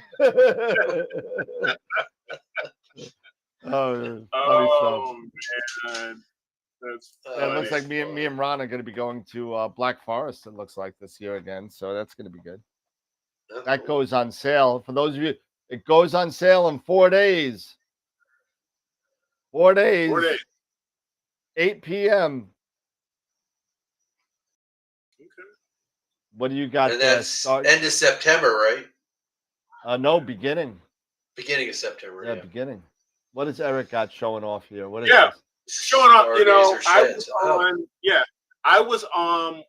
Man. It looks like me and Ron are going to be going to Black Forest. It looks like this year again, so that's going to be good. That goes on sale for those of you. It goes on sale in 4 days. 4 days. 4 days. 8 p.m. Okay. What do you got? And that's end of September, right? No, beginning. Beginning of September. Yeah, beginning. What has Eric got showing off here? What is this? Showing off, I was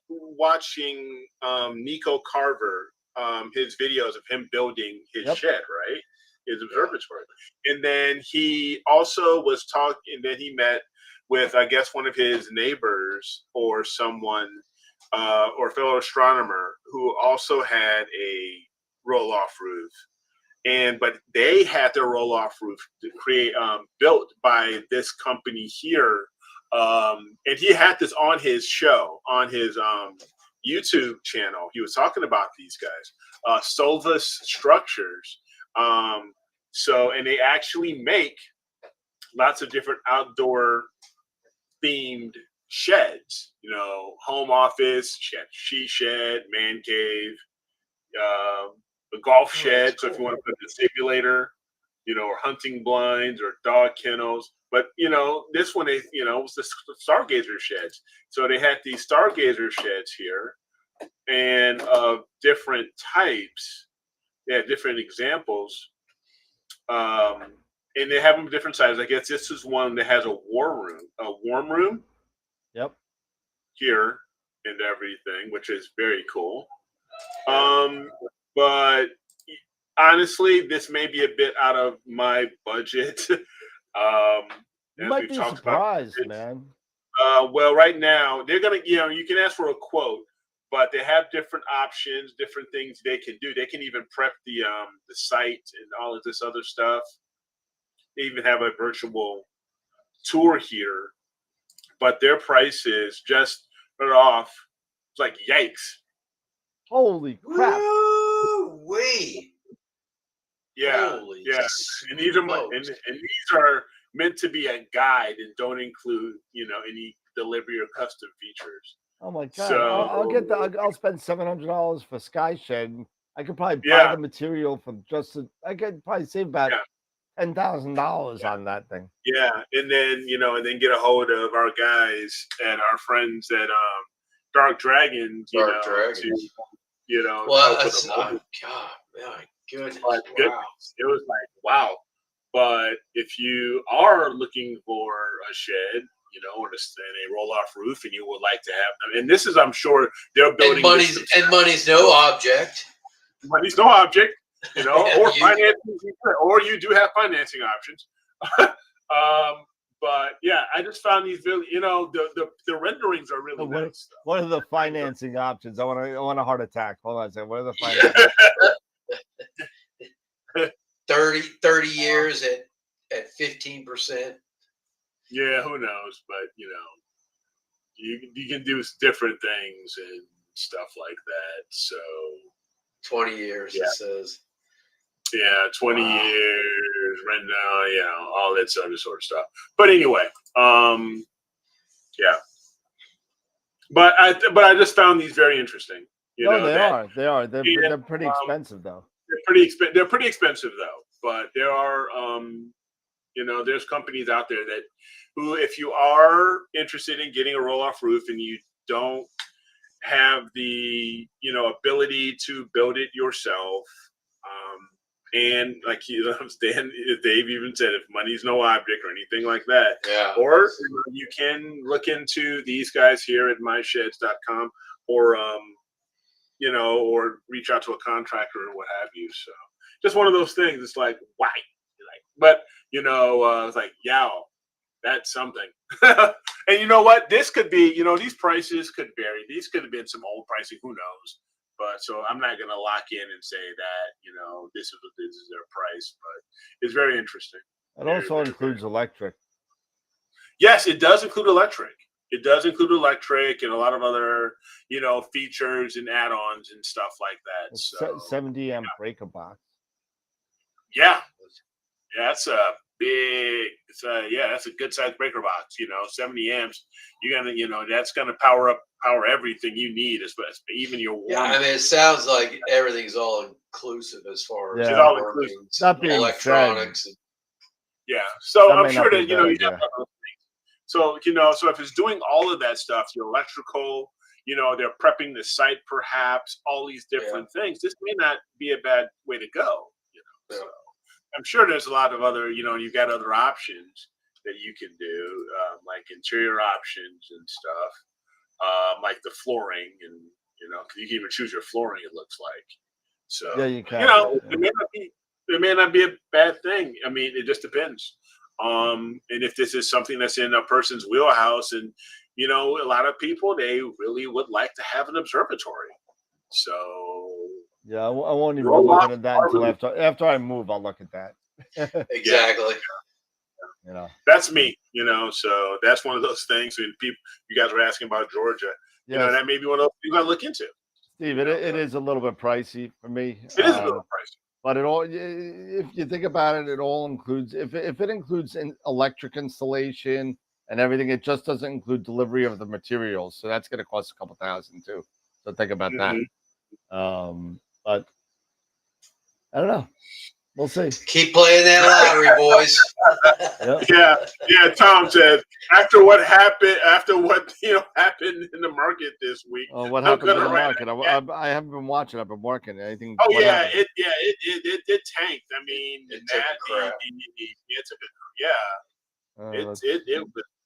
watching Nico Carver, his videos of him building his shed, right? His observatory. And then he also was talking, and then he met with, I guess, one of his neighbors or someone, or fellow astronomer who also had a roll-off roof. But they had their roll-off roof to create built by this company here, and he had this on his show, on his YouTube channel. He was talking about these guys, Solvus Structures. And they actually make lots of different outdoor themed sheds. You know, home office, she shed, man cave. A golf shed, so if you want to put the simulator, or hunting blinds or dog kennels. But, this one, it was the stargazer sheds. So they had these stargazer sheds here and of different types. They had different examples. And they have them different sizes. I guess this is one that has a warm room. Yep. Here and everything, which is very cool. But honestly, this may be a bit out of my budget. You might be surprised, man. Well, right now they're gonna, you can ask for a quote, but they have different options, different things they can do. They can even prep the site and all of this other stuff. They even have a virtual tour here, but their prices just put off. It's like yikes! Holy crap! Wait. Yeah, Holy and these are and these are meant to be a guide and don't include any delivery or custom features. Oh my god! So, I'll spend $700 for Sky Shed. I could probably buy the material from I could probably save about $10,000 on that thing. Yeah, and then get a hold of our guys and our friends at Dark Dragons. Dark Dragons. Well, God, my goodness. Wow. It was like, wow. But if you are looking for a shed, or a roll-off roof, and you would like to have them, and this is, I'm sure, they're building. And money's no object. Money's no object, or financing, or you do have financing options. But yeah, I just found these really, the renderings are really nice. What are the financing options? I want a heart attack. Hold on a second. What are the financing? 30 years at 15%. Yeah, who knows? But you can do different things and stuff like that. So 20 years, it says. Yeah, 20 years, rent down, all that other sort of stuff. But anyway, yeah. But I just found these very interesting. They are. They're pretty expensive though. They're pretty expensive though. But there are, there's companies out there who, if you are interested in getting a roll-off roof and you don't have the ability to build it yourself. And like Dave even said, if money's no object or anything like that, or you can look into these guys here at mysheds.com, or or reach out to a contractor or what have you. So just one of those things. It's like, why? But it's like, that's something. And you know what? This could be, these prices could vary. These could have been some old pricing. Who knows? But so I'm not going to lock in and say that, this is their price, but it's very interesting. It also includes electric. Yes, it does include electric. It does include electric and a lot of other, features and add-ons and stuff like that. So 70 amp breaker box. Yeah. Yeah, big. It's that's a good size breaker box. 70 amps. You're gonna, that's gonna power everything you need, even your warm. Yeah, I mean, it sounds like everything's all inclusive as far as Yeah. It's all workings, That being electronics. And, Yeah. So That I'm may sure not be that a bad you idea. have other things. So so if it's doing all of that stuff, your electrical, they're prepping the site, perhaps all these different things. This may not be a bad way to go. Yeah. So I'm sure there's a lot of other, you've got other options that you can do, like interior options and stuff, like the flooring, and because you can even choose your flooring. It looks like. So Yeah, you can. it may not be a bad thing. I mean, it just depends. And if this is something that's in a person's wheelhouse, and a lot of people, they really would like to have an observatory. So Yeah, I won't even look at that until after I move. I'll look at that. exactly. That's me. So that's one of those things. And you guys were asking about Georgia. Yes. That may be one of those things I look into. Steve, it is a little bit pricey for me. It is a little pricey. But if you think about it, it all includes, if it includes electric installation and everything, it just doesn't include delivery of the materials. So that's going to cost a couple $1,000 too. So think about that. But I don't know. We'll see. Keep playing that lottery, boys. Yeah. Tom said after what happened in the market this week. Oh, what happened in the market? I haven't been watching. I've been working. Anything? Oh yeah, it tanked. I mean, it took a crap. It was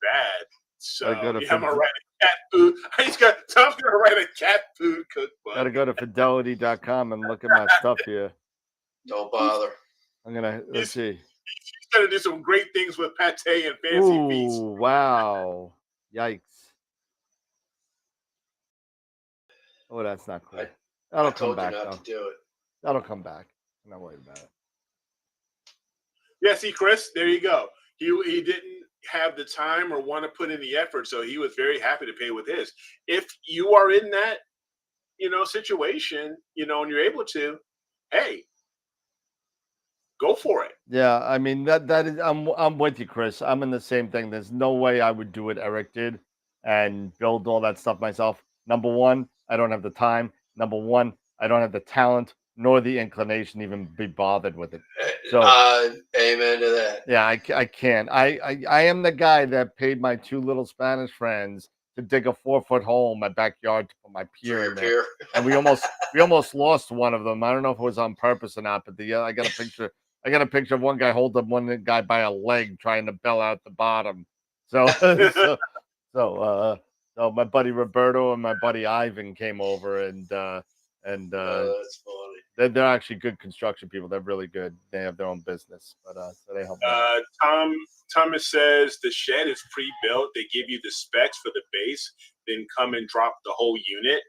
bad. So I'm gonna write a cat food. Tom's gonna write a cat food cookbook. Gotta go to fidelity.com and look at my stuff here. Don't bother. Let's see. He's gonna do some great things with pate and fancy feasts. Wow. Yikes. Oh, that's not cool. That'll come back, though. To do it. That'll come back. I'm not worried about it. Yeah, see, Chris, there you go. He didn't have the time or want to put in the effort, so he was very happy to pay with his. If you are in that, situation, and you're able to, hey, go for it. Yeah, I mean that is I'm with you, Chris. I'm in the same thing. There's no way I would do what Eric did and build all that stuff myself. Number one, I don't have the time. Number one, I don't have the talent nor the inclination to even be bothered with it. So amen to that. Yeah, I can't. I am the guy that paid my two little Spanish friends to dig a 4-foot hole in my backyard to put my pier in there. And we almost lost one of them. I don't know if it was on purpose or not, but I got a picture. I got a picture of one guy holding one guy by a leg trying to bail out the bottom. So my buddy Roberto and my buddy Ivan came over and that's funny. They're actually good construction people. They're really good. They have their own business, but so they help. Thomas says the shed is pre-built. They give you the specs for the base, then come and drop the whole unit.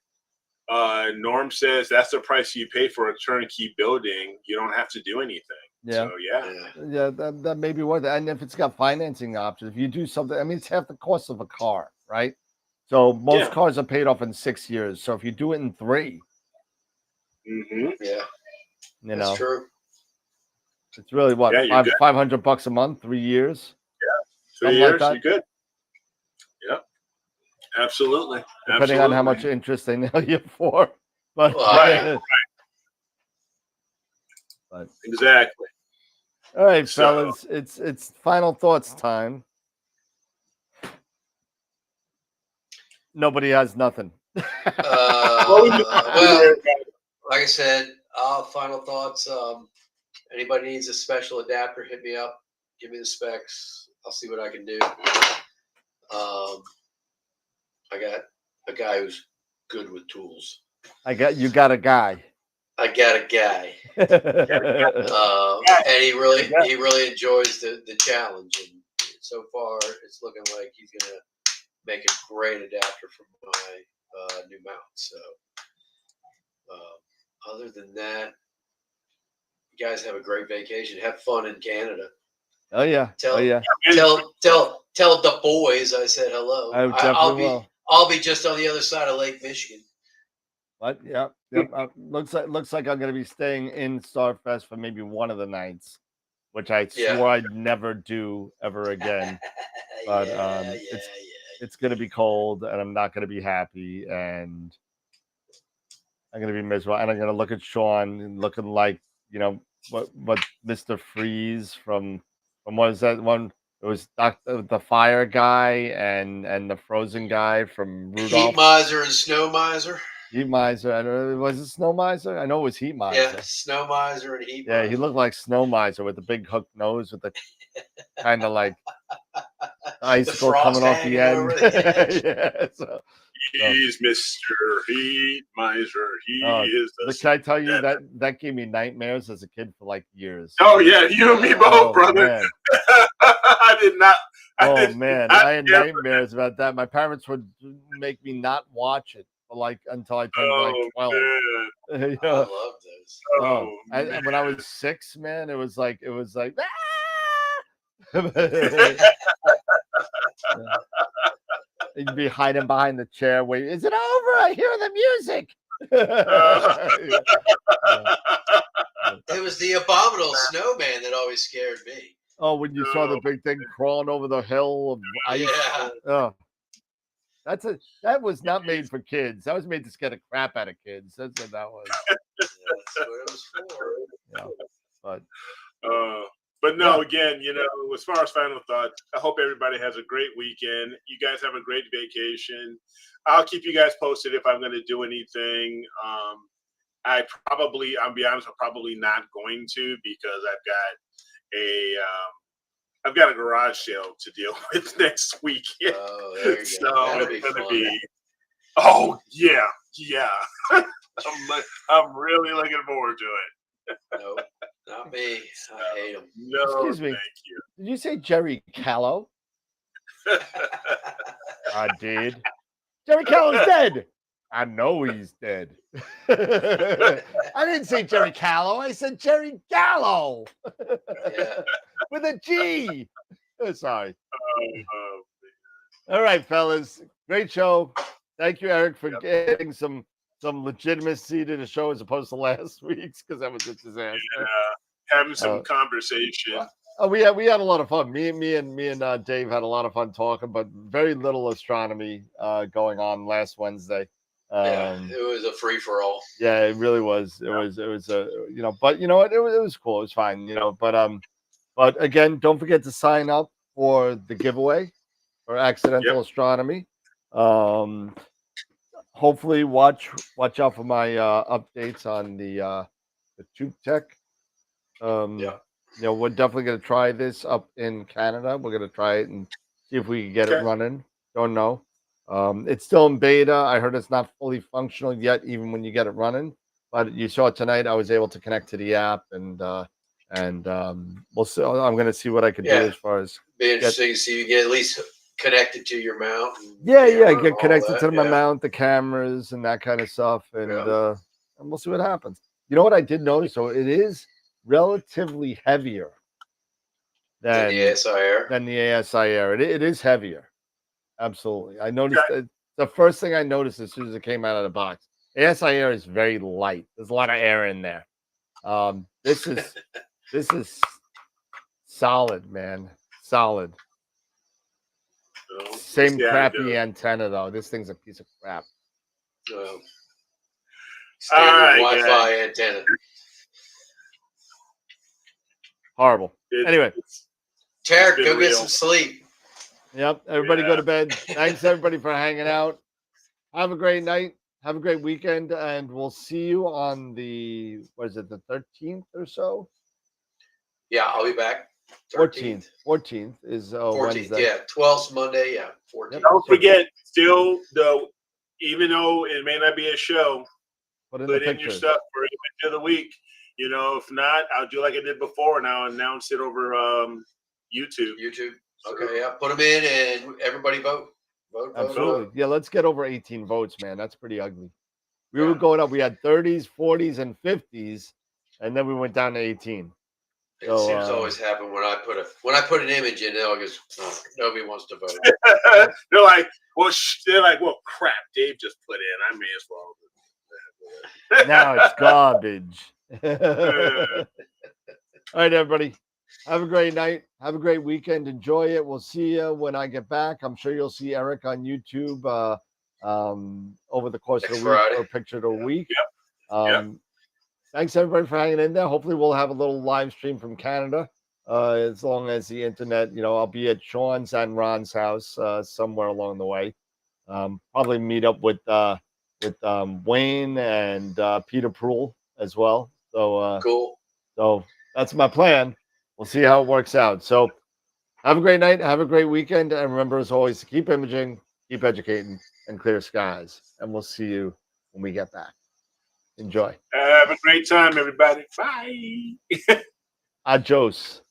Norm says that's the price you pay for a turnkey building. You don't have to do anything. Yeah. So, that may be worth it. And if it's got financing options, if you do something, I mean, it's half the cost of a car, right? So most cars are paid off in 6 years. So if you do it in 3, that's true. It's really what, $500 a month, 3 years. Yeah, 3 years. You're good. Yep, absolutely. Depending on how much interest they nail you for, but right. But exactly. All right, fellas, it's final thoughts time. Nobody has nothing. Well, like I said, final thoughts. Anybody needs a special adapter, hit me up. Give me the specs. I'll see what I can do. I got a guy who's good with tools. You got a guy. I got a guy. And he really enjoys the challenge. And so far, it's looking like he's gonna make a great adapter for my new mount. So, other than that, you guys have a great vacation. Have fun in Canada. Oh yeah. Tell the boys I said hello. I'll be just on the other side of Lake Michigan. What? Yeah. Looks like I'm going to be staying in Starfest for maybe one of the nights. which I swore I'd never do ever again. But it's going to be cold, and I'm not going to be happy, and I'm going to be miserable, and I'm going to look at Sean looking like, you know, what Mr. Freeze from what is that one? It was the fire guy and the frozen guy from Rudolph. Heat Miser and Snow Miser. Heat Miser. I don't know. Was it Snow Miser? I know it was Heat Miser. Yeah, Snow Miser and Heat Miser. Yeah, he looked like Snow Miser with the big hooked nose with the kind of like icicle coming off the end. Yeah, he's Mr. Heat Miser. He is the. Can I tell you that gave me nightmares as a kid for like years. Oh yeah, you and me both, brother. I did not. I had nightmares about that. My parents would make me not watch it for until I turned like 12. You know? I love those. When I was 6, man, it was like You'd be hiding behind the chair. Wait, is it over? I hear the music. It was the abominable snowman that always scared me. Oh, when you saw the big thing crawling over the hill of ice. Yeah. Oh. That was not made for kids. That was made to scare the crap out of kids. That's what that was. That's what it was for. Yeah. But no, again, you know, as far as final thoughts, I hope everybody has a great weekend. You guys have a great vacation. I'll keep you guys posted if I'm going to do anything. I'll be honest, I'm probably not going to, because I've got a garage sale to deal with next week. Oh, there you so go. That'll it's going to be. Oh yeah. I'm really looking forward to it. Nope, not me. I hate them. No, excuse me. Thank you. Did you say Jerry Callow? I did. Jerry Callow's dead. I know he's dead. I didn't say Jerry Callow. I said Jerry Gallo. With a G. Sorry. All right, fellas. Great show. Thank you, Eric, for getting some legitimacy to the show as opposed to last week's, because that was a disaster. Yeah, having some conversation. We had a lot of fun. Me and Dave had a lot of fun talking, but very little astronomy going on last Wednesday. It was a free for all. Yeah, it really was. It was a but you know what? It was cool. It was fine. But again, don't forget to sign up for the giveaway for accidental astronomy. Hopefully, watch out for my updates on the tube tech. We're definitely going to try this up in Canada. We're going to try it and see if we can get it running. Don't know. It's still in beta. I heard it's not fully functional yet, even when you get it running. But you saw it tonight. I was able to connect to the app, and we'll see. I'm going to see what I can do as far as. Be interesting to see you get at least connected to your mount. Get connected to my mount, the cameras, and that kind of stuff, and we'll see what happens. You know what I did notice? So it is relatively heavier than the ASI Air. It is heavier. Absolutely. I noticed the first thing I noticed as soon as it came out of the box. ASI Air is very light. There's a lot of air in there. This is solid, man. Solid. Same crappy antenna though. This thing's a piece of crap. Standard Wi-Fi antenna. Horrible. Anyway, Tarek, go get some sleep. Yep. Everybody go to bed. Thanks everybody for hanging out. Have a great night. Have a great weekend, and we'll see you on the 13th or so? Yeah, I'll be back. 14th. 14th is 14th, Wednesday. Yeah, 12th Monday. Yeah, 14th. Don't forget, still though, even though it may not be a show, put in your stuff for the end of the week. If not, I'll do like I did before, and I'll announce it over YouTube. Okay, yeah. Put them in, and everybody vote. Absolutely. Yeah, let's get over 18 votes, man. That's pretty ugly. We were going up. We had 30s, 40s, and 50s, and then we went down to 18. It seems to always happen when I put an image in. Nobody wants to vote. They're like, well, crap. Dave just put in. I may as well. Now it's garbage. All right, everybody. Have a great night. Have a great weekend. Enjoy it. We'll see you when I get back. I'm sure you'll see Eric on YouTube over the course Next of the week Friday. or picture of the week. Yep. Thanks everybody for hanging in there. Hopefully we'll have a little live stream from Canada. As long as the internet, I'll be at Sean's and Ron's house somewhere along the way. Probably meet up with Wayne and Peter Proul as well. So Cool. So that's my plan. We'll see how it works out. So have a great night. Have a great weekend. And remember, as always, to keep imaging, keep educating, and clear skies. And we'll see you when we get back. Enjoy. Have a great time, everybody. Bye. Adios.